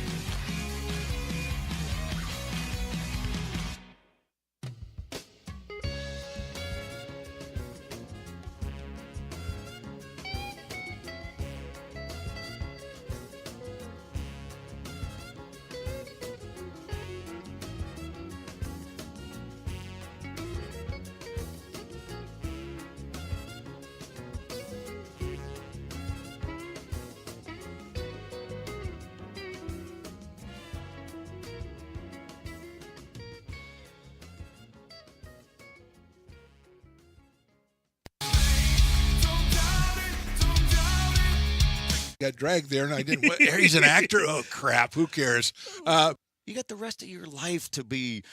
Got dragged there, and I didn't. He's an actor. Oh crap! Who cares? You got the rest of your life to be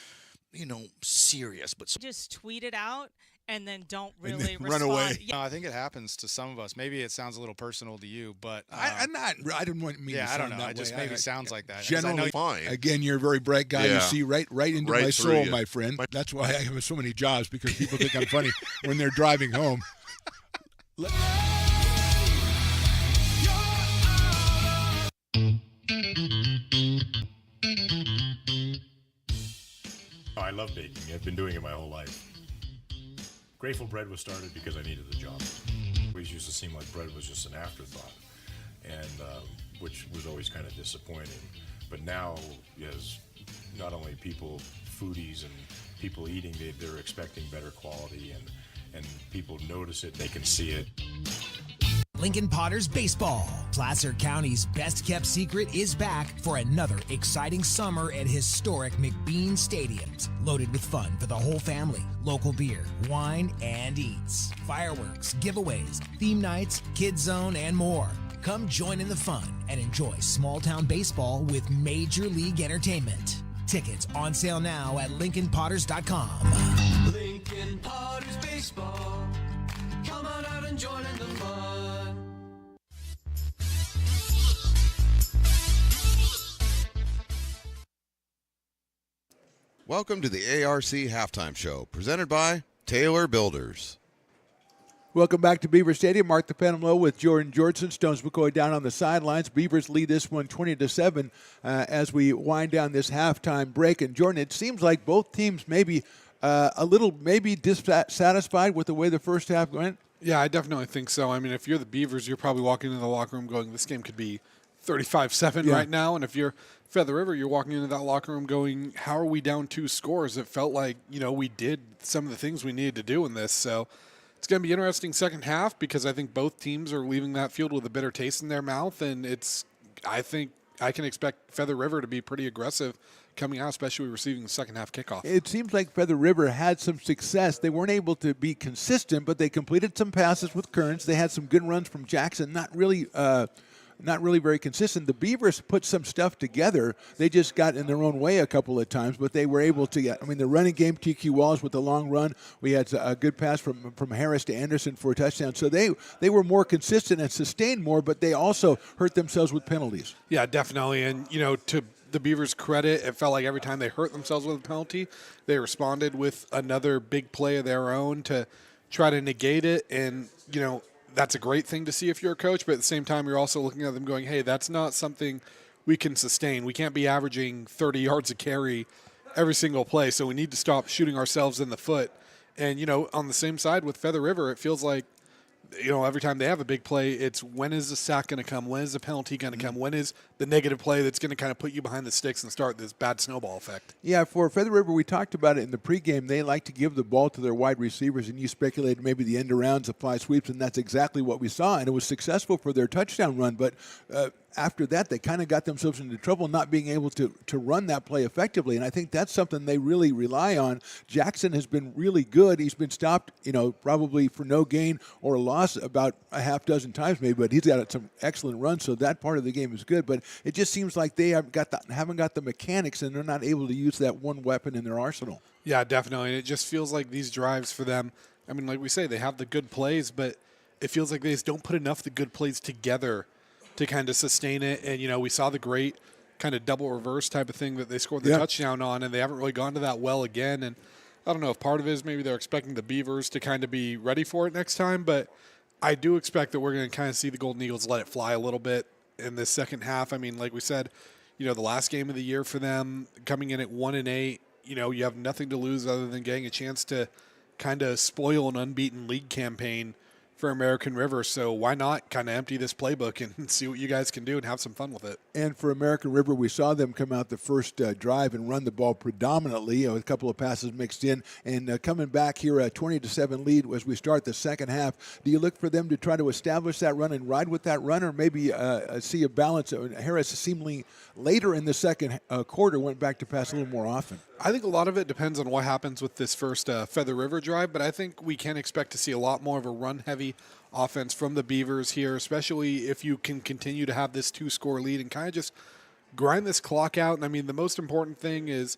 serious, but Just tweet it out and then don't And really then run respond. away. Yeah. I think it happens to some of us. Maybe it sounds a little personal to you, but I didn't want me to yeah, I sound don't know. that It just way. maybe sounds like that. 'Cause I know Generally, Fine. again, you're a very bright guy. You Yeah. see right into Right my through soul, you. my friend. That's why I have so many jobs, because people think I'm funny when they're driving home. Oh, I love baking. I've been doing it my whole life. Grateful Bread was started because I needed a job. It always used to seem like bread was just an afterthought, and which was always kind of disappointing. But now, as not only people, foodies and people eating, they're expecting better quality, and people notice it, they can see it. Lincoln Potters Baseball. Placer County's best-kept secret is back for another exciting summer at historic McBean Stadiums. Loaded with fun for the whole family. Local beer, wine, and eats. Fireworks, giveaways, theme nights, kids zone, and more. Come join in the fun and enjoy small-town baseball with Major League Entertainment. Tickets on sale now at LincolnPotters.com. Lincoln Potters Baseball. Come on out and join in the fun. Welcome to the ARC Halftime Show, presented by Taylor Builders. Welcome back to Beaver Stadium. Mark the Phantom Low with Jordan Georgeson. Stones McCoy down on the sidelines. Beavers lead this one 20-7 as we wind down this halftime break. And Jordan, it seems like both teams maybe a little dissatisfied with the way the first half went. Yeah, I definitely think so. I mean, if you're the Beavers, you're probably walking into the locker room going, this game could be 35-7 right now. And if you're Feather River, you're walking into that locker room going, how are we down 2 scores? It felt like, we did some of the things we needed to do in this. So it's going to be interesting second half, because I think both teams are leaving that field with a bitter taste in their mouth. And I think I can expect Feather River to be pretty aggressive coming out, especially receiving the second half kickoff. It seems like Feather River had some success. They weren't able to be consistent, but they completed some passes with Kearns. They had some good runs from Jackson, not really very consistent. The Beavers put some stuff together. They just got in their own way a couple of times, but they were able to get, the running game, TQ Walls with the long run. We had a good pass from Harris to Anderson for a touchdown. So they were more consistent and sustained more, but they also hurt themselves with penalties. Yeah, definitely. And, to the Beavers' credit, it felt like every time they hurt themselves with a penalty, they responded with another big play of their own to try to negate it. And, that's a great thing to see if you're a coach, but at the same time, you're also looking at them going, hey, that's not something we can sustain. We can't be averaging 30 yards a carry every single play, so we need to stop shooting ourselves in the foot. And, on the same side with Feather River, it feels like, every time they have a big play, it's when is the sack going to come? When is the penalty going to come? When is the negative play that's going to kind of put you behind the sticks and start this bad snowball effect? Yeah, for Feather River, we talked about it in the pregame. They like to give the ball to their wide receivers, and you speculated maybe the end arounds, the fly sweeps, and that's exactly what we saw. And it was successful for their touchdown run, but after that, they kind of got themselves into trouble not being able to run that play effectively. And I think that's something they really rely on. Jackson has been really good. He's been stopped, probably for no gain or loss about a half dozen times maybe, but he's got some excellent runs, so that part of the game is good. But it just seems like they haven't got the mechanics, and they're not able to use that one weapon in their arsenal. Yeah, definitely. And it just feels like these drives for them, like we say, they have the good plays, but it feels like they just don't put enough of the good plays together to kind of sustain it. And, we saw the great kind of double reverse type of thing that they scored the touchdown on, and they haven't really gone to that well again. And I don't know if part of it is maybe they're expecting the Beavers to kind of be ready for it next time, but I do expect that we're going to kind of see the Golden Eagles let it fly a little bit in this second half. Like we said, the last game of the year for them, coming in at 1-8, you have nothing to lose other than getting a chance to kind of spoil an unbeaten league campaign for American River. So why not kind of empty this playbook and see what you guys can do and have some fun with it? And for American River, we saw them come out the first drive and run the ball predominantly, with a couple of passes mixed in. And coming back here, a 20-7 lead as we start the second half. Do you look for them to try to establish that run and ride with that run, or maybe see a balance? Harris seemingly later in the second quarter went back to pass a little more often. I think a lot of it depends on what happens with this first Feather River drive, but I think we can expect to see a lot more of a run-heavy offense from the Beavers here, especially if you can continue to have this 2-score lead and kind of just grind this clock out. And the most important thing is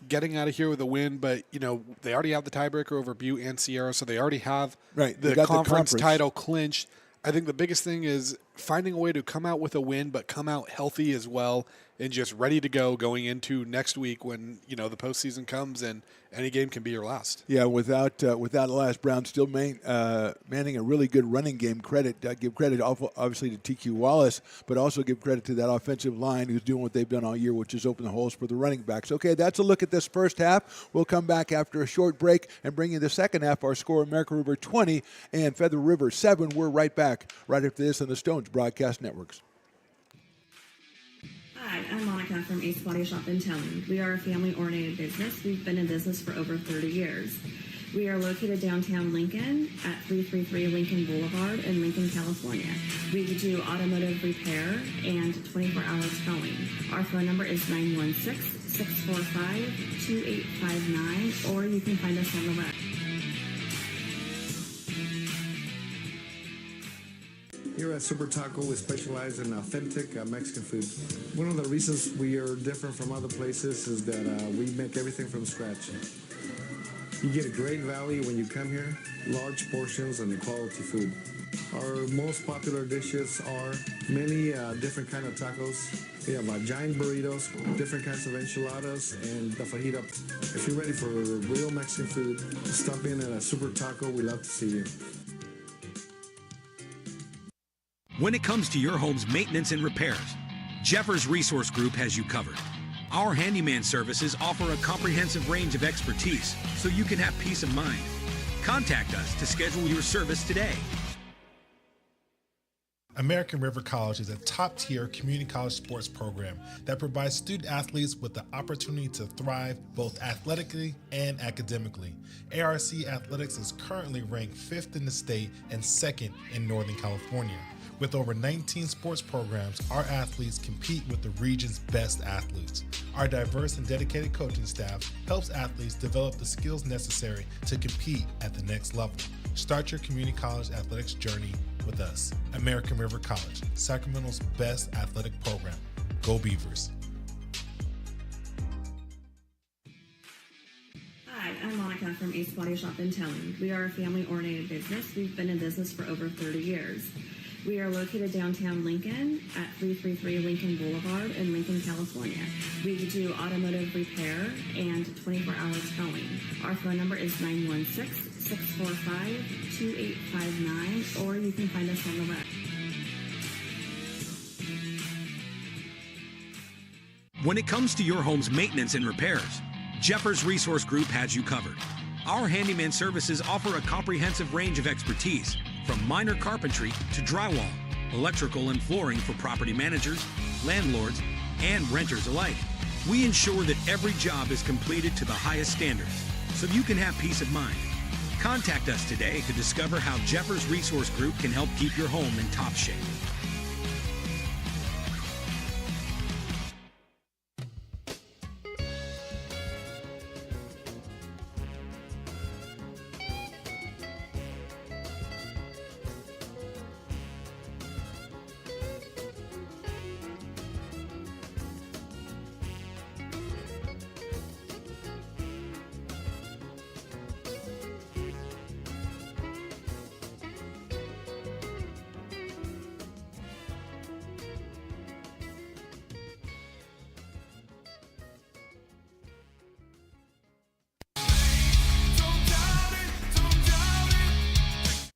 getting out of here with a win, but they already have the tiebreaker over Butte and Sierra, so they already have They the got conference title clinched. I think the biggest thing is finding a way to come out with a win, but come out healthy as well and just ready to go going into next week when the postseason comes and any game can be your last. Yeah, without Elias Brown still manning a really good running game. Give credit obviously to TQ Wallace, but also give credit to that offensive line who's doing what they've done all year, which is open the holes for the running backs. Okay, that's a look at this first half. We'll come back after a short break and bring you the second half. Our score: American River 20 and Feather River 7. We're right back right after this on the Stones Broadcast Networks. Hi, I'm Monica from Ace Body Shop and Towing. We are a family-oriented business. We've been in business for over 30 years. We are located downtown Lincoln at 333 Lincoln Boulevard in Lincoln, California. We do automotive repair and 24-hour towing. Our phone number is 916-645-2859, or you can find us on the web. Here at Super Taco, we specialize in authentic Mexican food. One of the reasons we are different from other places is that we make everything from scratch. You get a great value when you come here, large portions and quality food. Our most popular dishes are many different kind of tacos. We have giant burritos, different kinds of enchiladas, and the fajita. If you're ready for real Mexican food, stop in at a Super Taco. We love to see you. When it comes to your home's maintenance and repairs, Jeffers Resource Group has you covered. Our handyman services offer a comprehensive range of expertise so you can have peace of mind. Contact us to schedule your service today. American River College is a top-tier community college sports program that provides student-athletes with the opportunity to thrive both athletically and academically. ARC Athletics is currently ranked 5th in the state and 2nd in Northern California. With over 19 sports programs, our athletes compete with the region's best athletes. Our diverse and dedicated coaching staff helps athletes develop the skills necessary to compete at the next level. Start your community college athletics journey with us. American River College, Sacramento's best athletic program. Go Beavers. Hi, I'm Monica from Ace Body Shop and Towing. We are a family-oriented business. We've been in business for over 30 years. We are located downtown Lincoln at 333 Lincoln Boulevard in Lincoln, California. We do automotive repair and 24-hour towing. Our phone number is 916-645-2859, or you can find us on the web. When it comes to your home's maintenance and repairs, Jeffers Resource Group has you covered. Our handyman services offer a comprehensive range of expertise, from minor carpentry to drywall, electrical and flooring for property managers, landlords, and renters alike. We ensure that every job is completed to the highest standards, so you can have peace of mind. Contact us today to discover how Jeffers Resource Group can help keep your home in top shape.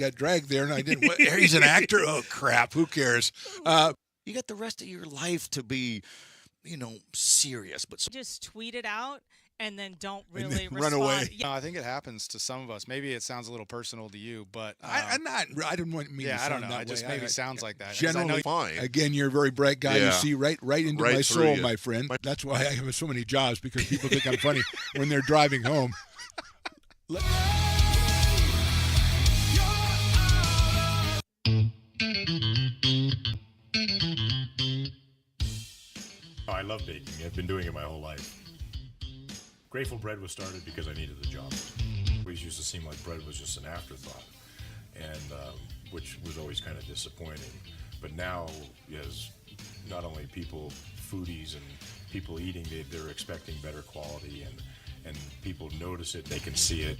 Got dragged there, and I didn't. He's an actor. Oh crap! Who cares? You got the rest of your life to be, serious. But just tweet it out and then don't really run away. No, I think it happens to some of us. Maybe it sounds a little personal to you, but I didn't want me. Yeah, to I don't sound know. That It just way. maybe sounds like that. Generally, fine. Again, you're a very bright guy. Yeah. You see right into Right my through soul, you. my friend. That's why I have so many jobs, because people think I'm funny when they're driving home. I love baking. I've been doing it my whole life. Grateful Bread was started because I needed the job. It always used to seem like bread was just an afterthought, and which was always kind of disappointing. But now, as not only people, foodies, and people eating, they're expecting better quality, and and people notice it, they can see it.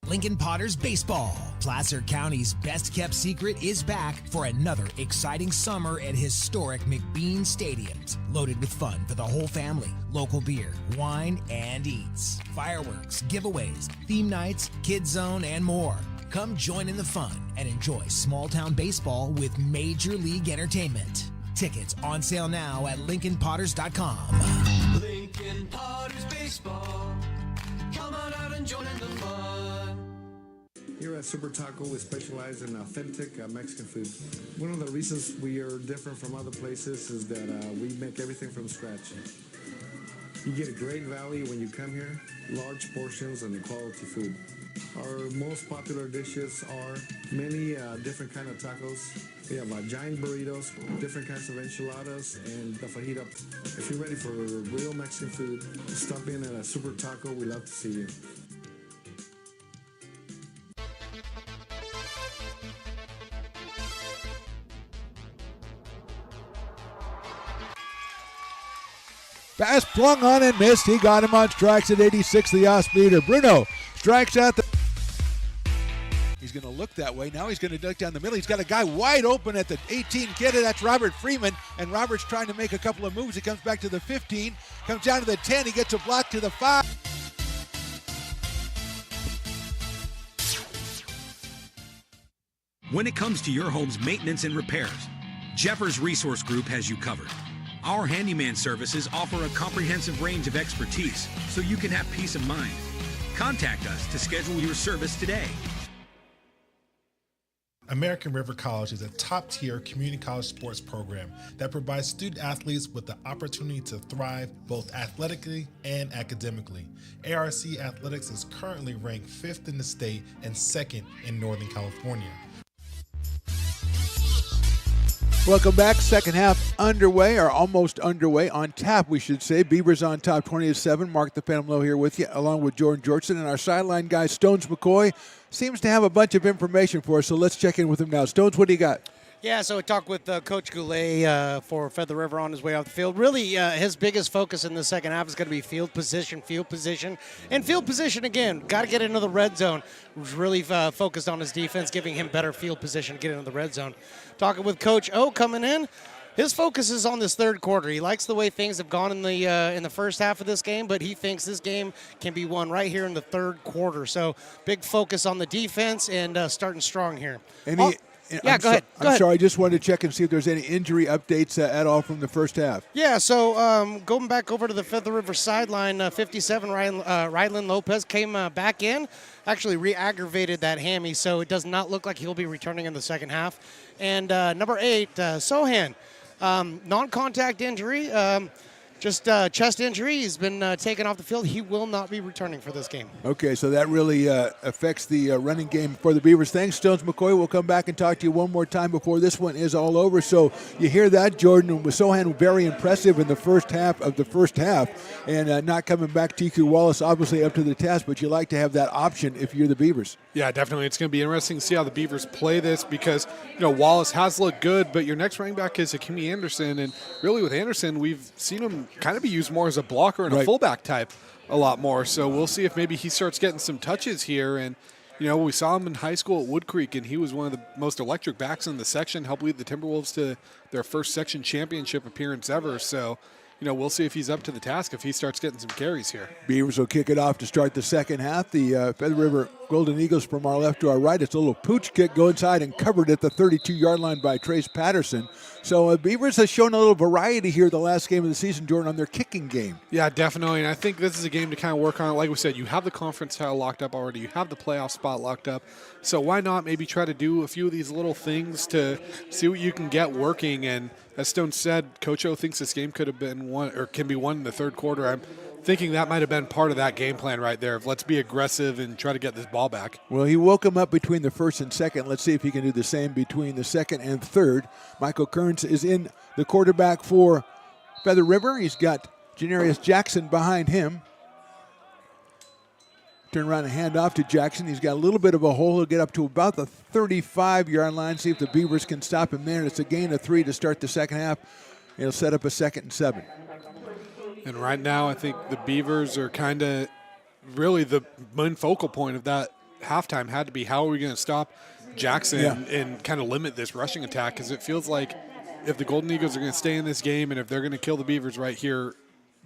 Lincoln Potters Baseball. Placer County's best kept secret is back for another exciting summer at historic McBean Stadiums. Loaded with fun for the whole family, local beer, wine, and eats. Fireworks, giveaways, theme nights, kids zone, and more. Come join in the fun and enjoy small town baseball with Major League Entertainment. Tickets on sale now at LincolnPotters.com. Lincoln Potters Baseball. Come on out and join in the fun. Here at Super Taco, we specialize in authentic Mexican food. One of the reasons we are different from other places is that we make everything from scratch. You get a great value when you come here, large portions and quality food. Our most popular dishes are many different kind of tacos. We have giant burritos, different kinds of enchiladas, and the fajita. If you're ready for real Mexican food, stop in at a Super Taco. We'd love to see you. Pass flung on and missed. He got him on strikes at 86, the off-speeder. Bruno strikes out the... He's going to look that way. Now he's going to duck down the middle. He's got a guy wide open at the 18 kid. That's Robert Freeman. And Robert's trying to make a couple of moves. He comes back to the 15, comes down to the 10. He gets a block to the 5. When it comes to your home's maintenance and repairs, Jeffers Resource Group has you covered. Our handyman services offer a comprehensive range of expertise so you can have peace of mind. Contact us to schedule your service today. American River College is a top-tier community college sports program that provides student athletes with the opportunity to thrive both athletically and academically. ARC Athletics is currently ranked 5th in the state and 2nd in Northern California. Welcome back. Second half underway, or almost underway, on tap, we should say. Beavers on top 20-7. Mark the Phantom Low here with you, along with Jordan Georgeson. And our sideline guy, Stones McCoy, seems to have a bunch of information for us, so let's check in with him now. Stones, what do you got? Yeah, so we talked with Coach Goulet for Feather River on his way off the field. Really, his biggest focus in the second half is going to be field position, and field position again. Got to get into the red zone. Was really focused on his defense, giving him better field position to get into the red zone. Talking with Coach O coming in. His focus is on this third quarter. He likes the way things have gone in the first half of this game, but he thinks this game can be won right here in the third quarter. So big focus on the defense and starting strong here. Go ahead. I'm sorry, I just wanted to check and see if there's any injury updates at all from the first half. Yeah, so going back over to the Feather River sideline, 57, Rylan Lopez came back in, actually re-aggravated that hammy, so it does not look like he'll be returning in the second half. And number 8, Sohan, non-contact injury, just chest injury. He's been taken off the field. He will not be returning for this game. Okay, so that really affects the running game for the Beavers. Thanks, Stones McCoy. We'll come back and talk to you one more time before this one is all over. So you hear that, Jordan, with Sohan very impressive in the first half of the first half, and not coming back. TQ Wallace obviously up to the task, but you like to have that option if you're the Beavers. Yeah, definitely. It's going to be interesting to see how the Beavers play this because, Wallace has looked good, but your next running back is Hakimi Anderson, and really with Anderson, we've seen him kind of be used more as a blocker and a fullback type a lot more. So we'll see if maybe he starts getting some touches here. And, we saw him in high school at Wood Creek, and he was one of the most electric backs in the section, helped lead the Timberwolves to their first section championship appearance ever. So, we'll see if he's up to the task if he starts getting some carries here. Beavers will kick it off to start the second half. The Feather River Golden Eagles from our left to our right. It's a little pooch kick, go inside and covered at the 32-yard line by Trace Patterson. So Beavers has shown a little variety here the last game of the season, Jordan, on their kicking game. Yeah, definitely. And I think this is a game to kind of work on. Like we said, you have the conference title locked up already. You have the playoff spot locked up. So why not maybe try to do a few of these little things to see what you can get working. And as Stone said, Coach O thinks this game could have been won or can be won in the third quarter. I'm thinking that might have been part of that game plan right there. Let's be aggressive and try to get this ball back. Well, he woke him up between the first and second. Let's see if he can do the same between the second and third. Michael Kearns is in the quarterback for Feather River. He's got Janarius Jackson behind him. Turn around and hand off to Jackson. He's got a little bit of a hole. He'll get up to about the 35-yard line, see if the Beavers can stop him there. It's a gain of 3 to start the second half. It'll set up a 2nd and 7. And right now, I think the Beavers are kind of really the main focal point of that halftime had to be how are we going to stop Jackson and kind of limit this rushing attack, because it feels like if the Golden Eagles are going to stay in this game and if they're going to kill the Beavers right here,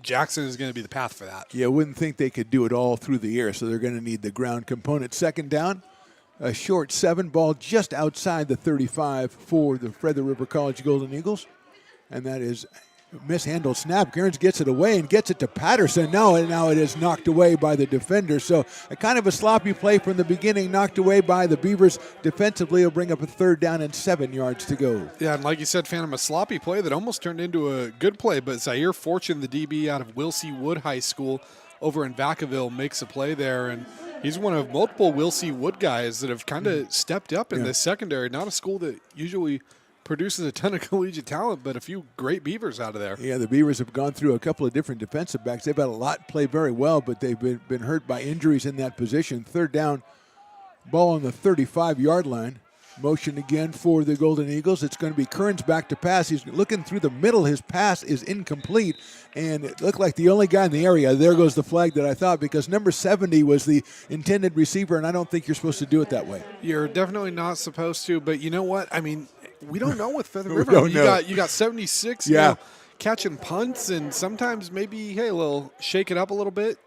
Jackson is going to be the path for that. Yeah, I wouldn't think they could do it all through the air, so they're going to need the ground component. Second down, a short 7 ball just outside the 35 for the Feather River College Golden Eagles, and that is mishandled snap. Cairns gets it away and gets it to Patterson. Now it is knocked away by the defender. So a kind of a sloppy play from the beginning, knocked away by the Beavers. Defensively, will bring up a 3rd down and 7 yards to go. Yeah, and like you said, Phantom, a sloppy play that almost turned into a good play. But Zaire Fortune, the DB out of Will C. Wood High School over in Vacaville, makes a play there. And he's one of multiple Will C. Wood guys that have kind of stepped up in this secondary. Not a school that usually produces a ton of collegiate talent, but a few great Beavers out of there. Yeah, the Beavers have gone through a couple of different defensive backs. They've had a lot play very well, but they've been hurt by injuries in that position. 3rd down, ball on the 35-yard line. Motion again for the Golden Eagles. It's going to be Kearns back to pass. He's looking through the middle. His pass is incomplete, and it looked like the only guy in the area. There goes the flag that I thought, because number 70 was the intended receiver, and I don't think you're supposed to do it that way. You're definitely not supposed to, but you know what? I mean, we don't know with Feather River. don't know. You got 76 catching punts, and sometimes maybe, hey, shake it up a little bit.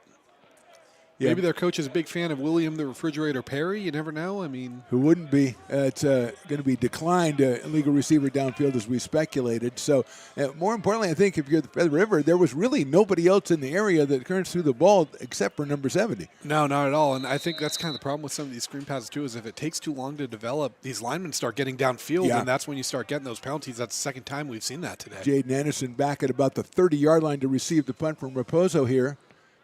Yeah. Maybe their coach is a big fan of William the Refrigerator Perry. You never know. I mean, who wouldn't be? It's going to be declined illegal receiver downfield, as we speculated. So, more importantly, I think if you're the Feather River, there was really nobody else in the area that Kearns threw the ball except for number 70. No, not at all. And I think that's kind of the problem with some of these screen passes too, is if it takes too long to develop, these linemen start getting downfield, and that's when you start getting those penalties. That's the second time we've seen that today. Jaden Anderson back at about the 30-yard line to receive the punt from Raposo here.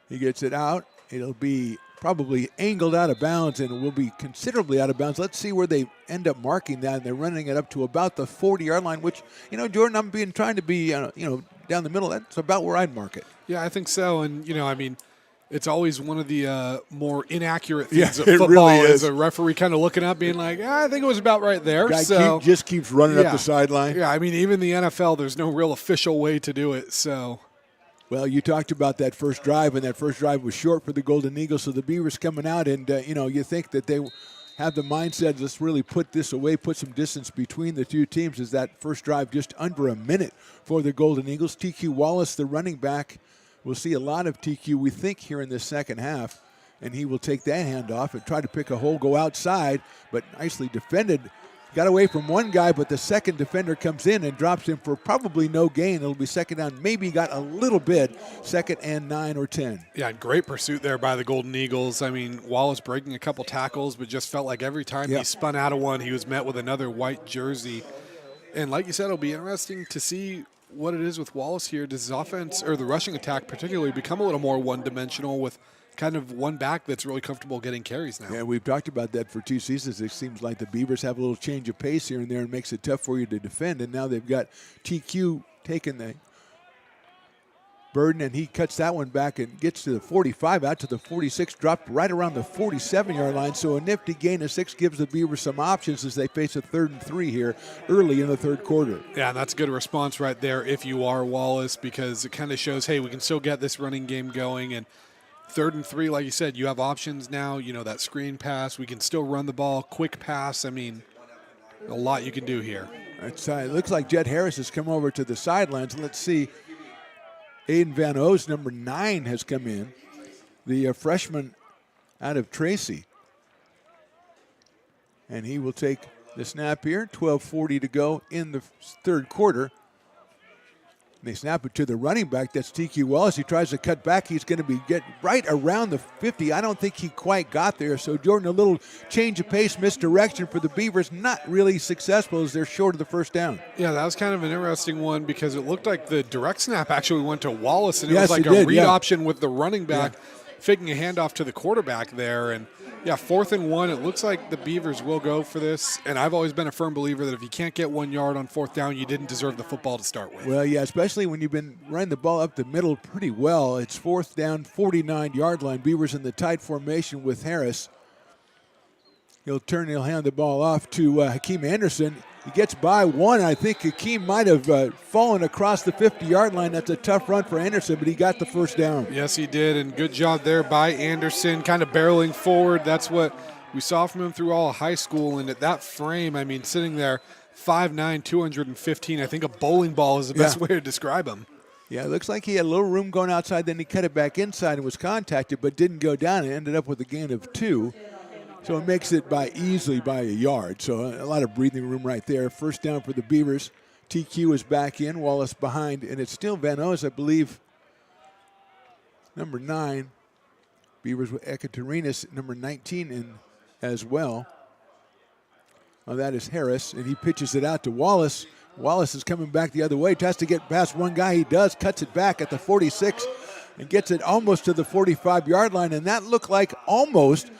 He gets it out. It'll be probably angled out of bounds, and it will be considerably out of bounds. Let's see where they end up marking that. And they're running it up to about the 40-yard line, which, Jordan, I'm trying to be, down the middle. That's about where I'd mark it. Yeah, I think so. And, I mean, it's always one of the more inaccurate things of it football really is is. A referee kind of looking up, being like, I think it was about right there. Guy just keeps running up the sideline. Yeah, I mean, even the NFL, there's no real official way to do it. So, well, you talked about that first drive, and that first drive was short for the Golden Eagles. So the Beavers coming out, and, you think that they have the mindset, let's really put this away, put some distance between the two teams. Is that first drive just under a minute for the Golden Eagles? TQ Wallace, the running back, we'll see a lot of TQ, we think, here in the second half, and he will take that handoff and try to pick a hole, go outside, but nicely defended. Got away from one guy, but the second defender comes in and drops him for probably no gain. It'll be second down. Maybe got a little bit, 2nd and 9 or 10. Yeah, great pursuit there by the Golden Eagles. I mean, Wallace breaking a couple tackles, but just felt like every time he spun out of one, he was met with another white jersey. And like you said, it'll be interesting to see what it is with Wallace here. Does his offense, or the rushing attack particularly, become a little more one-dimensional with kind of one back that's really comfortable getting carries now? Yeah, we've talked about that for 2 seasons. It seems like the Beavers have a little change of pace here and there and makes it tough for you to defend. And now they've got TQ taking the burden, and he cuts that one back and gets to the 45, out to the 46, dropped right around the 47-yard line. So a nifty gain of 6 gives the Beavers some options as they face a 3rd and 3 here early in the third quarter. Yeah, that's a good response right there if you are Wallace, because it kind of shows, hey, we can still get this running game going. And 3rd and 3, like you said, you have options now. That screen pass. We can still run the ball, quick pass. I mean, a lot you can do here. It looks like Jed Harris has come over to the sidelines. Let's see. Aiden Van O's number 9 has come in, the freshman out of Tracy. And he will take the snap here. 12:40 to go in the third quarter. They snap it to the running back. That's TQ Wallace. He tries to cut back. He's going to get right around the 50. I don't think he quite got there. So, Jordan, a little change of pace, misdirection for the Beavers. Not really successful as they're short of the first down. Yeah, that was kind of an interesting one because it looked like the direct snap actually went to Wallace, and it Yes, was like it did, a read option with the running back faking a handoff to the quarterback there. And, 4th and 1, it looks like the Beavers will go for this. And I've always been a firm believer that if you can't get 1 yard on 4th down, you didn't deserve the football to start with. Well, yeah, especially when you've been running the ball up the middle pretty well. It's 4th down, 49-yard line. Beavers in the tight formation with Harris. He'll hand the ball off to Hakeem Anderson. He gets by one. I think Hakeem might have fallen across the 50-yard line. That's a tough run for Anderson, but he got the first down. Yes, he did, and good job there by Anderson, kind of barreling forward. That's what we saw from him through all of high school, and at that frame, I mean, sitting there, 5'9", 215, I think a bowling ball is the best way to describe him. Yeah, it looks like he had a little room going outside, then he cut it back inside and was contacted, but didn't go down and ended up with a gain of 2. So it makes it easily by a yard. So a lot of breathing room right there. First down for the Beavers. TQ is back in, Wallace behind, and it's still Van O's, I believe, number 9. Beavers with Ekaterinas, number 19 in as well. Well, that is Harris, and he pitches it out to Wallace. Wallace is coming back the other way, tries to get past one guy. He does, cuts it back at the 46 and gets it almost to the 45-yard line, and that looked like almost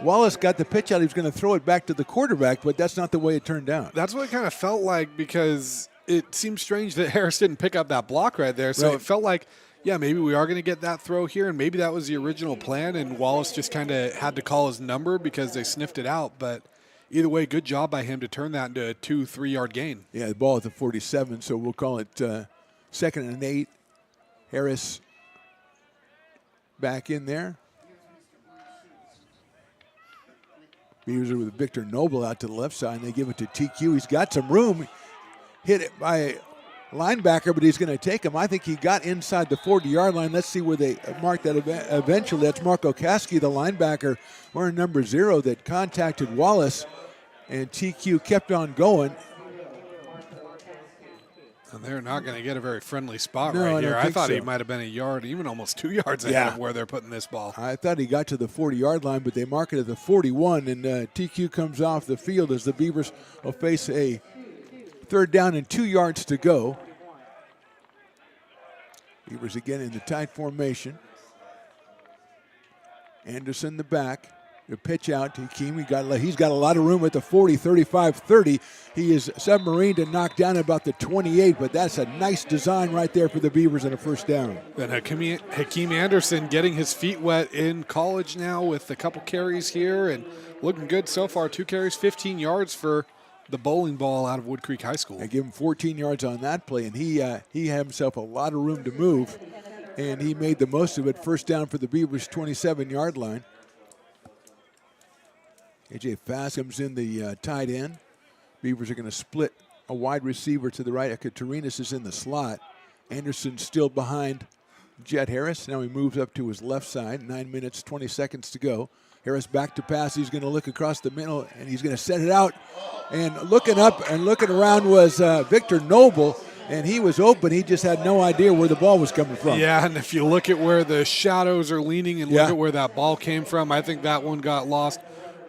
Wallace got the pitch out. He was going to throw it back to the quarterback, but that's not the way it turned out. That's what it kind of felt like, because it seems strange that Harris didn't pick up that block right there. So It felt like, yeah, maybe we are going to get that throw here, and maybe that was the original plan, and Wallace just kind of had to call his number because they sniffed it out. But either way, good job by him to turn that into a 2-3-yard gain. Yeah, the ball at the 47, so we'll call it 2nd and 8. Harris back in there. Beavers are with Victor Noble out to the left side, and they give it to TQ. He's got some room. Hit it by a linebacker, but he's going to take him. I think he got inside the 40-yard line. Let's see where they mark that eventually. That's Marco Kasky, the linebacker, wearing number 0, that contacted Wallace, and TQ kept on going. And they're not going to get a very friendly spot No, right here. I thought so. he might have been a yard, even almost 2 yards ahead of where they're putting this ball. I thought he got to the 40-yard line, but they mark it at the 41, and TQ comes off the field as the Beavers will face a 3rd down and 2 yards to go. Beavers again in the tight formation. Anderson the back. The pitch out to Hakeem. He's got a lot of room at the 40, 35, 30. He is submarined and knocked down at about the 28, but that's a nice design right there for the Beavers and a first down. Then Hakeem Anderson getting his feet wet in college now with a couple carries here and looking good so far. 2 carries, 15 yards for the bowling ball out of Wood Creek High School. I give him 14 yards on that play, and he had himself a lot of room to move, and he made the most of it. First down for the Beavers, 27-yard line. A.J. Fast comes in the tight end. Beavers are going to split a wide receiver to the right. Ekaterinas is in the slot. Anderson still behind Jet Harris. Now he moves up to his left side. 9 minutes, 20 seconds to go. Harris back to pass. He's going to look across the middle, and he's going to set it out. And looking up and looking around was Victor Noble, and he was open. He just had no idea where the ball was coming from. Yeah, and if you look at where the shadows are leaning and look at where that ball came from, I think that one got lost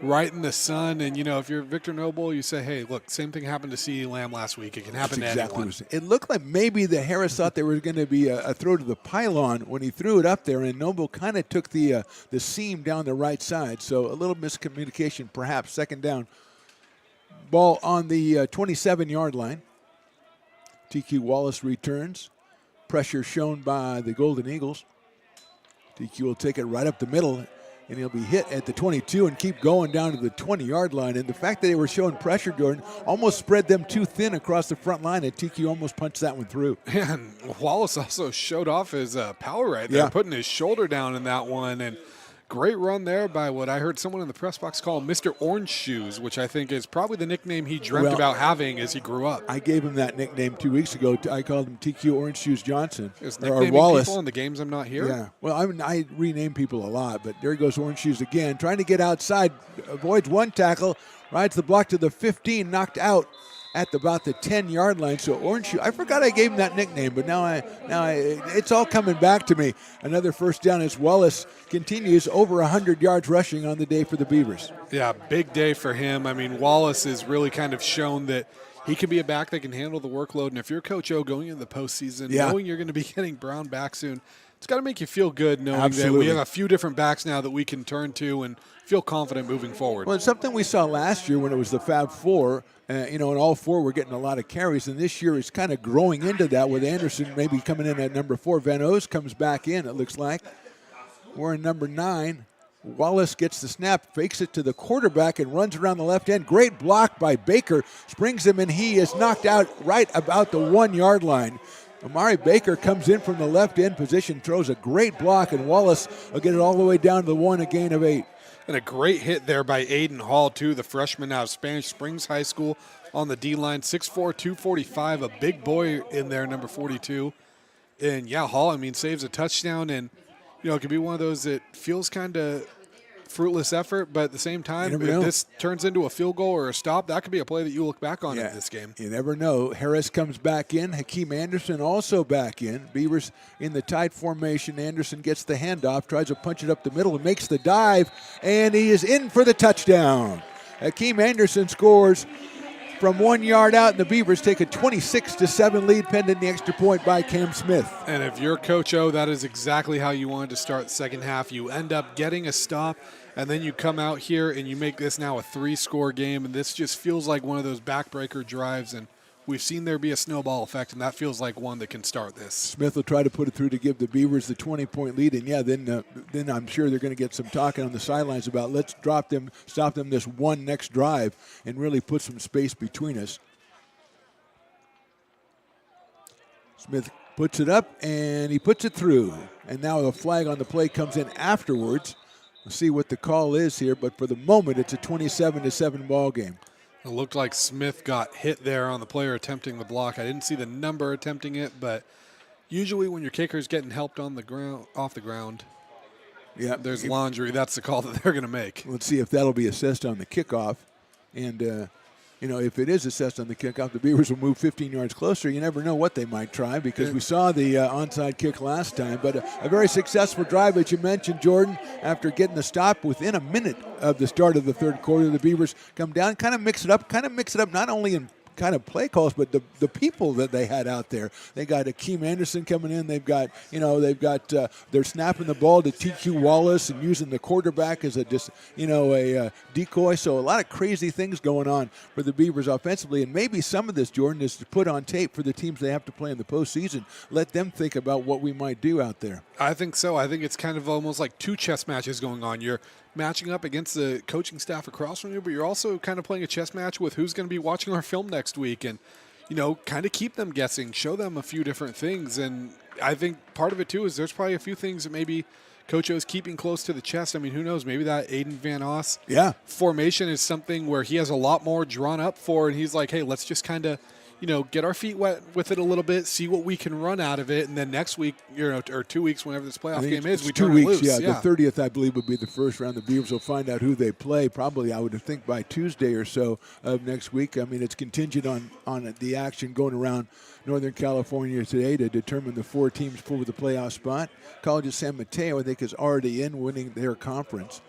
right in the sun. And, you know, if you're Victor Noble, you say, hey, look, same thing happened to CeeDee Lamb last week. It can happen to anyone. It looked like maybe the Harris thought there was going to be a throw to the pylon when he threw it up there, and Noble kind of took the seam down the right side. So a little miscommunication, perhaps. Second down. Ball on the 27-yard line. TQ Wallace returns. Pressure shown by the Golden Eagles. TQ will take it right up the middle, and he'll be hit at the 22 and keep going down to the 20-yard line. And the fact that they were showing pressure, Jordan, almost spread them too thin across the front line, and TQ almost punched that one through. Yeah, and Wallace also showed off his power right there, putting his shoulder down in that one. And great run there by what I heard someone in the press box call Mr. Orange Shoes, which I think is probably the nickname he dreamt about having as he grew up. I gave him that nickname 2 weeks ago. I called him TQ Orange Shoes Johnson. Or Wallace. People in the games I'm not here? Yeah. Well, I rename people a lot, but there goes Orange Shoes again. Trying to get outside, avoids one tackle, rides the block to the 15, knocked out at about the 10-yard line. So Orange Shoe, I forgot I gave him that nickname, but now it's all coming back to me. Another first down as Wallace continues over 100 yards rushing on the day for the Beavers. Yeah, big day for him. I mean, Wallace has really kind of shown that he can be a back that can handle the workload. And if you're Coach O going into the postseason, knowing you're going to be getting Brown back soon, it's got to make you feel good knowing that we have a few different backs now that we can turn to and feel confident moving forward. Well, it's something we saw last year when it was the Fab Four, and all four were getting a lot of carries, and this year is kind of growing into that with Anderson maybe coming in at number 4. Van O's comes back in, it looks like. We're in number 9. Wallace gets the snap, fakes it to the quarterback, and runs around the left end. Great block by Baker, springs him, and he is knocked out right about the 1 yard line. Amari Baker comes in from the left end position, throws a great block, and Wallace will get it all the way down to the 1, a gain of 8. And a great hit there by Aiden Hall, too, the freshman out of Spanish Springs High School on the D-line. 6'4", 245, a big boy in there, number 42. And, yeah, Hall, saves a touchdown. And, it could be one of those that feels kind of fruitless effort, but at the same time, if this turns into a field goal or a stop, that could be a play that you look back on in this game. You never know. Harris comes back in. Hakeem Anderson also back in. Beavers in the tight formation. Anderson gets the handoff, tries to punch it up the middle, and makes the dive, and he is in for the touchdown. Hakeem Anderson scores from 1 yard out, and the Beavers take a 26-7 lead pending the extra point by Cam Smith. And if you're Coach O, that is exactly how you wanted to start the second half. You end up getting a stop, and then you come out here and you make this now a 3-score game, and this just feels like one of those backbreaker drives, and we've seen there be a snowball effect, and that feels like one that can start this. Smith will try to put it through to give the Beavers the 20-point lead, and then I'm sure they're going to get some talking on the sidelines about let's stop them this one next drive and really put some space between us. Smith puts it up, and he puts it through, and now the flag on the play comes in afterwards. We'll see what the call is here, but for the moment, it's a 27-7 ball game. It looked like Smith got hit there on the player attempting the block. I didn't see the number attempting it, but usually when your kicker's getting helped on the ground, off the ground, there's laundry. That's the call that they're going to make. Let's see if that'll be assessed on the kickoff. And, if it is assessed on the kickoff, the Beavers will move 15 yards closer. You never know what they might try because we saw the onside kick last time. But a very successful drive, as you mentioned, Jordan. After getting the stop within a minute of the start of the third quarter, the Beavers come down, kind of mix it up not only in kind of play calls, but the people that they had out there. They got Akeem Anderson coming in. They've got they're snapping the ball to TQ Wallace and using the quarterback as a decoy. So a lot of crazy things going on for the Beavers offensively, and maybe some of this, Jordan, is to put on tape for the teams they have to play in the postseason. Let them think about what we might do out there. I think so. I think it's kind of almost like two chess matches going on. You're matching up against the coaching staff across from you, but you're also kind of playing a chess match with who's going to be watching our film next week and, kind of keep them guessing, show them a few different things. And I think part of it, too, is there's probably a few things that maybe Coach O is keeping close to the chest. I mean, who knows? Maybe that Aiden Van Oss formation is something where he has a lot more drawn up for, and he's like, hey, let's just kind of, get our feet wet with it a little bit, see what we can run out of it, and then next week, or 2 weeks, whenever this playoff game is, we turn it loose. The 30th, I believe, will be the first round. The Beavers will find out who they play probably, I would think, by Tuesday or so of next week. I mean, it's contingent on the action going around Northern California today to determine the 4 teams for the playoff spot. College of San Mateo, I think, is already in, winning their conference.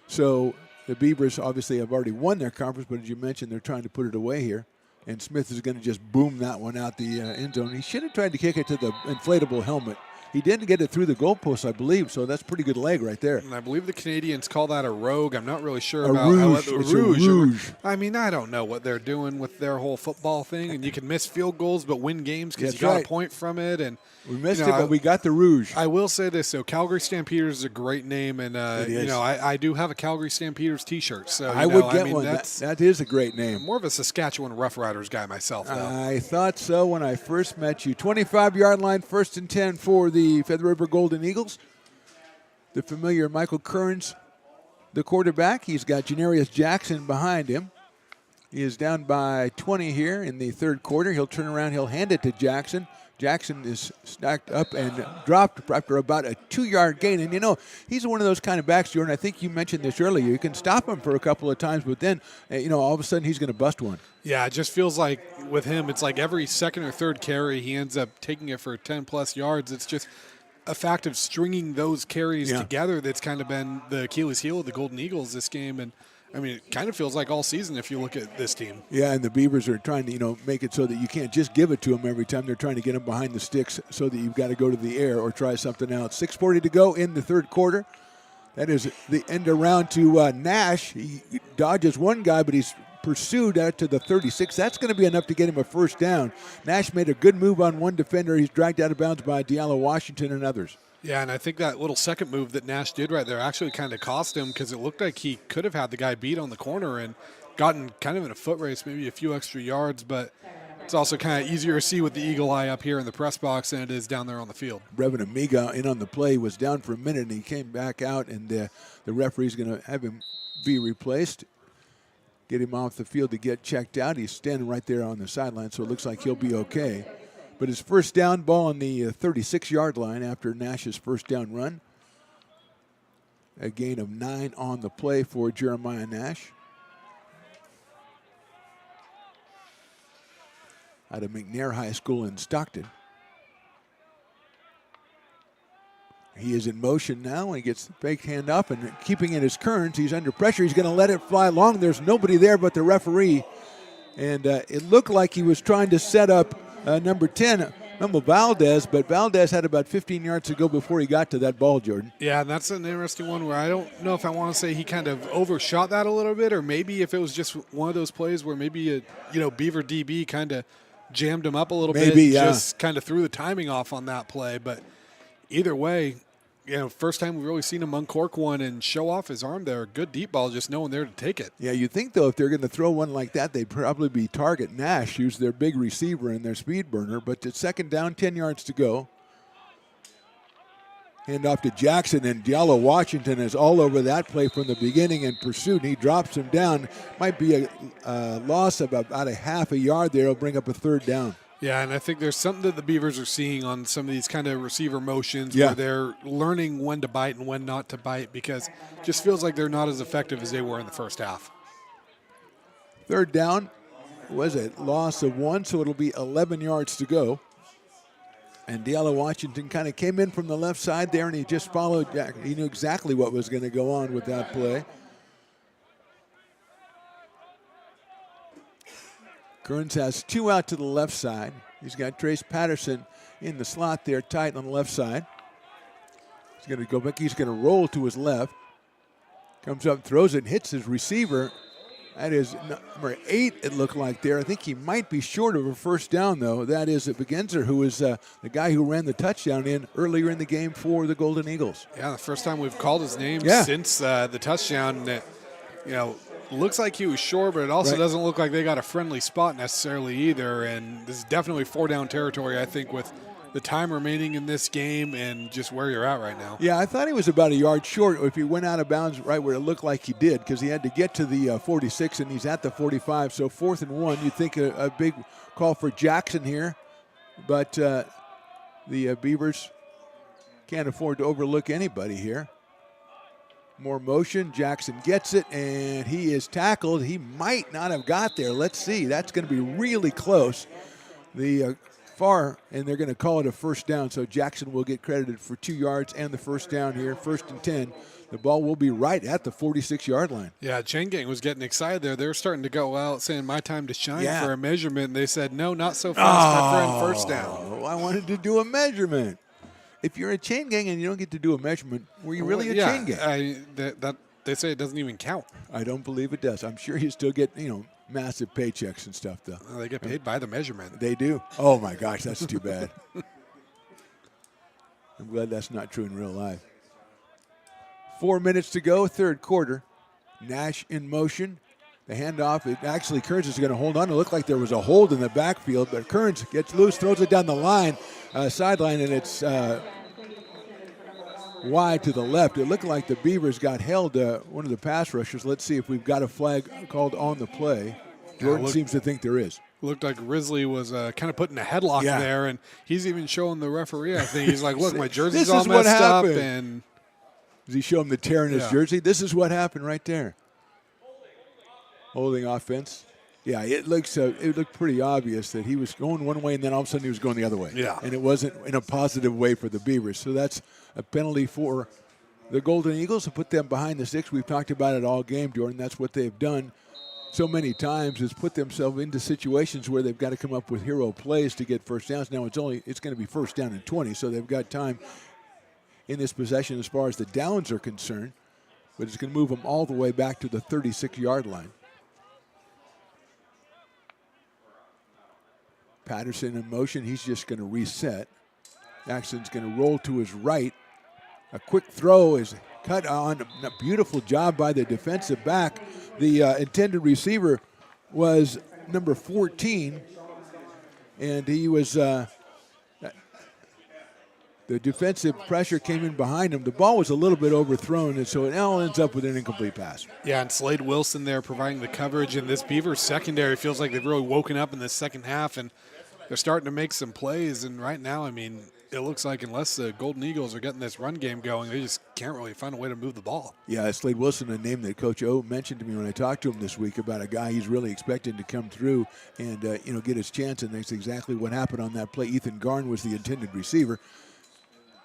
So the Beavers obviously have already won their conference, but as you mentioned, they're trying to put it away here. And Smith is going to just boom that one out the end zone. He should have tried to kick it to the inflatable helmet. He didn't get it through the goalpost, I believe, so that's pretty good leg right there. And I believe the Canadians call that a rogue. I'm not really sure a about rouge. how It's a rouge. I mean, I don't know what they're doing with their whole football thing, and you can miss field goals but win games because you got a point from it. And we missed it, but we got the rouge. I will say this, though. Calgary Stampeders is a great name, and I do have a Calgary Stampeders T-shirt. So I would get one. That is a great name. I'm more of a Saskatchewan Roughriders guy myself, though. I thought so when I first met you. 25-yard line, 1st and 10 for the Feather River Golden Eagles. The familiar Michael Kearns, the quarterback. He's got Janarius Jackson behind him. He is down by 20 here in the third quarter. He'll turn around. He'll hand it to Jackson. Jackson is stacked up and dropped after about a 2-yard gain. And, he's one of those kind of backs, Jordan. I think you mentioned this earlier. You can stop him for a couple of times, but then, all of a sudden he's going to bust one. Yeah, it just feels like with him, it's like every second or third carry, he ends up taking it for 10-plus yards. It's just a fact of stringing those carries together that's kind of been the Achilles heel of the Golden Eagles this game. And I mean, it kind of feels like all season if you look at this team. Yeah, and the Beavers are trying to, make it so that you can't just give it to them every time. They're trying to get them behind the sticks so that you've got to go to the air or try something else. 6:40 to go in the third quarter. That is the end around to Nash. He dodges one guy, but he's pursued out to the 36. That's going to be enough to get him a first down. Nash made a good move on one defender. He's dragged out of bounds by Diallo Washington and others. Yeah, and I think that little second move that Nash did right there actually kind of cost him because it looked like he could have had the guy beat on the corner and gotten kind of in a foot race, maybe a few extra yards, but it's also kind of easier to see with the eagle eye up here in the press box than it is down there on the field. Brevin Amiga in on the play, was down for a minute, and he came back out, and the referee's going to have him be replaced, get him off the field to get checked out. He's standing right there on the sideline, so it looks like he'll be okay. But his first down, ball on the 36-yard line after Nash's first down run. A gain of 9 on the play for Jeremiah Nash. Out of McNair High School in Stockton. He is in motion now, and he gets the fake handoff and keeping it as Kearns. He's under pressure. He's going to let it fly long. There's nobody there but the referee. And it looked like he was trying to set up number 10, Memo Valdez, but Valdez had about 15 yards to go before he got to that ball, Jordan. Yeah, and that's an interesting one where I don't know if I want to say he kind of overshot that a little bit, or maybe if it was just one of those plays where maybe a Beaver DB kind of jammed him up a little bit, just kind of threw the timing off on that play. But either way, first time we've really seen him uncork one and show off his arm there. Good deep ball, just no one there to take it. Yeah, you'd think, though, if they're going to throw one like that, they'd probably be target Nash, who's their big receiver and their speed burner. But it's second down, 10 yards to go. Hand off to Jackson, and Diallo Washington is all over that play from the beginning in pursuit. He drops him down. Might be a loss of about a half a yard there. It'll bring up a third down. Yeah, and I think there's something that the Beavers are seeing on some of these kind of receiver motions where they're learning when to bite and when not to bite, because it just feels like they're not as effective as they were in the first half. Third down was a loss of 1, so it'll be 11 yards to go. And Diallo Washington kind of came in from the left side there, and he just followed Jack. He knew exactly what was going to go on with that play. Kearns has 2 out to the left side. He's got Trace Patterson in the slot there, tight on the left side. He's going to go back. He's going to roll to his left. Comes up, throws it, and hits his receiver. That is number 8, it looked like there. I think he might be short of a first down, though. That is Begenzer, who is the guy who ran the touchdown in earlier in the game for the Golden Eagles. Yeah, the first time we've called his name since the touchdown. That, looks like he was short, but it also doesn't look like they got a friendly spot necessarily either. And this is definitely 4-down territory, I think, with the time remaining in this game and just where you're at right now. Yeah, I thought he was about a yard short if he went out of bounds right where it looked like he did, because he had to get to the 46, and he's at the 45. So 4th and 1, you'd think a big call for Jackson here. But the Beavers can't afford to overlook anybody here. More motion. Jackson gets it, and he is tackled. He might not have got there. Let's see. That's going to be really close. The far, and they're going to call it a first down, so Jackson will get credited for 2 yards and the first down here, 1st and 10. The ball will be right at the 46-yard line. Yeah, Chain Gang was getting excited there. They were starting to go out saying, my time to shine for a measurement, and they said, no, not so fast, my friend, first down. I wanted to do a measurement. If you're a Chain Gang and you don't get to do a measurement, were you really a Chain Gang? They say it doesn't even count. I don't believe it does. I'm sure you still get, massive paychecks and stuff, though. Well, they get paid by the measurement. They do. Oh, my gosh, that's too bad. I'm glad that's not true in real life. 4 minutes to go, third quarter. Nash in motion. The handoff, actually Kearns is going to hold on. It looked like there was a hold in the backfield, but Kearns gets loose, throws it down the line, sideline, and it's wide to the left. It looked like the Beavers got held, one of the pass rushers. Let's see if we've got a flag called on the play. Jordan seems to think there is. Looked like Risley was kind of putting a headlock there, and he's even showing the referee, I think. He's like, look, my jersey's all messed up. And does he show him the tear in his jersey? This is what happened right there. Holding offense. Yeah, it looked pretty obvious that he was going one way and then all of a sudden he was going the other way. Yeah. And it wasn't in a positive way for the Beavers. So that's a penalty for the Golden Eagles to put them behind the sticks. We've talked about it all game, Jordan. That's what they've done so many times, is put themselves into situations where they've got to come up with hero plays to get first downs. Now it's going to be first down and 20, so they've got time in this possession as far as the downs are concerned. But it's going to move them all the way back to the 36-yard line. Patterson in motion. He's just going to reset. Jackson's going to roll to his right. A quick throw is cut on. A beautiful job by the defensive back. The intended receiver was number 14, and he was the defensive pressure came in behind him. The ball was a little bit overthrown, and so it now ends up with an incomplete pass. Yeah, and Slade Wilson there providing the coverage, and this Beavers secondary feels like they've really woken up in the second half, and they're starting to make some plays. And right now, I mean, it looks like unless the Golden Eagles are getting this run game going, they just can't really find a way to move the ball. Yeah, Slade Wilson, a name that Coach O mentioned to me when I talked to him this week about a guy he's really expecting to come through and get his chance, and that's exactly what happened on that play. Ethan Garn was the intended receiver.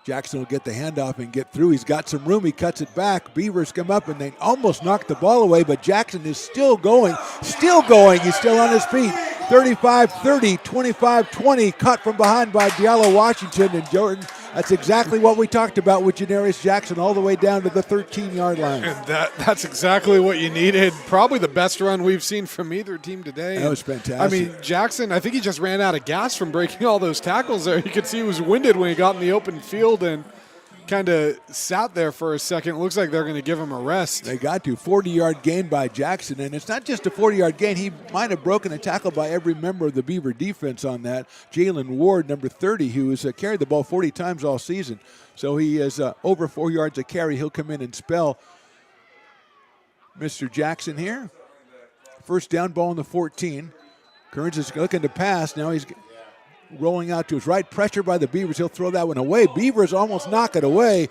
Jackson will get the handoff and get through. He's got some room. He cuts it back. Beavers come up, and they almost knock the ball away, but Jackson is still going. He's still on his feet. 35-30, 25-20, cut from behind by Diallo Washington. And Jordan, that's exactly what we talked about with Janarius Jackson all the way down to the 13-yard line. And that's exactly what you needed. Probably the best run we've seen from either team today. That was fantastic. I mean, Jackson, I think he just ran out of gas from breaking all those tackles there. You could see he was winded when he got in the open field and kind of sat there for a second. It looks like they're going to give him a rest. They got to 40-yard gain by Jackson, and it's not just a 40-yard gain. He might have broken a tackle by every member of the Beaver defense on that. Jalen Ward, number 30, who has carried the ball 40 times all season. So he is over 4 yards a carry. He'll come in and spell Mr. Jackson here. First down, ball on the 14. Kearns is looking to pass. Now he's rolling out to his right. Pressure by the Beavers. He'll throw that one away. Beavers almost knock it away.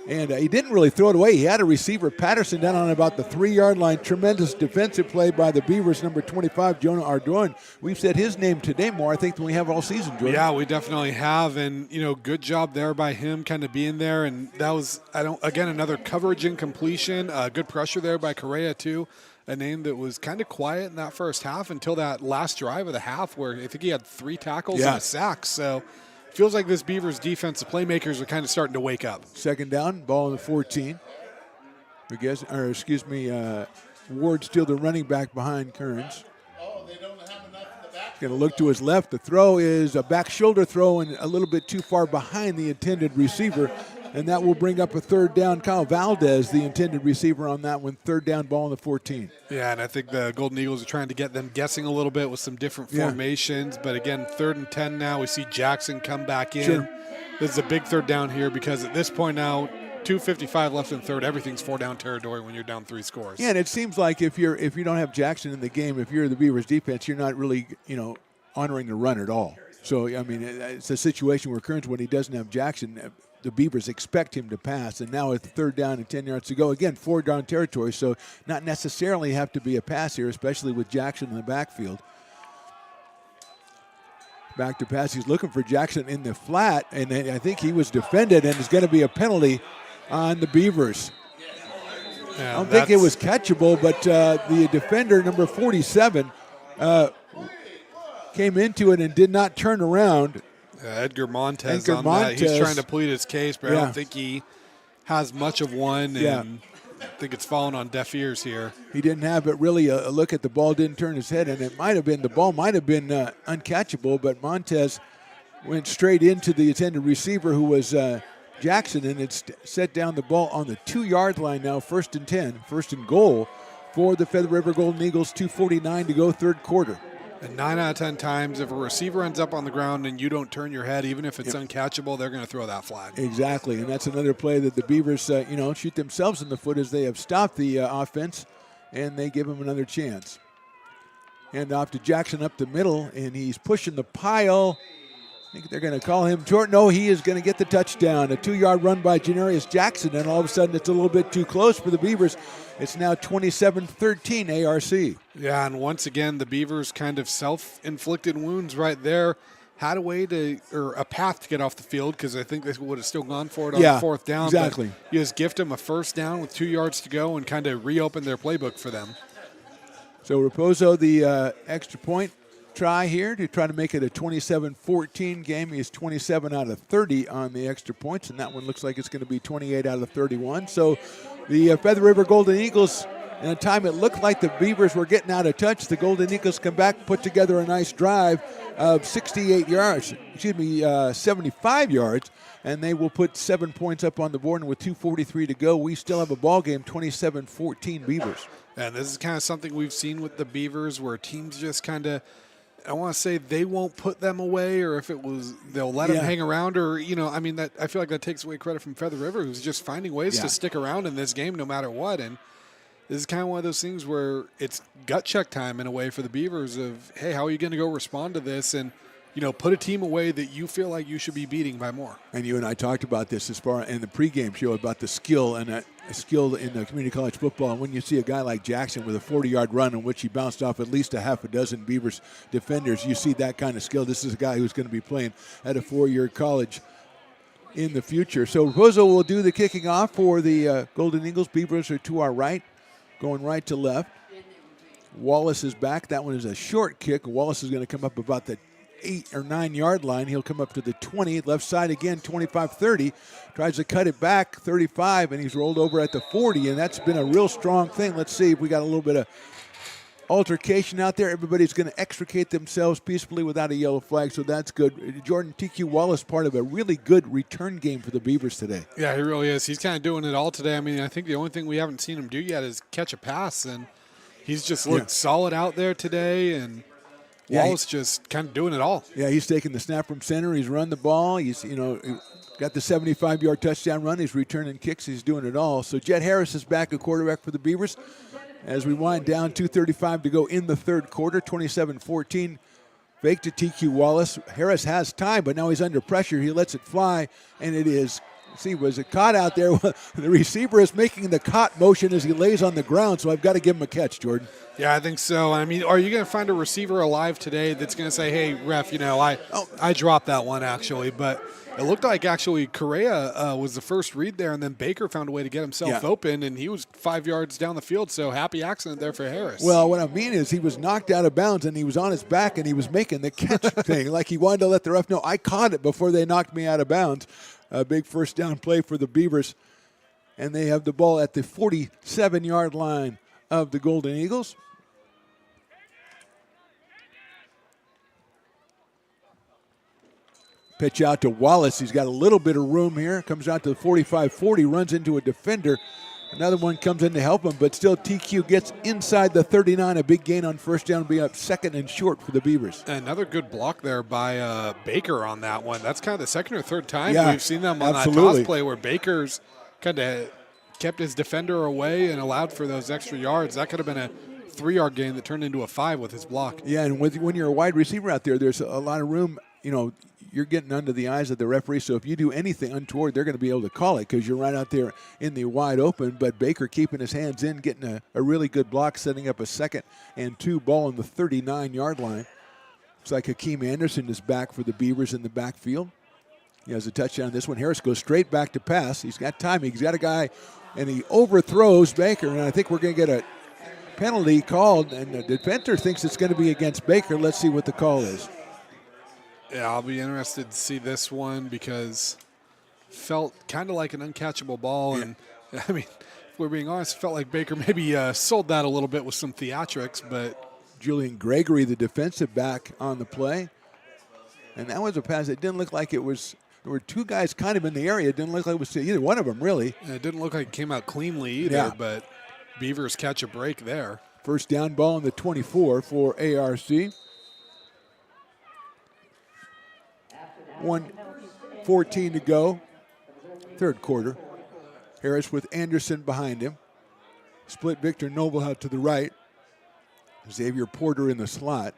And he didn't really throw it away. He had a receiver, Patterson, down on about the 3-yard line. Tremendous defensive play by the Beavers, number 25, Jonah Ardoin. We've said his name today more, I think, than we have all season, Jordan. Yeah, we definitely have. And, good job there by him kind of being there. And that was, another coverage incompletion. Good pressure there by Correa, too. A name that was kind of quiet in that first half until that last drive of the half where I think he had 3 tackles and a sack. So feels like this Beavers defensive playmakers are kind of starting to wake up. Second down, ball on the 14. Ward still the running back behind Kearns. Going to look to his left. The throw is a back shoulder throw and a little bit too far behind the intended receiver. And that will bring up a third down. Kyle Valdez, the intended receiver on that one. Third down, ball on the 14. Yeah, and I think the Golden Eagles are trying to get them guessing a little bit with some different formations. But again, 3rd and 10 now. We see Jackson come back in. Sure. This is a big third down here because at this point now, 2:55 left in third. Everything's 4-down territory when you're down 3 scores. Yeah, and it seems like if you don't have Jackson in the game, if you're the Beavers defense, you're not really honoring the run at all. So I mean, it's a situation where Kearns, when he doesn't have Jackson, the Beavers expect him to pass, and now it's 3rd down and 10 yards to go. Again, 4-down territory, so not necessarily have to be a pass here, especially with Jackson in the backfield. Back to pass. He's looking for Jackson in the flat, and I think he was defended, and it's going to be a penalty on the Beavers. Yeah, I don't think it was catchable, but the defender, number 47, came into it and did not turn around. Edgar Montez on that. He's trying to plead his case, but I don't think he has much of one, and I think it's fallen on deaf ears here. He didn't have it really a look at the ball, didn't turn his head, and the ball might have been uncatchable, but Montez went straight into the intended receiver, who was Jackson, and it's set down the ball on the 2-yard line now, 1st and 10, 1st and goal for the Feather River Golden Eagles, 2:49 to go, 3rd quarter. And 9 out of 10 times, if a receiver ends up on the ground and you don't turn your head, even if it's uncatchable, they're going to throw that flag. Exactly, and that's another play that the Beavers, shoot themselves in the foot as they have stopped the offense, and they give them another chance. Hand off to Jackson up the middle, and he's pushing the pile. I think they're going to call him short. No, he is going to get the touchdown. A 2-yard run by Janarius Jackson, and all of a sudden it's a little bit too close for the Beavers. It's now 27-13 ARC. Yeah, and once again, the Beavers kind of self-inflicted wounds right there. Had a path to get off the field because I think they would have still gone for it on the 4th down. Exactly. But you just gift them a 1st down with 2 yards to go and kind of reopen their playbook for them. So Raposo, the extra point try here to try to make it a 27-14 game. He is 27 out of 30 on the extra points, and that one looks like it's going to be 28 out of 31. So the Feather River Golden Eagles In a time it looked like the Beavers were getting out of touch, the Golden Eagles come back, put together a nice drive of 75 yards, and they will put 7 points up on the board. And with 2:43 to go, we still have a ball game, 27-14 Beavers. And this is kind of something we've seen with the Beavers where teams just kind of, I want to say they won't put them away, or if it was, they'll let them hang around, or, I mean, that I feel like that takes away credit from Feather River, who's just finding ways to stick around in this game no matter what. And this is kind of one of those things where it's gut check time in a way for the Beavers of, hey, how are you going to go respond to this and, put a team away that you feel like you should be beating by more. And you and I talked about this as far in the pregame show about the skill and skill in the community college football. And when you see a guy like Jackson with a 40-yard run in which he bounced off at least a half a dozen Beavers defenders, you see that kind of skill. This is a guy who's going to be playing at a 4-year college in the future. So Rosa will do the kicking off for the Golden Eagles. Beavers are to our right, going right to left. Wallace is back. That one is a short kick. Wallace is going to come up about the 8 or 9 yard line. He'll come up to the 20, left side again, 25-30. Tries to cut it back, 35, and he's rolled over at the 40, and that's been a real strong thing. Let's see if we got a little bit of altercation out there. Everybody's going to extricate themselves peacefully without a yellow flag, so that's good. Jordan TQ Wallace, part of a really good return game for the Beavers today. Yeah, he really is. He's kind of doing it all today. I mean, I think the only thing we haven't seen him do yet is catch a pass, and he's just looked solid out there today, and Wallace just kind of doing it all. Yeah, he's taking the snap from center. He's run the ball. He's, got the 75-yard touchdown run. He's returning kicks. He's doing it all. So Jet Harris is back, a quarterback for the Beavers. As we wind down, 2:35 to go in the third quarter, 27-14. Fake to TQ Wallace. Harris has time, but now he's under pressure. He lets it fly, and it is, was it caught out there? The receiver is making the caught motion as he lays on the ground, so I've got to give him a catch, Jordan. Yeah, I think so. I mean, are you going to find a receiver alive today that's going to say, hey, ref, I dropped that one actually, but it looked like actually Correa was the first read there, and then Baker found a way to get himself open, and he was 5 yards down the field, so happy accident there for Harris. Well, what I mean is he was knocked out of bounds, and he was on his back, and he was making the catch thing, like he wanted to let the ref know, I caught it before they knocked me out of bounds. A big first down play for the Beavers, and they have the ball at the 47-yard line of the Golden Eagles. Pitch out to Wallace. He's got a little bit of room here. Comes out to the 45-40, runs into a defender. Another one comes in to help him, but still TQ gets inside the 39. A big gain on first down, be up second and short for the Beavers. Another good block there by Baker on that one. That's kind of the second or third time we've seen them on that toss play where Baker's kind of kept his defender away and allowed for those extra yards. That could have been a 3-yard gain that turned into a 5 with his block. Yeah, and when you're a wide receiver out there, there's a lot of room. You're getting under the eyes of the referee, so if you do anything untoward, they're going to be able to call it because you're right out there in the wide open. But Baker keeping his hands in, getting a really good block, setting up a 2nd and 2 ball on the 39-yard line. Looks like Hakeem Anderson is back for the Beavers in the backfield. He has a touchdown on this one. Harris goes straight back to pass. He's got time. He's got a guy, and he overthrows Baker, and I think we're going to get a penalty called, and the defender thinks it's going to be against Baker. Let's see what the call is. Yeah, I'll be interested to see this one because it felt kind of like an uncatchable ball. Yeah. And, I mean, if we're being honest, it felt like Baker maybe sold that a little bit with some theatrics. But Julian Gregory, the defensive back on the play. And that was a pass. It didn't look like it was – there were 2 guys kind of in the area. It didn't look like it was either one of them, really. And it didn't look like it came out cleanly either, but Beavers catch a break there. First down ball on the 24 for ARC. 1:14 to go, third quarter. Harris with Anderson behind him. Split Victor Noble out to the right. Xavier Porter in the slot.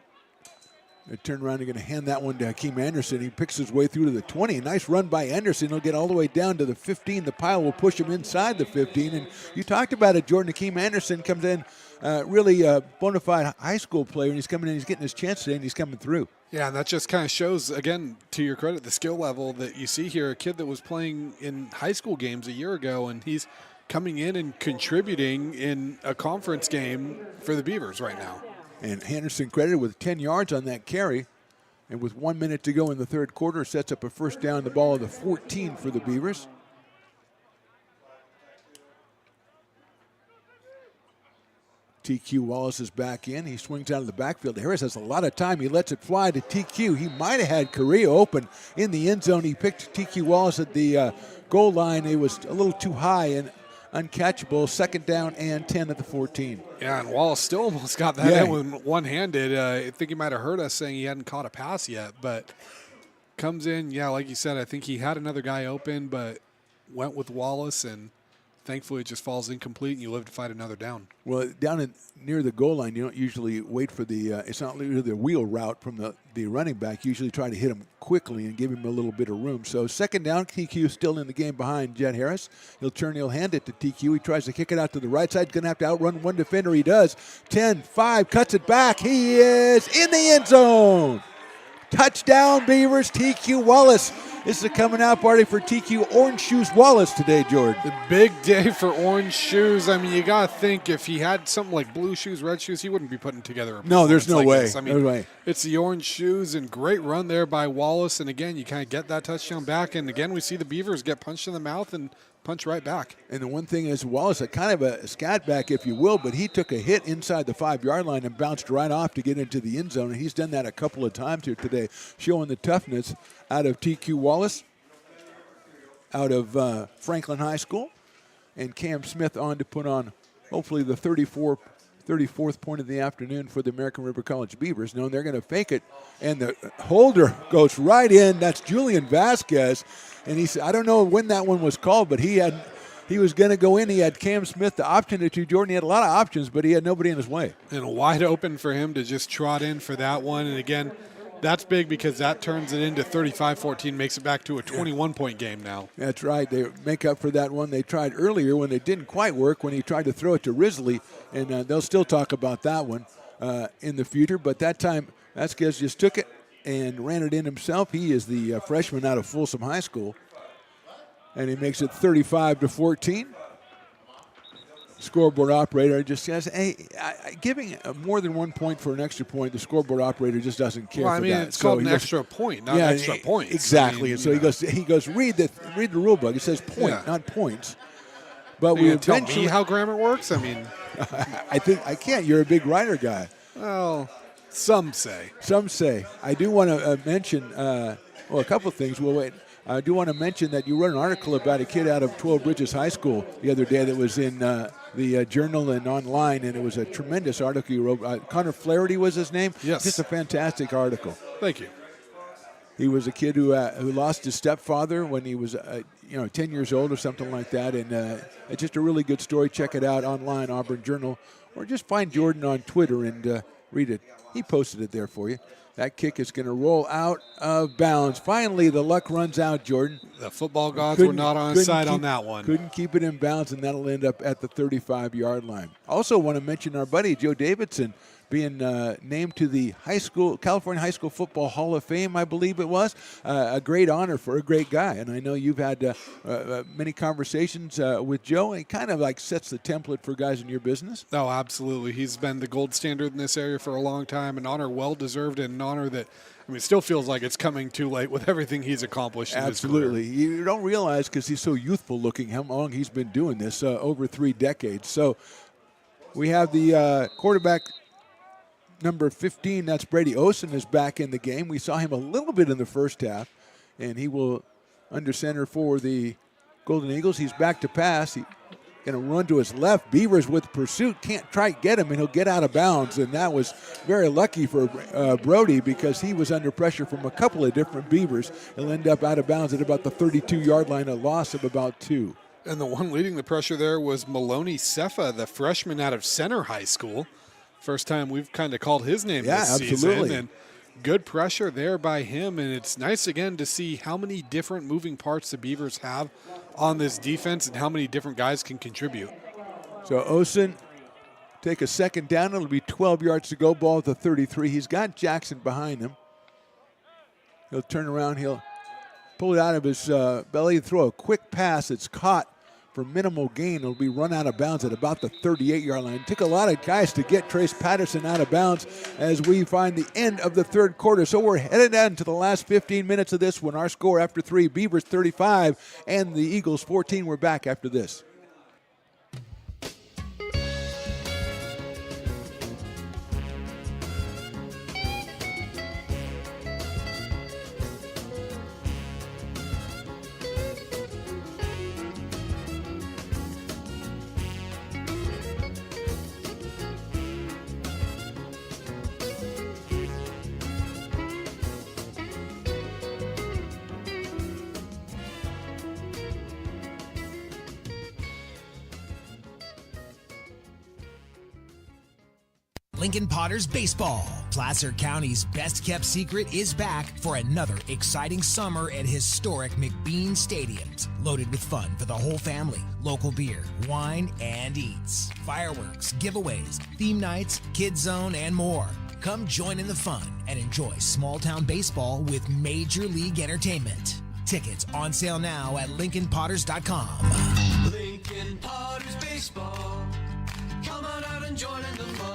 They turn around and going to hand that one to Hakeem Anderson. He picks his way through to the 20. Nice run by Anderson. He'll get all the way down to the 15. The pile will push him inside the 15. And you talked about it, Jordan. Hakeem Anderson comes in, really a bona fide high school player, and he's coming in, he's getting his chance today, and he's coming through. Yeah, and that just kind of shows, again, to your credit, the skill level that you see here. A kid that was playing in high school games a year ago, and he's coming in and contributing in a conference game for the Beavers right now. And Henderson credited with 10 yards on that carry. And with 1 minute to go in the third quarter, sets up a first down, the ball of the 14 for the Beavers. TQ Wallace is back in. He swings out of the backfield. Harris has a lot of time. He lets it fly to TQ. He might have had Correa open in the end zone. He picked TQ Wallace at the goal line. It was a little too high and uncatchable. 2nd down and 10 at the 14. Yeah, and Wallace still almost got that in with one-handed. I think he might have heard us saying he hadn't caught a pass yet, but comes in, like you said, I think he had another guy open, but went with Wallace, and thankfully it just falls incomplete, and you live to fight another down. Well, down near the goal line, you don't usually wait for it's not really the wheel route from the running back. You usually try to hit him quickly and give him a little bit of room. So 2nd down, TQ still in the game behind Jet Harris. He'll hand it to TQ. He tries to kick it out to the right side. Going to have to outrun one defender. He does. 10-5, cuts it back. He is in the end zone. Touchdown, Beavers. TQ Wallace. This is a coming out party for TQ Orange Shoes Wallace today, Jordan. The big day for Orange Shoes. I mean, you got to think if he had something like blue shoes, red shoes, he wouldn't be putting together a No, there's no like way. This. I mean, no way. It's the Orange Shoes, and great run there by Wallace. And again, you kind of get that touchdown back. And again, we see the Beavers get punched in the mouth and punch right back. And the one thing is, Wallace, a kind of a scat back, if you will, but he took a hit inside the 5-yard line and bounced right off to get into the end zone. And he's done that a couple of times here today, showing the toughness out of TQ Wallace, out of Franklin High School. And Cam Smith on to put on, hopefully, the 34th point of the afternoon for the American River College Beavers. No, they're going to fake it. And the holder goes right in. That's Julian Vasquez. And he said, I don't know when that one was called, but he was going to go in. He had Cam Smith the option to Jordan. He had a lot of options, but he had nobody in his way. And wide open for him to just trot in for that one. And again, that's big because that turns it into 35-14, makes it back to a 21-point game now. That's right. They make up for that one they tried earlier when it didn't quite work, when he tried to throw it to Risley. And they'll still talk about that one in the future. But that time, Vasquez just took it and ran it in himself. He is the freshman out of Folsom High School. And he makes it 35-14. Scoreboard operator just says, hey, giving more than 1 point for an extra point, the scoreboard operator just doesn't care for that. Well, I mean, it's called an extra point, not extra points. Exactly. And so he goes, read the rule book. It says point, not points. But we eventually tell me how grammar works? I mean, I think I can't. You're a big writer guy. Well, some say. Some say. I do want to mention, a couple of things. We'll wait. I do want to mention that you wrote an article about a kid out of 12 Bridges High School the other day that was in the Journal and online, and it was a tremendous article you wrote. Connor Flaherty was his name. Yes. Just a fantastic article. Thank you. He was a kid who lost his stepfather when he was 10 years old or something like that, and it's just a really good story. Check it out online, Auburn Journal, or just find Jordan on Twitter and read it. He posted it there for you. That kick is going to roll out of bounds. Finally, the luck runs out, Jordan. The football gods were not on his side on that one. Couldn't keep it in bounds, and that'll end up at the 35-yard line. Also want to mention our buddy Joe Davidson being named to the California High School Football Hall of Fame, I believe it was. A great honor for a great guy. And I know you've had many conversations with Joe. He kind of like sets the template for guys in your business. Oh, absolutely. He's been the gold standard in this area for a long time, an honor well-deserved, and an honor that, it still feels like it's coming too late with everything he's accomplished in his career. Absolutely. You don't realize, because he's so youthful looking, how long he's been doing this, over 3 decades. So we have the quarterback, number 15, that's Brady Osen, is back in the game. We saw him a little bit in the first half, and he will under center for the Golden Eagles. He's back to pass. He's going to run to his left. Beavers with pursuit. Can't try to get him, and he'll get out of bounds. And that was very lucky for Brody, because he was under pressure from a couple of different Beavers. He'll end up out of bounds at about the 32-yard line, a loss of about 2. And the one leading the pressure there was Maloney Sefa, the freshman out of Center High School. First time we've kind of called his name this season. And good pressure there by him. And it's nice, again, to see how many different moving parts the Beavers have on this defense and how many different guys can contribute. So Osen take a second down. It'll be 12 yards to go, ball at the 33. He's got Jackson behind him. He'll turn around. He'll pull it out of his belly, throw a quick pass. It's caught for minimal gain. It'll be run out of bounds at about the 38-yard line. It took a lot of guys to get Trace Patterson out of bounds as we find the end of the third quarter. So we're headed down to the last 15 minutes of this one. Our score after 3, Beavers 35 and the Eagles 14. We're back after this. Lincoln Potters Baseball. Placer County's best-kept secret is back for another exciting summer at historic McBean Stadiums. Loaded with fun for the whole family, local beer, wine, and eats. Fireworks, giveaways, theme nights, kids zone, and more. Come join in the fun and enjoy small-town baseball with Major League Entertainment. Tickets on sale now at LincolnPotters.com. Lincoln Potters Baseball. Come on out and join in the fun.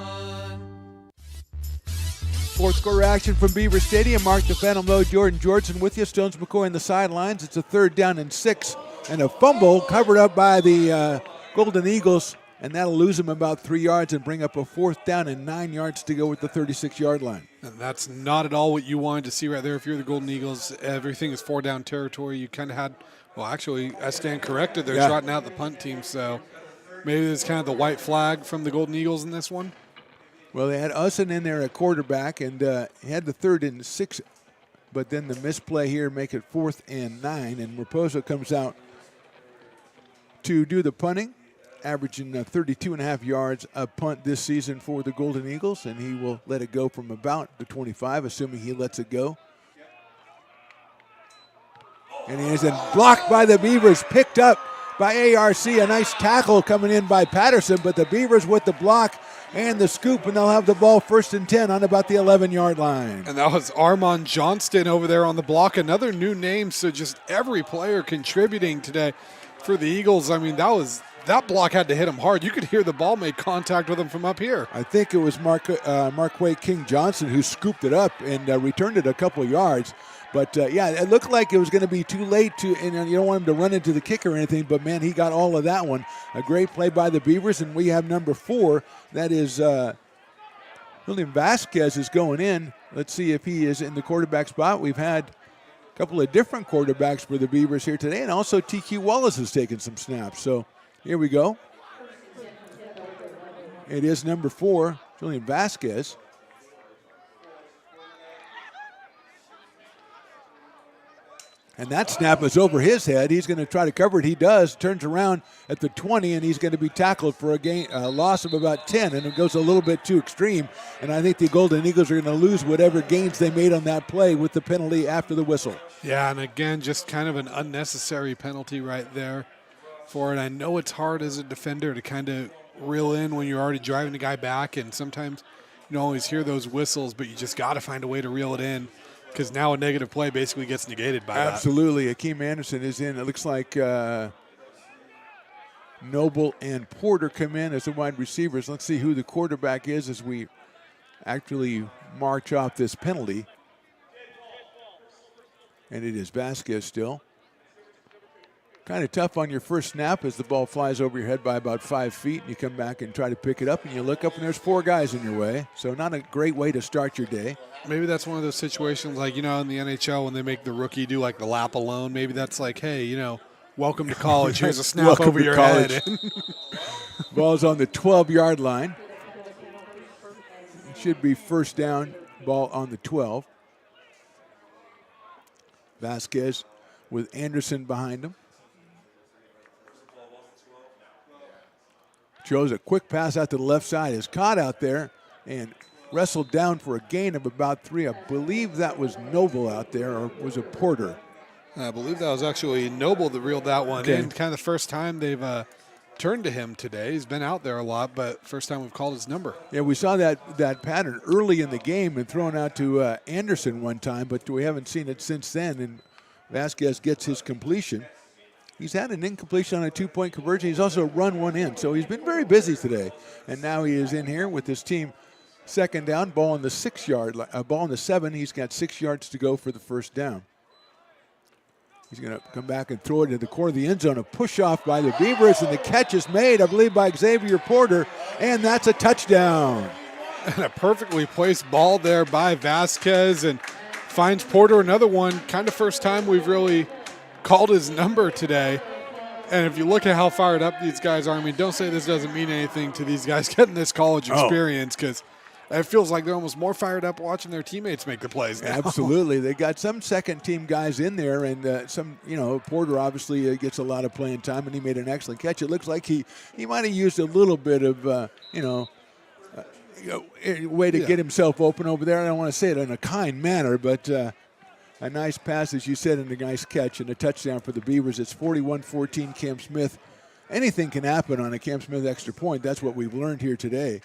Fourth quarter action from Beaver Stadium. Mark the Phantom Low, Jordan Georgeson with you. Stones McCoy in the sidelines. It's a 3rd down and 6, and a fumble covered up by the Golden Eagles, and that'll lose them about 3 yards and bring up a 4th down and 9 yards to go with the 36-yard line. And that's not at all what you wanted to see right there. If you're the Golden Eagles, everything is 4-down territory. You kind of had, well, actually, I stand corrected. They're trotting out the punt team, so maybe it's kind of the white flag from the Golden Eagles in this one. Well, they had Usson in there at quarterback, and he had the 3rd and 6, but then the misplay here make it 4th and 9, and Raposo comes out to do the punting, averaging 32.5 yards a punt this season for the Golden Eagles, and he will let it go from about the 25, assuming he lets it go. And he is then blocked by the Beavers, picked up by ARC. A nice tackle coming in by Patterson, but the Beavers with the block and the scoop, and they'll have the ball 1st and 10 on about the 11-yard line. And that was Armand Johnston over there on the block. Another new name, so just every player contributing today for the Eagles. I mean, that block had to hit him hard. You could hear the ball make contact with him from up here. I think it was Marquay King Johnson who scooped it up and returned it a couple of yards. But, it looked like it was going to be too late and you don't want him to run into the kicker or anything, but, man, he got all of that one. A great play by the Beavers, and we have number 4. That is William Vasquez is going in. Let's see if he is in the quarterback spot. We've had a couple of different quarterbacks for the Beavers here today, and also TQ Wallace has taken some snaps. So here we go. It is number 4, William Vasquez. And that snap is over his head. He's going to try to cover it. He does. Turns around at the 20, and he's going to be tackled for a loss of about 10. And it goes a little bit too extreme. And I think the Golden Eagles are going to lose whatever gains they made on that play with the penalty after the whistle. Yeah, and again, just kind of an unnecessary penalty right there for it. I know it's hard as a defender to kind of reel in when you're already driving the guy back, and sometimes you don't always hear those whistles, but you just got to find a way to reel it in, because now a negative play basically gets negated by that. Absolutely. Akeem Anderson is in. It looks like Noble and Porter come in as the wide receivers. Let's see who the quarterback is as we actually march off this penalty. And it is Vasquez still. Kind of tough on your first snap as the ball flies over your head by about 5 feet, and you come back and try to pick it up, and you look up and there's 4 guys in your way. So not a great way to start your day. Maybe that's one of those situations like, in the NHL when they make the rookie do like the lap alone. Maybe that's like, hey, welcome to college. Here's a snap over your head. Ball's on the 12-yard line. It should be 1st down, ball on the 12. Vasquez with Anderson behind him. Throws a quick pass out to the left side. Is caught out there and wrestled down for a gain of about 3. I believe that was Noble out there, or was it Porter? I believe that was actually Noble that reeled that one in. Kind of the first time they've turned to him today. He's been out there a lot, but first time we've called his number. Yeah, we saw that pattern early in the game and thrown out to Anderson one time, but we haven't seen it since then, and Vasquez gets his completion. He's had an incompletion on a 2-point conversion. He's also run one in, so he's been very busy today. And now he is in here with his team. 2nd down, ball on the 6-yard line, ball on the 7. He's got 6 yards to go for the 1st down. He's going to come back and throw it into the corner of the end zone. A push off by the Beavers, and the catch is made, I believe, by Xavier Porter, and that's a touchdown. And a perfectly placed ball there by Vasquez, and finds Porter another one. Kind of first time we've really called his number today. And if you look at how fired up these guys are, don't say this doesn't mean anything to these guys getting this college experience, because it feels like they're almost more fired up watching their teammates make the plays now. Absolutely. They got some second-team guys in there, and Porter obviously gets a lot of playing time, and he made an excellent catch. It looks like he might have used a little bit of, way to get himself open over there. I don't want to say it in a kind manner, but a nice pass, as you said, and a nice catch and a touchdown for the Beavers. It's 41-14 Cam Smith. Anything can happen on a Cam Smith extra point. That's what we've learned here today.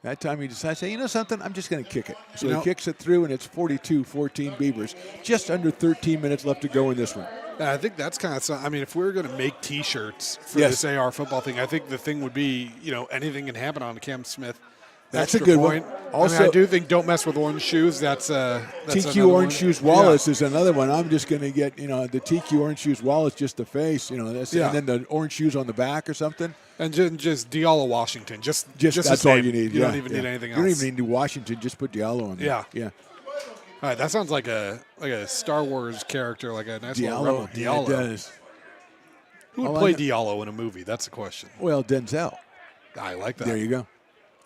That time he decides, hey, you know something? I'm just going to kick it. So he kicks it through, and it's 42-14 Beavers. Just under 13 minutes left to go in this one. I think that's kind of something. I mean, if we were going to make T-shirts for this AR football thing, I think the thing would be, anything can happen on a Cam Smith. That's a good point. one. Also, I do think don't mess with orange shoes. That's TQ Orange Shoes Wallace is another one. I'm just going to get, the TQ Orange Shoes Wallace, just the face, and then the orange shoes on the back or something. And just Diallo Washington. Just that's all you need. You don't even need anything else. You don't even need Washington. Just put Diallo on there. Yeah. All right, that sounds like a Star Wars character, like a nice little Diallo. Yeah, it does. Who would play Diallo in a movie? That's the question. Well, Denzel. I like that. There you go.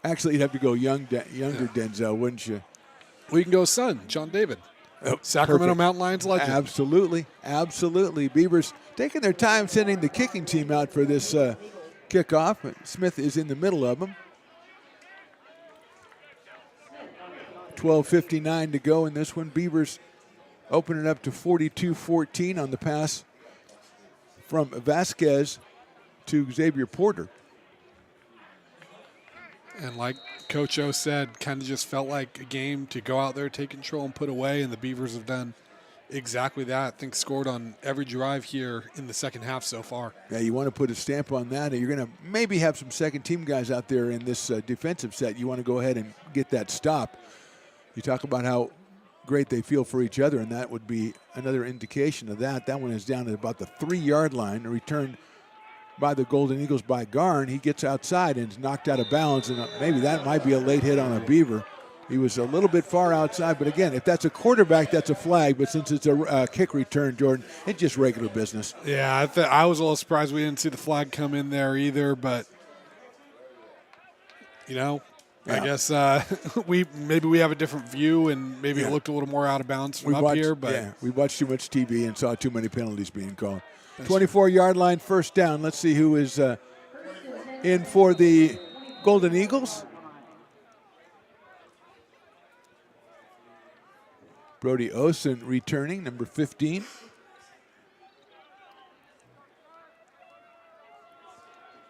Actually, you'd have to go younger Denzel, wouldn't you? We can go son, John David. Sacramento Perfect. Mountain Lions legend. Absolutely. Beavers taking their time sending the kicking team out for this kickoff. Smith is in the middle of them. 12:59 to go in this one. Beavers open it up to 42-14 on the pass from Vasquez to Xavier Porter. And like Coach O said, kind of just felt like a game to go out there, take control, and put away. And the Beavers have done exactly that. I think scored on every drive here in the second half so far. Yeah, you want to put a stamp on that. You're going to maybe have some second-team guys out there in this defensive set. You want to go ahead and get that stop. You talk about how great they feel for each other, and that would be another indication of that. That one is down at about the 3-yard line, returned by the Golden Eagles by Garn. He gets outside and is knocked out of bounds, and maybe that might be a late hit on a Beaver. He was a little bit far outside, but again, if that's a quarterback, that's a flag. But since it's a kick return, Jordan, it's just regular business. Yeah, I was a little surprised we didn't see the flag come in there either, but, I guess we have a different view, and maybe it looked a little more out of bounds from up here. But we watched too much TV and saw too many penalties being called. 24-yard line, first down. Let's see who is in for the Golden Eagles. Brody Osen returning, number 15.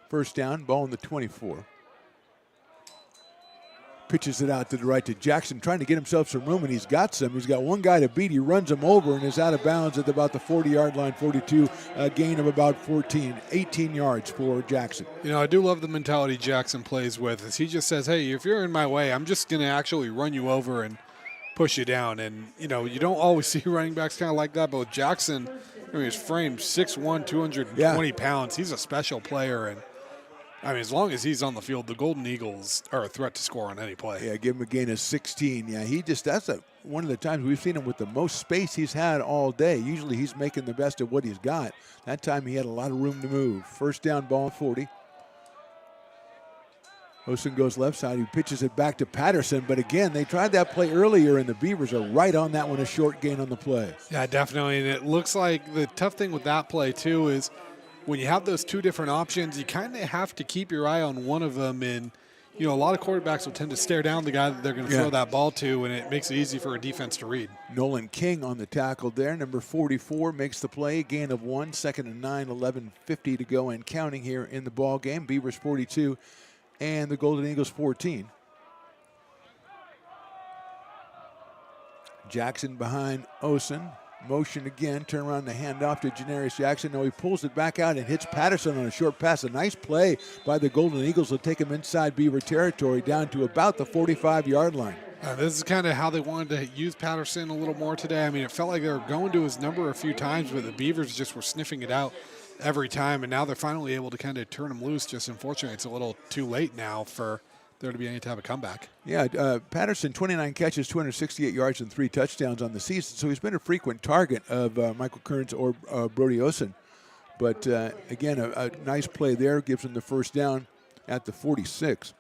First down, ball on the 24. Pitches it out to the right to Jackson, trying to get himself some room, and he's got some. He's got one guy to beat. He runs him over and is out of bounds at about the 40-yard line, 42, a gain of about 18 yards for Jackson. I do love the mentality Jackson plays with. Is he just says, hey, if you're in my way, I'm just going to actually run you over and push you down. And, you don't always see running backs kind of like that, but with Jackson, he's framed 6'1", 220 pounds. He's a special player, and as long as he's on the field, the Golden Eagles are a threat to score on any play. Yeah, give him a gain of 16. Yeah, that's one of the times we've seen him with the most space he's had all day. Usually he's making the best of what he's got. That time he had a lot of room to move. First down, ball 40. Osen goes left side. He pitches it back to Patterson. But again, they tried that play earlier, and the Beavers are right on that one, a short gain on the play. Yeah, definitely. And it looks like the tough thing with that play, too, is when you have those two different options, you kind of have to keep your eye on one of them. And, a lot of quarterbacks will tend to stare down the guy that they're going to throw that ball to, and it makes it easy for a defense to read. Nolan King on the tackle there. Number 44 makes the play. Gain of 1, second and 9, 11:50 to go and counting here in the ball game. Beavers 42 and the Golden Eagles 14. Jackson behind Osen. Motion again, turn around the handoff to Janarius Jackson. No, he pulls it back out and hits Patterson on a short pass. A nice play by the Golden Eagles to take him inside Beaver territory down to about the 45-yard line. This is kind of how they wanted to use Patterson a little more today. It felt like they were going to his number a few times, but the Beavers just were sniffing it out every time, and now they're finally able to kind of turn him loose. Just unfortunately, it's a little too late now for there to be any type of comeback. Yeah, Patterson, 29 catches, 268 yards, and 3 touchdowns on the season. So he's been a frequent target of Michael Kearns or Brody Osen. But, again, a nice play there. Gives him the first down at the 46.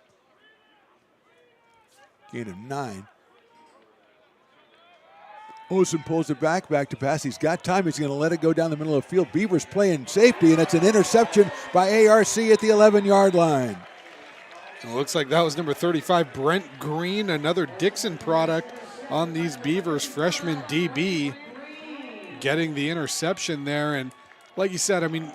Gain of 9. Olsen pulls it back to pass. He's got time. He's going to let it go down the middle of the field. Beavers playing safety, and it's an interception by ARC at the 11-yard line. It looks like that was number 35, Brent Green, another Dixon product on these Beavers, freshman DB, getting the interception there. And like you said, I mean,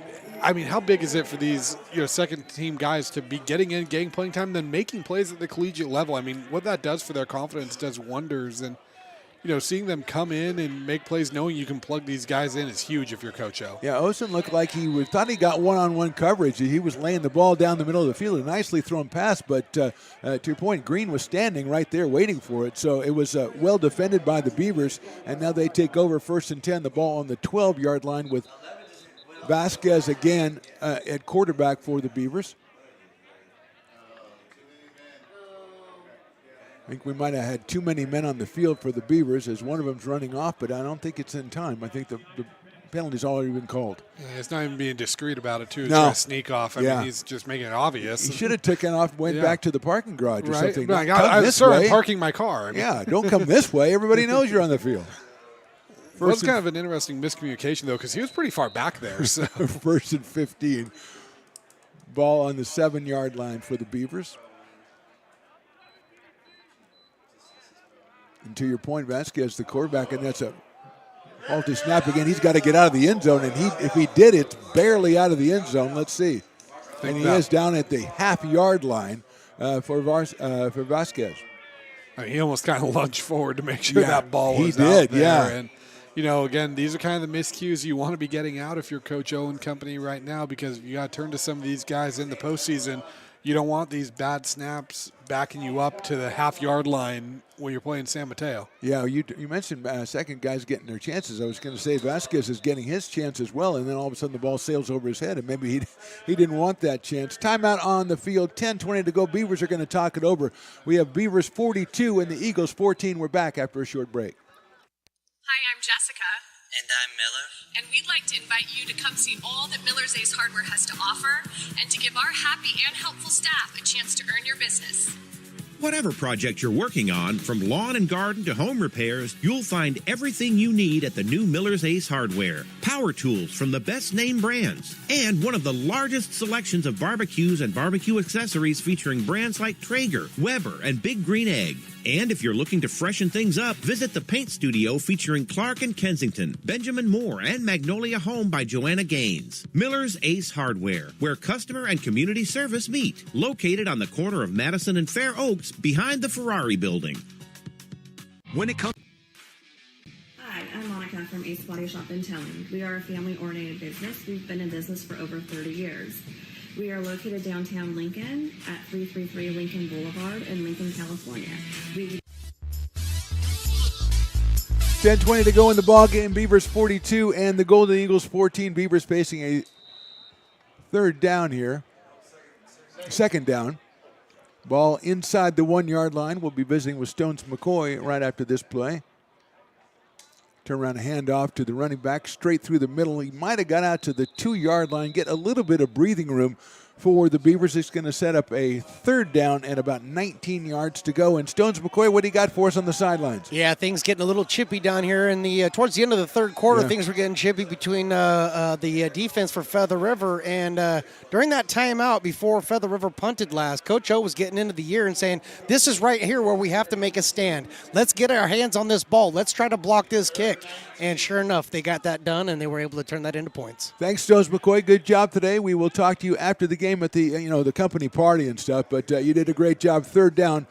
how big is it for these second-team guys to be getting in, getting playing time, then making plays at the collegiate level? I mean, what that does for their confidence does wonders. And seeing them come in and make plays, knowing you can plug these guys in is huge if you're Coach O. Yeah, Olsen looked like thought he got one-on-one coverage. He was laying the ball down the middle of the field, a nicely thrown pass, but to your point, Green was standing right there waiting for it. So it was well defended by the Beavers, and now they take over 1st and 10, the ball on the 12-yard line with Vasquez again at quarterback for the Beavers. I think we might have had too many men on the field for the Beavers as one of them's running off, but I don't think it's in time. I think the penalty's already been called. Yeah, it's not even being discreet about it, too. It's No. a sneak off. I mean, he's just making it obvious. He should have taken off, went back to the parking garage or something. Like, Come this way. I'm parking my car. I mean. Yeah, don't come this way. Everybody knows you're on the field. It was kind of an interesting miscommunication, though, because he was pretty far back there. So 1st and 15. Ball on the 7-yard line for the Beavers. And to your point, Vasquez, the quarterback, and that's a faulty snap again. He's got to get out of the end zone, and if he did, it's barely out of the end zone. Let's see. And he is down at the half-yard line for Vasquez. I mean, he almost kind of lunged forward to make sure that ball was out there. Yeah. And, again, these are kind of the miscues you want to be getting out if you're Coach O and company right now, because you got to turn to some of these guys in the postseason. You don't want these bad snaps backing you up to the half-yard line when you're playing San Mateo. Yeah, you mentioned second guys getting their chances. I was going to say Vasquez is getting his chance as well, and then all of a sudden the ball sails over his head, and maybe he didn't want that chance. Timeout on the field, 10:20 to go. Beavers are going to talk it over. We have Beavers 42 and the Eagles 14. We're back after a short break. Hi, I'm Jessica. And I'm Miller. And we'd like to invite you to come see all that Miller's Ace Hardware has to offer and to give our happy and helpful staff a chance to earn your business. Whatever project you're working on, from lawn and garden to home repairs, you'll find everything you need at the new Miller's Ace Hardware. Power tools from the best name brands, and one of the largest selections of barbecues and barbecue accessories featuring brands like Traeger, Weber, and Big Green Egg. And if you're looking to freshen things up, visit the paint studio featuring Clark and Kensington, Benjamin Moore, and Magnolia Home by Joanna Gaines. Miller's Ace Hardware, where customer and community service meet. Located on the corner of Madison and Fair Oaks, behind the Ferrari building. When it comes... Hi, I'm Monica from Ace Body Shop in Towing. We are a family-oriented business. We've been in business for over 30 years. We are located downtown Lincoln at 333 Lincoln Boulevard in Lincoln, California. 10:20 to go in the ball game. Beavers 42 and the Golden Eagles 14. Beavers facing a third down here. Second down. Ball inside the 1-yard line. We'll be visiting with Stones McCoy right after this play. Turn around and hand off to the running back straight through the middle. He might have got out to the 2-yard line, get a little bit of breathing room for the Beavers. It's going to set up a third down and about 19 yards to go. And Stones McCoy, what do you got for us on the sidelines? Yeah, things getting a little chippy down here in the towards the end of the third quarter. Yeah. Things were getting chippy between the defense for Feather River, and during that timeout before Feather River punted last, Coach O was getting into the year and saying, "This is right here where we have to make a stand. Let's get our hands on this ball. Let's try to block this kick." And sure enough, they got that done, and they were able to turn that into points. Thanks, Stones McCoy. Good job today. We will talk to you after the game at the the company party and stuff. But you did a great job. Third down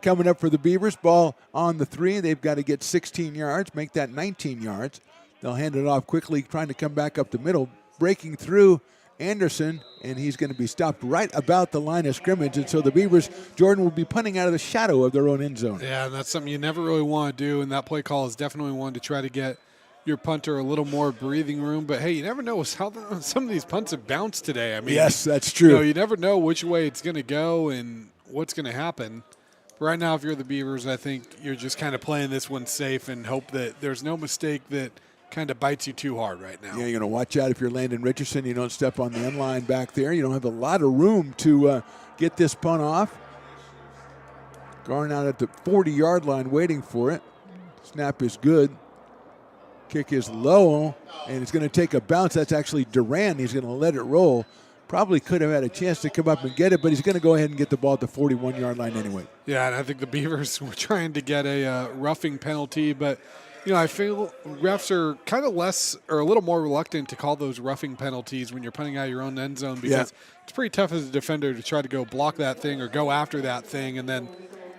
coming up for the Beavers. Ball on the 3. They've got to get 16 yards, make that 19 yards. They'll hand it off quickly, trying to come back up the middle, breaking through Anderson, and he's going to be stopped right about the line of scrimmage. And so the Beavers, Jordan, will be punting out of the shadow of their own end zone. Yeah, and that's something you never really want to do, and that play call is definitely one to try to get your punter a little more breathing room. But, hey, you never know how some of these punts have bounced today. I mean, yes, that's true. You never know which way it's going to go and what's going to happen. Right now, if you're the Beavers, I think you're just kind of playing this one safe and hope that there's no mistake that kind of bites you too hard right now. Yeah, you're going to watch out if you're Landon Richardson. You don't step on the end line back there. You don't have a lot of room to get this punt off. Garn out at the 40-yard line waiting for it. Snap is good. Kick is low, and it's going to take a bounce. That's actually Duran. He's going to let it roll. Probably could have had a chance to come up and get it, but he's going to go ahead and get the ball at the 41-yard line anyway. Yeah, and I think the Beavers were trying to get a roughing penalty, but I feel refs are kind of less or a little more reluctant to call those roughing penalties when you're punting out your own end zone because it's pretty tough as a defender to try to go block that thing or go after that thing and then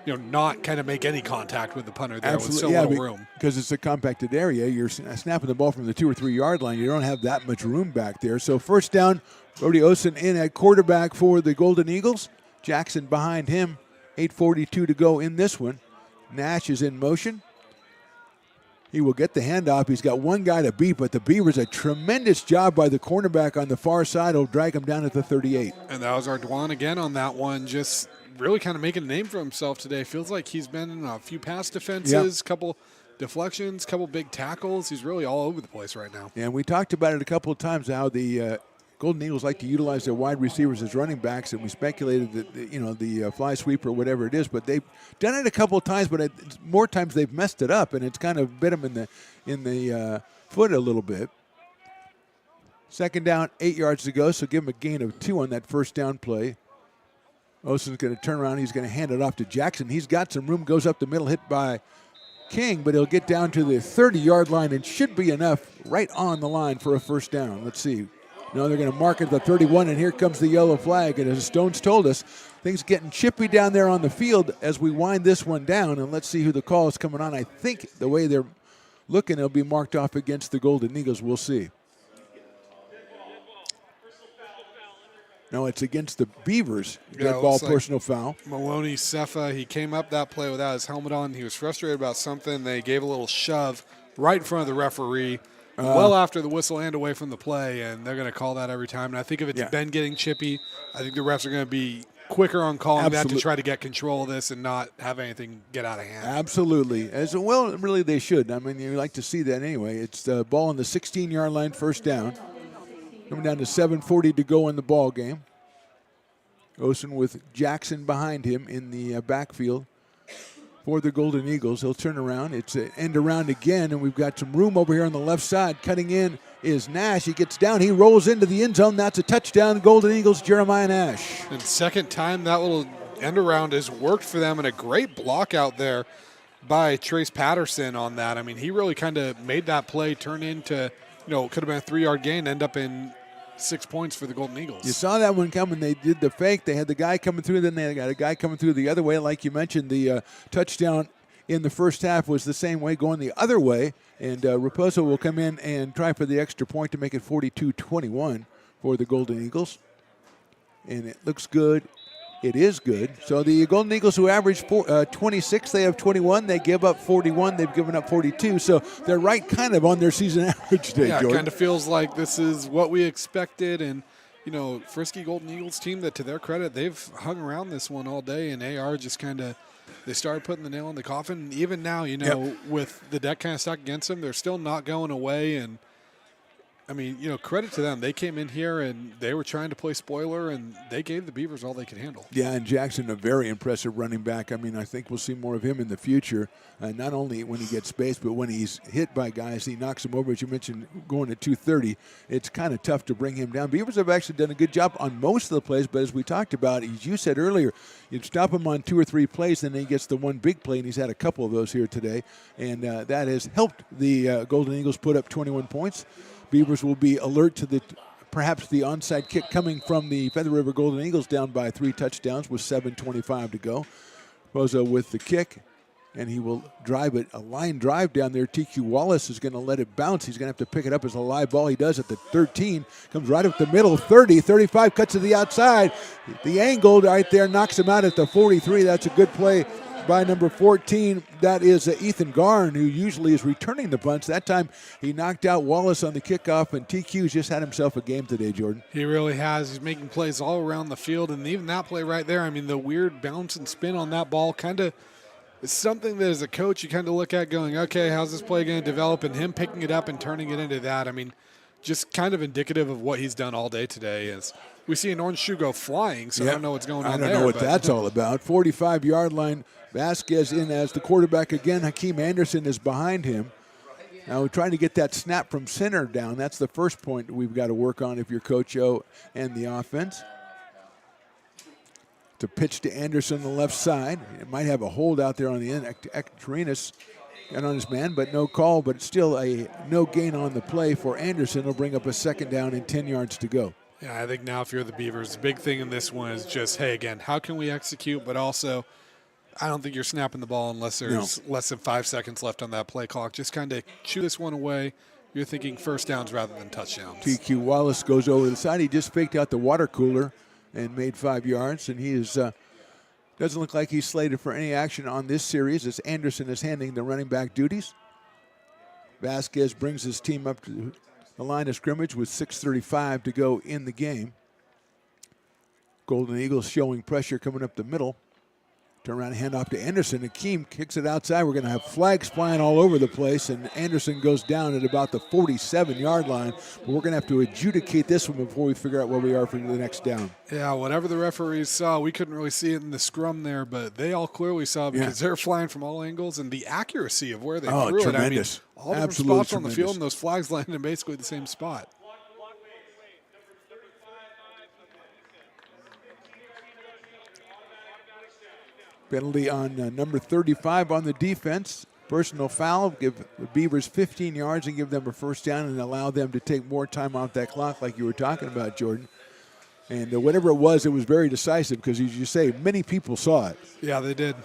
not kind of make any contact with the punter there with so little room. Because it's a compacted area. You're snapping the ball from the 2 or 3 yard line. You don't have that much room back there. So first down, Brody Osen in at quarterback for the Golden Eagles. Jackson behind him. 8:42 to go in this one. Nash is in motion. He will get the handoff. He's got one guy to beat, but the Beavers, a tremendous job by the cornerback on the far side, will drag him down at the 38. And that was Ardoin again on that one, just really kind of making a name for himself today. Feels like he's been in a few pass defenses, couple deflections, couple big tackles. He's really all over the place right now. And we talked about it a couple of times, how the Golden Eagles like to utilize their wide receivers as running backs, and we speculated that the fly sweep or whatever it is, but they've done it a couple of times, but more times they've messed it up, and it's kind of bit them in the foot a little bit. Second down, 8 yards to go, so give him a gain of 2 on that first down play. Osen's going to turn around. He's going to hand it off to Jackson. He's got some room, goes up the middle, hit by King, but he'll get down to the 30-yard line and should be enough right on the line for a first down. Let's see. No, they're going to mark it at the 31, and here comes the yellow flag. And as Stones told us, things getting chippy down there on the field as we wind this one down. And let's see who the call is coming on. I think the way they're looking, it'll be marked off against the Golden Eagles. We'll see. No, it's against the Beavers. Dead ball personal foul. Maloney Sefa, he came up that play without his helmet on. He was frustrated about something. They gave a little shove right in front of the referee. Well after the whistle and away from the play, and they're going to call that every time. And I think if it's been getting chippy, I think the refs are going to be quicker on calling that to try to get control of this and not have anything get out of hand. Absolutely. As well, really they should. I mean, you like to see that anyway. It's the ball on the 16-yard line, first down. Coming down to 7:40 to go in the ball game. Osen with Jackson behind him in the backfield for the Golden Eagles. He'll turn around. It's an end around again, and we've got some room over here on the left side. Cutting in is Nash. He gets down. He rolls into the end zone. That's a touchdown. Golden Eagles, Jeremiah Nash. And second time that little end around has worked for them, and a great block out there by Trace Patterson on that. I mean, he really kind of made that play turn into, it could have been a 3-yard gain, end up in 6 points for the Golden Eagles. You saw that one coming. They did the fake. They had the guy coming through. Then they got a guy coming through the other way. Like you mentioned, the touchdown in the first half was the same way, going the other way. And Raposo will come in and try for the extra point to make it 42-21 for the Golden Eagles. And it looks good. It is good. So the Golden Eagles, who averaged 26, they have 21. They give up 41. They've given up 42. So they're right kind of on their season average today, Yeah, Jordan. it kind of feels like this is what we expected. And, Frisky Golden Eagles team that, to their credit, they've hung around this one all day. And AR just kind of, they started putting the nail in the coffin. And even now, with the deck kind of stuck against them, they're still not going away. And, I mean, credit to them. They came in here and they were trying to play spoiler, and they gave the Beavers all they could handle. Yeah, and Jackson, a very impressive running back. I mean, I think we'll see more of him in the future, not only when he gets space, but when he's hit by guys, he knocks them over. As you mentioned, going at 230, it's kind of tough to bring him down. Beavers have actually done a good job on most of the plays, but as we talked about, as you said earlier, you'd stop him on 2 or 3 plays, then he gets the one big play, and he's had a couple of those here today, and that has helped the Golden Eagles put up 21 points. Beavers will be alert to perhaps the onside kick coming from the Feather River Golden Eagles, down by 3 touchdowns with 7:25 to go. Bozo with the kick, and he will drive it, a line drive down there. TQ Wallace is going to let it bounce. He's going to have to pick it up as a live ball. He does at the 13, comes right up the middle, 30, 35, cuts to the outside. The angle right there knocks him out at the 43. That's a good play by number 14. That is Ethan Garn, who usually is returning the punts. That time he knocked out Wallace on the kickoff, and TQ's just had himself a game today, Jordan. He really has. He's making plays all around the field, and even that play right there, I mean, the weird bounce and spin on that ball kind of is something that as a coach you kind of look at going, okay, how's this play going to develop? And him picking it up and turning it into that, I mean, just kind of indicative of what he's done all day today. Is we see an orange shoe go flying, so I don't know what's going on there. I don't know what that's all about. 45-yard line. Vasquez in as the quarterback again. Hakeem Anderson is behind him. Now we're trying to get that snap from center down. That's the first point we've got to work on if you're Coach O and the offense. To pitch to Anderson on the left side. It might have a hold out there on the end. Ectorinas got on his man, but no call. But still a no gain on the play for Anderson. It'll bring up a second down and 10 yards to go. Yeah, I think now if you're the Beavers, the big thing in this one is just, hey, again, how can we execute? But also, I don't think you're snapping the ball unless there's less than 5 seconds left on that play clock. Just kind of chew this one away. You're thinking first downs rather than touchdowns. TQ Wallace goes over the side. He just faked out the water cooler and made 5 yards. And he is doesn't look like he's slated for any action on this series as Anderson is handling the running back duties. Vasquez brings his team up to the line of scrimmage with 6:35 to go in the game. Golden Eagles showing pressure coming up the middle. Turn around and hand off to Anderson. Akeem kicks it outside. We're going to have flags flying all over the place, and Anderson goes down at about the 47-yard line. But we're going to have to adjudicate this one before we figure out where we are for the next down. Yeah, whatever the referees saw, we couldn't really see it in the scrum there, but they all clearly saw it because they're flying from all angles, and the accuracy of where they threw tremendous. it. I mean, all different spots on the field, and those flags landed in basically the same spot. Penalty on number 35 on the defense. Personal foul, give the Beavers 15 yards and give them a first down and allow them to take more time off that clock like you were talking about, Jordan. And whatever it was very decisive because, as you say, many people saw it. Yeah, they did.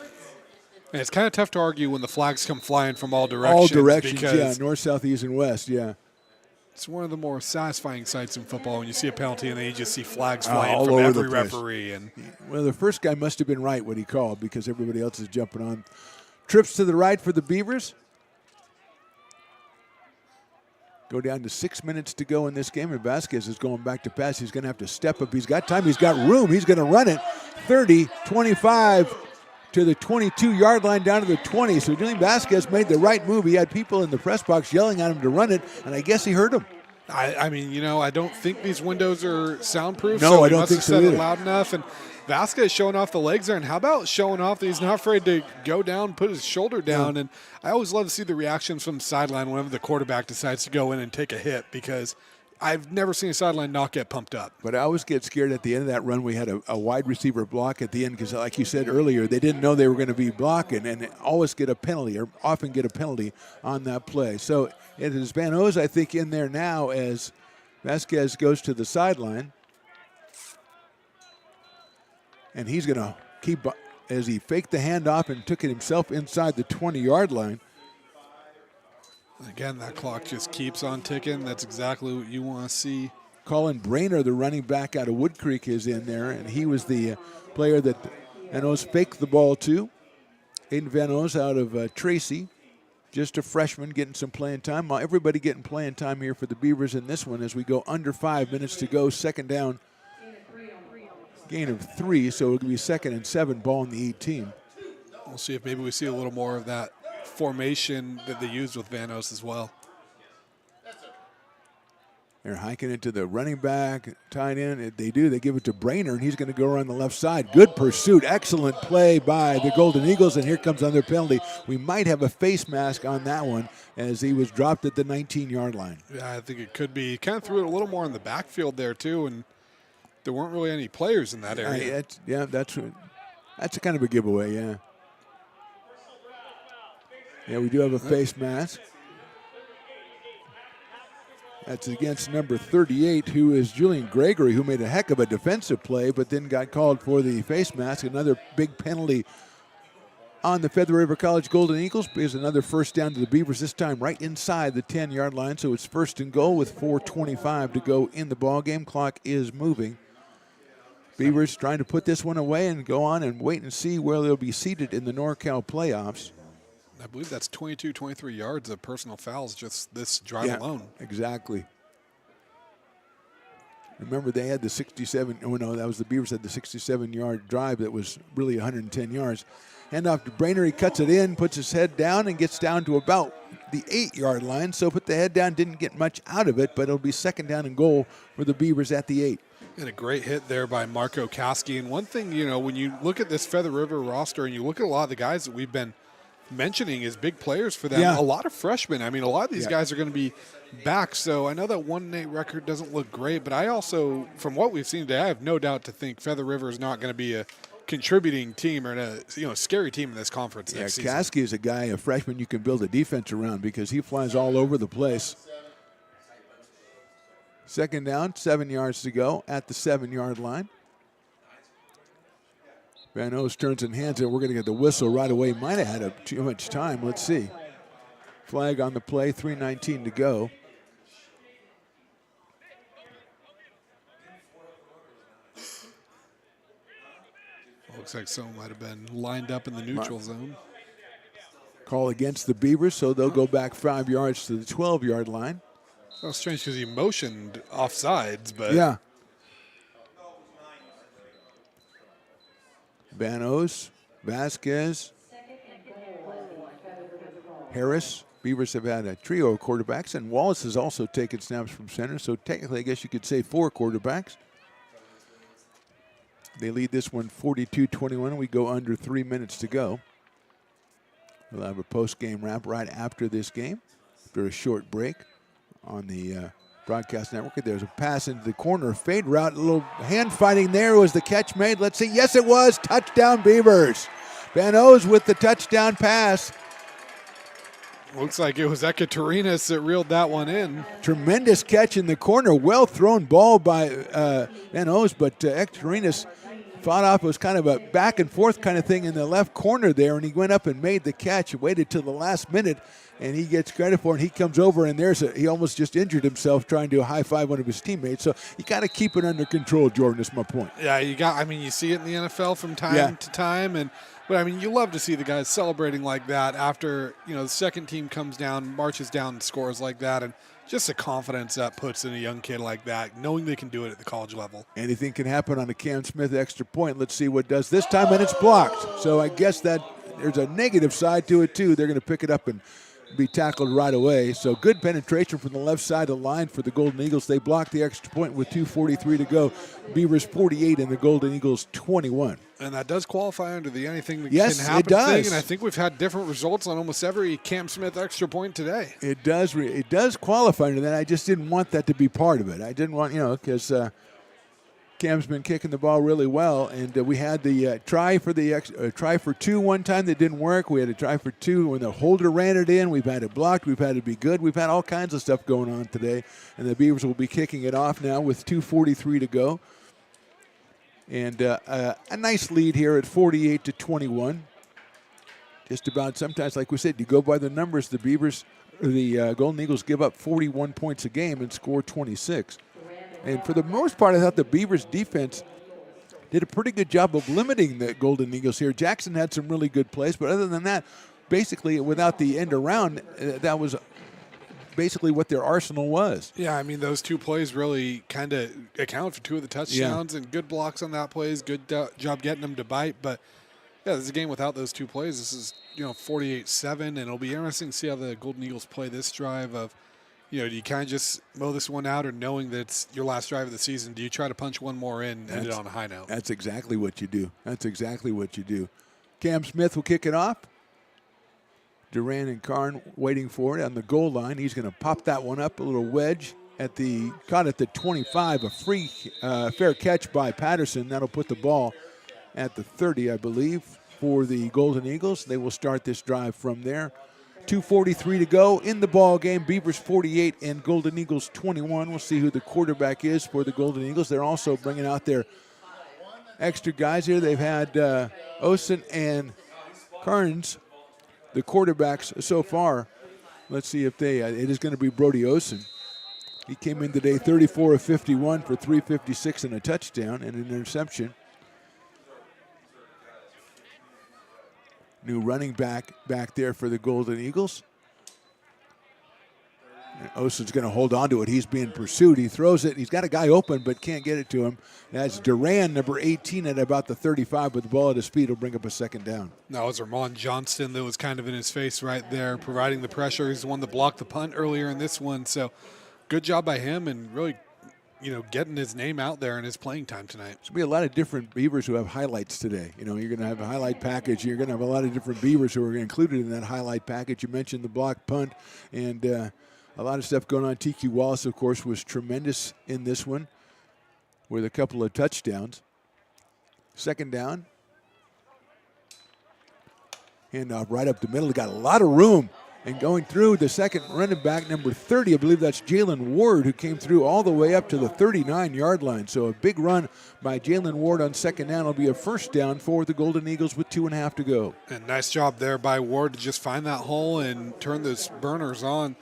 And it's kind of tough to argue when the flags come flying from all directions. All directions, yeah, north, south, east, and west, yeah. It's one of the more satisfying sights in football when you see a penalty and then you just see flags flying all from over every the place. referee. And well, the first guy must have been right what he called because everybody else is jumping on. Trips to the right for the Beavers. Go down to 6 minutes to go in this game, and Vasquez is going back to pass. He's going to have to step up. He's got time. He's got room. He's going to run it 30, 25 to the 22-yard line down to the 20. So Julian Vasquez made the right move. He had people in the press box yelling at him to run it, and I guess he heard him. I mean, you know, I don't think these windows are soundproof. No, so I don't think so either. It loud enough. And Vasquez showing off the legs there. And how about showing off that he's not afraid to go down, put his shoulder down. And I always love to see the reactions from the sideline whenever the quarterback decides to go in and take a hit because I've never seen a sideline not get pumped up. But I always get scared at the end of that run. We had a wide receiver block at the end because, like you said earlier, they didn't know they were going to be blocking and always get a penalty or often get a penalty on that play. So it is Van O's, I think, in there now as Vasquez goes to the sideline. And he's going to keep, as he faked the handoff and took it himself inside the 20-yard line. Again, that clock just keeps on ticking. That's exactly what you want to see. Colin Brainerd, the running back out of Wood Creek, is in there, and he was the player that Van O's faked the ball to. Aiden Van O's out of Tracy, just a freshman getting some playing time. Everybody getting playing time here for the Beavers in this one as we go under 5 minutes to go. Second down, gain of 3, so it'll be 2nd and 7, ball in the 18. We'll see if maybe we see a little more of that formation that they used with Van O's as well. They're hiking it to the running back, tied in. They do. They give it to Brainerd, and he's going to go around the left side. Good pursuit. Excellent play by the Golden Eagles, and here comes another penalty. We might have a face mask on that one as he was dropped at the 19-yard line. Yeah, I think it could be. He kind of threw it a little more in the backfield there, too, and there weren't really any players in that area. That's a kind of a giveaway, yeah. Yeah, we do have a face mask. That's against number 38, who is Julian Gregory, who made a heck of a defensive play, but then got called for the face mask. Another big penalty on the Feather River College Golden Eagles is another first down to the Beavers, this time right inside the 10-yard line. So it's 1st and goal with 4:25 to go in the ball game. Clock is moving. Beavers trying to put this one away and go on and wait and see where they'll be seated in the NorCal playoffs. I believe that's 22, 23 yards of personal fouls just this drive alone. Exactly. Remember, they had the 67. Oh, no, that was the Beavers had the 67-yard drive that was really 110 yards. Hand off to Brainerd. He cuts it in, puts his head down, and gets down to about the 8-yard line. So put the head down, didn't get much out of it, but it'll be 2nd down and goal for the Beavers at the 8. And a great hit there by Marco Kasky. And one thing, you know, when you look at this Feather River roster and you look at a lot of the guys that we've been mentioning as big players for them. Yeah. A lot of freshmen. I mean, a lot of these Yeah. guys are going to be back. So I know that 1-8 record doesn't look great, but I also, from what we've seen today, I have no doubt to think Feather River is not going to be a contributing team or a scary team in this conference next season. Caskey is a freshman you can build a defense around because he flies all over the place. Second down, 7 yards to go at the 7-yard line. Van Oos turns and hands it. We're going to get the whistle right away. Might have had too much time. Let's see. Flag on the play, 3:19 to go. Looks like someone might have been lined up in the neutral zone. Call against the Beavers, so they'll go back 5 yards to the 12-yard line. Well, strange because he motioned offsides, but yeah. Van Oos, Vasquez, Harris. Beavers have had a trio of quarterbacks, and Wallace has also taken snaps from center, so technically I guess you could say 4 quarterbacks. They lead this one 42-21. We go under 3 minutes to go. We'll have a post-game wrap right after this game, after a short break on the broadcast network. There's a pass into the corner, fade route, a little hand fighting there. Was the catch made? Let's see. Yes, it was. Touchdown, Beavers. Van Oos with the touchdown pass. Looks like it was Ekaterinas that reeled that one in. Tremendous catch in the corner. Well thrown ball by Van Oos, but Ekaterinas fought off. It was kind of a back and forth kind of thing in the left corner there, and he went up and made the catch, waited till the last minute, and he gets credit for it. And he comes over, and he almost just injured himself trying to high-five one of his teammates. So you got to keep it under control, Jordan, is my point. Yeah, you see it in the NFL from time to time, but I mean, you love to see the guys celebrating like that after, the second team comes down, marches down, and scores like that, and just the confidence that puts in a young kid like that, knowing they can do it at the college level. Anything can happen on a Cam Smith extra point. Let's see what it does this time, and it's blocked. So I guess that there's a negative side to it, too. They're going to pick it up and be tackled right away. So good penetration from the left side of the line for the Golden Eagles. They blocked the extra point with 2:43 to go. Beavers 48 and the Golden Eagles 21. And that does qualify under the anything that yes, can happen it does. thing. And I think we've had different results on almost every Cam Smith extra point today. It does. It does qualify under that. I just didn't want that to be part of it. I didn't want, because Cam's been kicking the ball really well, and we had the try for 2 one time that didn't work. We had a try for 2 when the holder ran it in. We've had it blocked. We've had it be good. We've had all kinds of stuff going on today, and the Beavers will be kicking it off now with 2:43 to go. And a nice lead here at 48-21. Just about sometimes, like we said, you go by the numbers. The Golden Eagles give up 41 points a game and score 26. And for the most part, I thought the Beavers defense did a pretty good job of limiting the Golden Eagles here. Jackson had some really good plays, but other than that, basically without the end around, that was basically what their arsenal was. Yeah, I mean, those 2 plays really kind of account for 2 of the touchdowns and good blocks on that plays. Good job getting them to bite. But, yeah, this is a game without those 2 plays. This is, 48-7, and it'll be interesting to see how the Golden Eagles play this drive of, do you kind of just mow this one out, or knowing that it's your last drive of the season, do you try to punch one more in and end it on a high note? That's exactly what you do. Cam Smith will kick it off. Duran and Karn waiting for it on the goal line. He's going to pop that one up, a little wedge caught at the 25, a free fair catch by Patterson. That'll put the ball at the 30, I believe, for the Golden Eagles. They will start this drive from there. 2:43 to go in the ball game. Beavers 48 and Golden Eagles 21. We'll see who the quarterback is for the Golden Eagles. They're also bringing out their extra guys here. They've had Osen and Carnes, the quarterbacks so far. Let's see if it is going to be Brody Osen. He came in today 34 of 51 for 356 and a touchdown and an interception. New running back there for the Golden Eagles. And Osen's going to hold on to it. He's being pursued. He throws it. He's got a guy open but can't get it to him. That's Duran, number 18, at about the 35 with the ball at his feet. Will bring up a second down. No, it was Ramon Johnston that was kind of in his face right there, providing the pressure. He's the one that blocked the punt earlier in this one. So good job by him, and really getting his name out there and his playing time tonight. There's going to be a lot of different Beavers who have highlights today. You're going to have a highlight package. You're going to have a lot of different Beavers who are included in that highlight package. You mentioned the block punt and a lot of stuff going on. TQ Wallace, of course, was tremendous in this one with a couple of touchdowns. Second down. Handoff right up the middle. Got a lot of room. And going through the second running back, number 30, I believe that's Jalen Ward, who came through all the way up to the 39-yard line. So a big run by Jalen Ward on second down. It'll be a first down for the Golden Eagles with 2.5 to go. And nice job there by Ward to just find that hole and turn those burners on.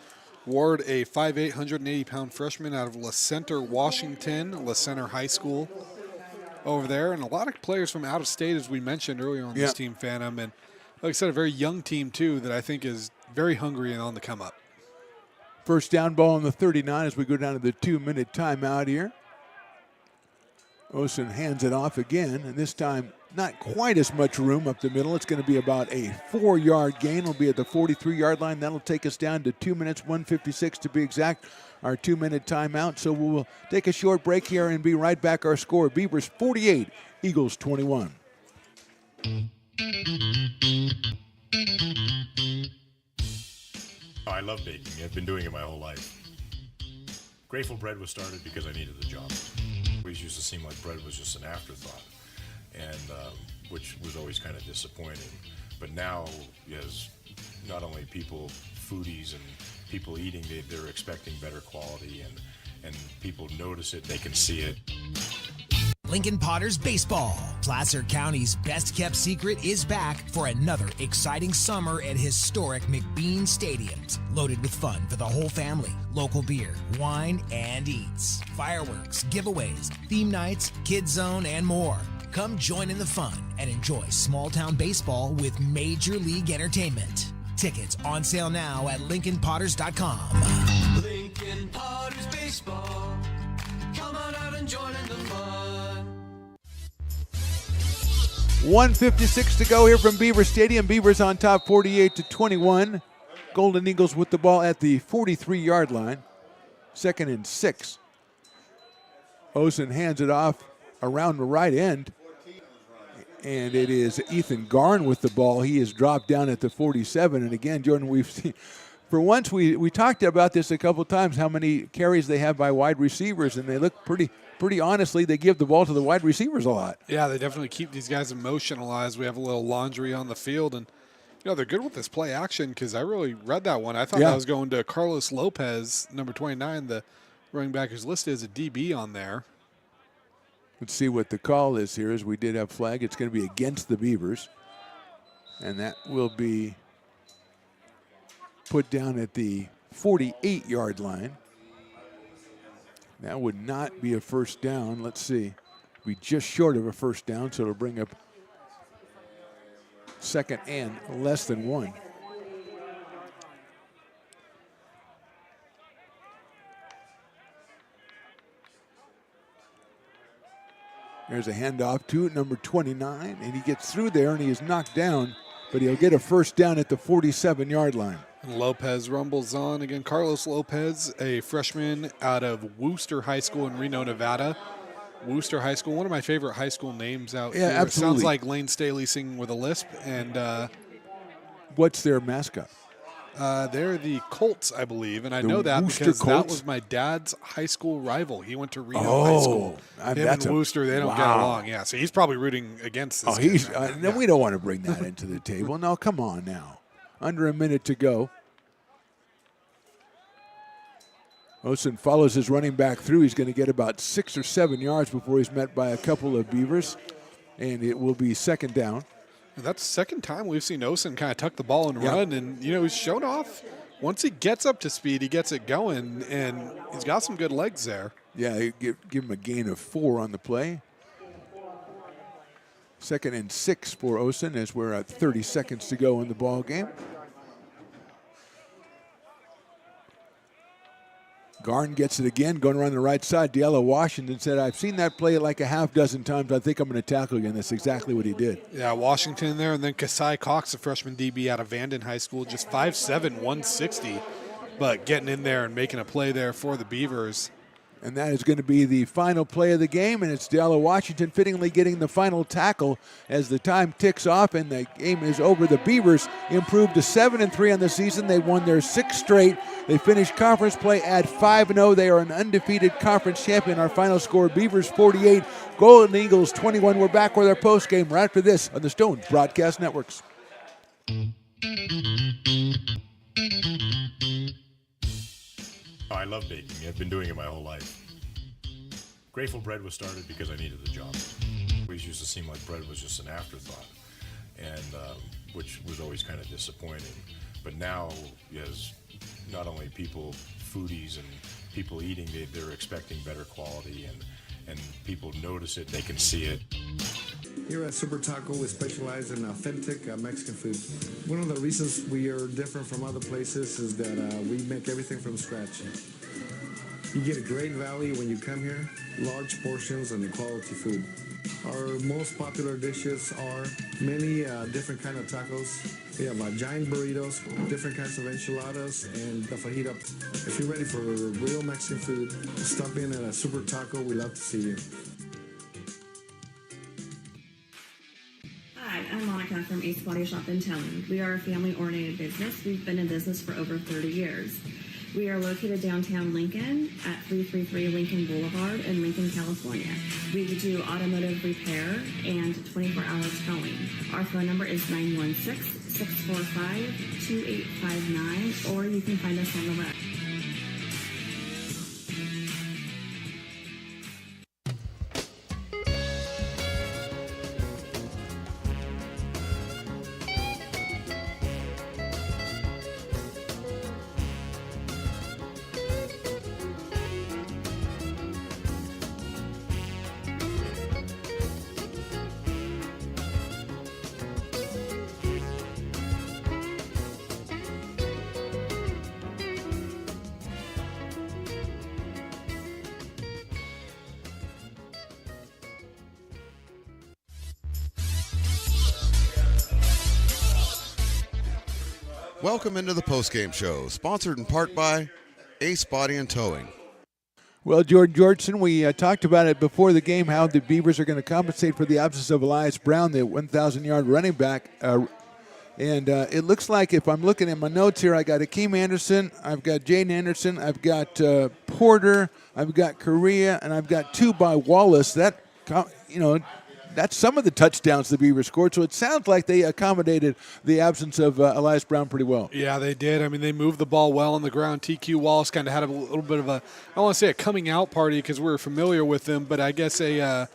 Ward, a 5'8", 180-pound freshman out of La Center, Washington, La Center High School over there. And a lot of players from out of state, as we mentioned earlier on this team, Phantom. And like I said, a very young team, too, that I think is very hungry and on the come up. First down ball on the 39 as we go down to the 2-minute timeout here. Osen hands it off again, and this time not quite as much room up the middle. It's going to be about a 4-yard gain. It'll be at the 43-yard line. That'll take us down to 2 minutes, 1:56 to be exact, our 2-minute timeout. So we'll take a short break here and be right back. Our score, Beavers 48, Eagles 21. I love baking. I've been doing it my whole life. Grateful Bread was started because I needed the job. It always used to seem like bread was just an afterthought, and which was always kind of disappointing. But now, as not only people, foodies and people eating, they're expecting better quality, and people notice it, they can see it. Lincoln Potters Baseball. Placer County's best-kept secret is back for another exciting summer at historic McBean Stadiums. Loaded with fun for the whole family, local beer, wine, and eats. Fireworks, giveaways, theme nights, kids zone, and more. Come join in the fun and enjoy small-town baseball with Major League Entertainment. Tickets on sale now at LincolnPotters.com. Lincoln Potters Baseball. Come on out and join in the fun. 1:56 to go here from Beaver Stadium. Beavers on top 48-21. Golden Eagles with the ball at the 43-yard line. 2nd and 6. Osen hands it off around the right end. And it is Ethan Garn with the ball. He is dropped down at the 47. And again, Jordan, we've seen, for once we talked about this a couple times, how many carries they have by wide receivers, and they look pretty honestly, they give the ball to the wide receivers a lot. Yeah, they definitely keep these guys emotionalized. We have a little laundry on the field, and they're good with this play action because I really read that one. I thought that was going to Carlos Lopez, number 29, the running back who's listed as a DB on there. Let's see what the call is here, as we did have flag. It's going to be against the Beavers, and that will be put down at the 48-yard line. That would not be a first down. Let's see. Be just short of a first down, so it'll bring up 2nd and less than 1. There's a handoff to number 29, and he gets through there, and he is knocked down, but he'll get a first down at the 47-yard line. And Lopez rumbles on. Again, Carlos Lopez, a freshman out of Wooster High School in Reno, Nevada. Wooster High School, one of my favorite high school names out here. Absolutely. It sounds like Lane Staley singing with a lisp. And what's their mascot? They're the Colts, I believe, and I know that Wooster because Colts? that was my dad's high school rival. He went to Reno High School. Him and Wooster, they don't get along. Yeah, so he's probably rooting against this. No, we don't want to bring that into the table. No, come on now. Under a minute to go. Osen follows his running back through. He's going to get about 6 or 7 yards before he's met by a couple of Beavers, and it will be 2nd down. And that's the second time we've seen Osen kind of tuck the ball and run, and he's shown off. Once he gets up to speed, he gets it going, and he's got some good legs there. Yeah, give him a gain of 4 on the play. 2nd and 6 for Osen as we're at 30 seconds to go in the ball game. Garn gets it again, going around the right side. Diallo Washington said, I've seen that play like a half dozen times. I think I'm going to tackle again. That's exactly what he did. Yeah, Washington there, and then Kasai Cox, a freshman DB out of Vanden High School, just 5'7", 160, but getting in there and making a play there for the Beavers. And that is going to be the final play of the game, and it's Della Washington fittingly getting the final tackle as the time ticks off and the game is over. The Beavers improved to 7-3 on the season. They won their 6th straight. They finished conference play at 5-0. They are an undefeated conference champion. Our final score, Beavers 48, Golden Eagles 21. We're back with our postgame right after this on the Stone Broadcast Networks. I love baking. I've been doing it my whole life. Grateful Bread was started because I needed the job. It always used to seem like bread was just an afterthought, and which was always kind of disappointing. But now, as not only people, foodies and people eating, they're expecting better quality, and people notice it, they can see it. Here at Super Taco, we specialize in authentic Mexican food. One of the reasons we are different from other places is that we make everything from scratch. You get a great value when you come here, large portions and quality food. Our most popular dishes are many different kind of tacos. We have giant burritos, different kinds of enchiladas, and the fajita. If you're ready for real Mexican food, stop in at a Super Taco. We love to see you. Hi, I'm Monica from Ace Body Shop in Towing. We are a family-oriented business. We've been in business for over 30 years. We are located downtown Lincoln at 333 Lincoln Boulevard in Lincoln, California. We do automotive repair and 24-hour towing. Our phone number is 916-645-2859, or you can find us on the web. Welcome into the postgame show, sponsored in part by Ace Body and Towing. Well, Jordan Georgeson, we talked about it before the game, how the Beavers are going to compensate for the absence of Elias Brown, the 1,000-yard running back. And it looks like, if I'm looking at my notes here, I got Akeem Anderson, I've got Jaden Anderson, I've got Porter, I've got Correa, and I've got 2 by Wallace. That, that's some of the touchdowns the Beavers scored. So it sounds like they accommodated the absence of Elias Brown pretty well. Yeah, they did. I mean, they moved the ball well on the ground. TQ Wallace kind of had a little bit of a, I don't want to say a coming out party because we're familiar with him, but I guess a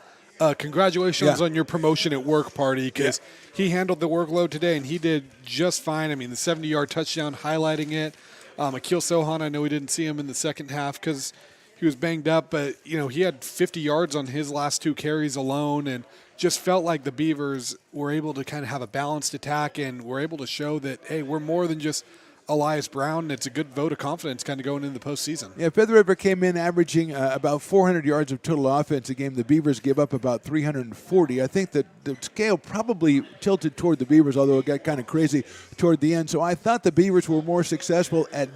congratulations on your promotion at work party, because he handled the workload today and he did just fine. I mean, the 70-yard touchdown highlighting it. Akil Sohan, I know we didn't see him in the second half because he was banged up, but he had 50 yards on his last 2 carries alone, and just felt like the Beavers were able to kind of have a balanced attack and were able to show that, hey, we're more than just Elias Brown, and it's a good vote of confidence kind of going into the postseason. Yeah, Feather River came in averaging about 400 yards of total offense a game. The Beavers give up about 340. I think that the scale probably tilted toward the Beavers, although it got kind of crazy toward the end. So I thought the Beavers were more successful at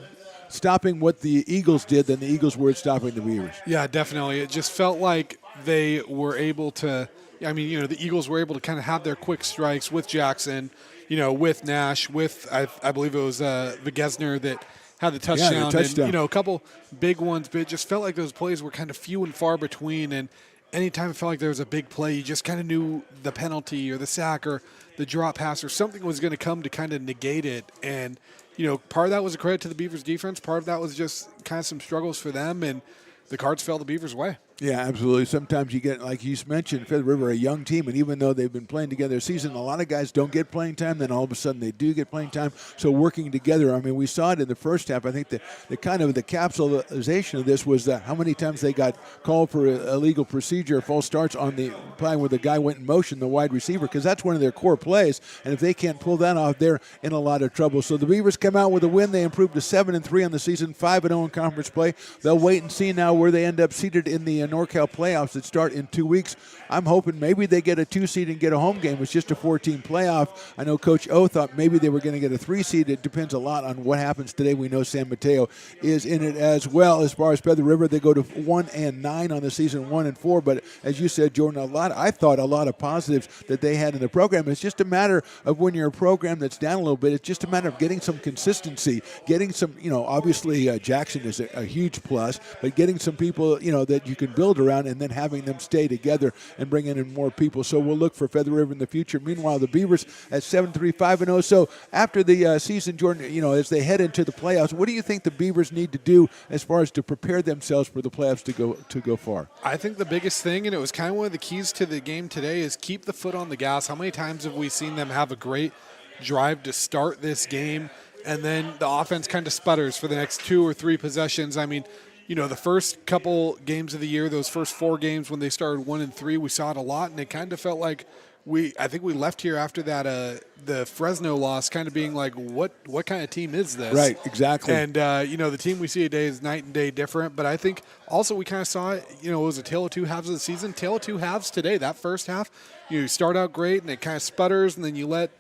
stopping what the Eagles did than the Eagles were at stopping the Beavers. Yeah, definitely. It just felt like they were able to, the Eagles were able to kind of have their quick strikes with Jackson, with Nash, with, I believe it was Vigesner that had the touchdown. Yeah, the touchdown. And, a couple big ones, but it just felt like those plays were kind of few and far between. And anytime it felt like there was a big play, you just kind of knew the penalty or the sack or the drop pass or something was going to come to kind of negate it. And, part of that was a credit to the Beavers defense. Part of that was just kind of some struggles for them, and the cards fell the Beavers' way. Yeah, absolutely. Sometimes you get, like you mentioned, Feather River, a young team, and even though they've been playing together this season, a lot of guys don't get playing time, then all of a sudden they do get playing time. So working together, we saw it in the first half. I think the kind of the capsulization of this was how many times they got called for illegal procedure, false starts on the play where the guy went in motion, the wide receiver, because that's one of their core plays, and if they can't pull that off, they're in a lot of trouble. So the Beavers come out with a win. They improved to 7-3 on the season, 5-0 in conference play. They'll wait and see now where they end up seated in the NorCal playoffs that start in 2 weeks. I'm hoping maybe they get a 2 seed and get a home game. It's just a 4-team playoff. I know Coach O thought maybe they were going to get a 3 seed. It depends a lot on what happens today. We know San Mateo is in it as well. As far as Feather River, they go to 1-9 on the season, 1-4. But as you said, Jordan, I thought a lot of positives that they had in the program. It's just a matter of when you're a program that's down a little bit, it's just a matter of getting some consistency, getting some, obviously Jackson is a huge plus, but getting some people, that you can build around and then having them stay together and bringing in more people. So we'll look for Feather River in the future. Meanwhile, the Beavers at 7-3-5-0. So after the season, Jordan, as they head into the playoffs, what do you think the Beavers need to do as far as to prepare themselves for the playoffs to go far? I think the biggest thing, and it was kind of one of the keys to the game today, is keep the foot on the gas. How many times have we seen them have a great drive to start this game, and then the offense kind of sputters for the next 2 or 3 possessions? I mean, the first couple games of the year, those first 4 games when they started 1-3, we saw it a lot, and it kind of felt like I think we left here after that the Fresno loss kind of being like, what kind of team is this? Right, exactly. And, the team we see today is night and day different. But I think also we kind of saw it, it was a tale of 2 halves of the season. Tale of 2 halves today. That first half, you start out great and it kind of sputters, and then you let,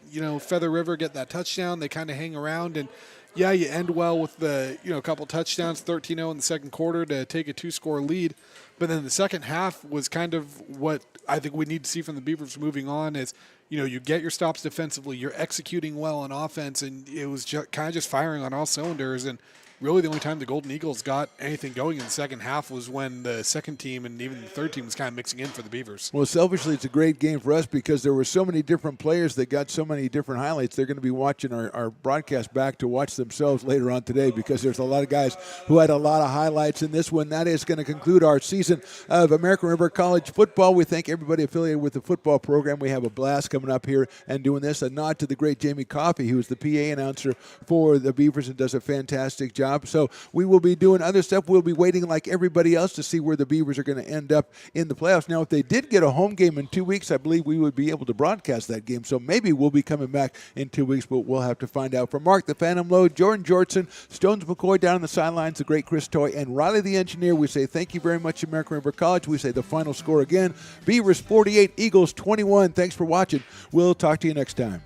Feather River get that touchdown. They kind of hang around, and yeah, you end well with the, a couple touchdowns, 13-0 in the second quarter to take a 2-score lead. But then the second half was kind of what I think we need to see from the Beavers moving on is, you get your stops defensively, you're executing well on offense, and it was kind of just firing on all cylinders. And really the only time the Golden Eagles got anything going in the second half was when the second team and even the third team was kind of mixing in for the Beavers. Well, selfishly, it's a great game for us because there were so many different players that got so many different highlights. They're going to be watching our broadcast back to watch themselves later on today because there's a lot of guys who had a lot of highlights in this one. That is going to conclude our season of American River College football. We thank everybody affiliated with the football program. We have a blast coming up here and doing this. A nod to the great Jamie Coffey, who is the PA announcer for the Beavers and does a fantastic job. So we will be doing other stuff. We'll be waiting like everybody else to see where the Beavers are going to end up in the playoffs. Now, if they did get a home game in 2 weeks, I believe we would be able to broadcast that game. So maybe we'll be coming back in 2 weeks, but we'll have to find out. For Mark the Phantom Low, Jordan Jortson, Stones McCoy down on the sidelines, the great Chris Toy, and Riley the engineer, we say thank you very much, American River College. We say the final score again, Beavers 48, Eagles 21. Thanks for watching. We'll talk to you next time.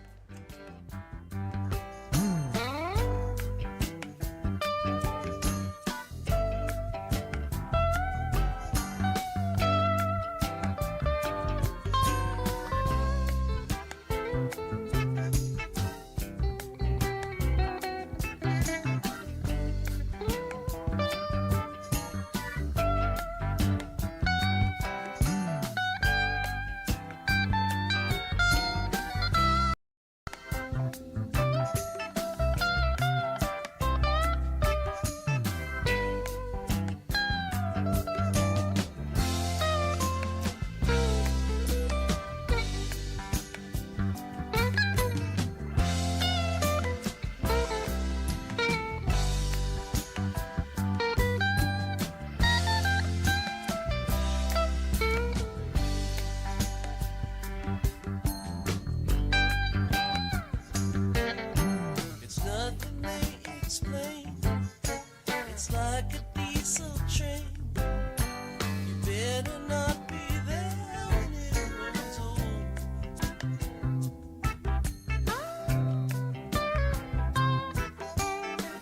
It's like a diesel train. You better not be there when it rolls home.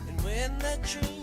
And when that train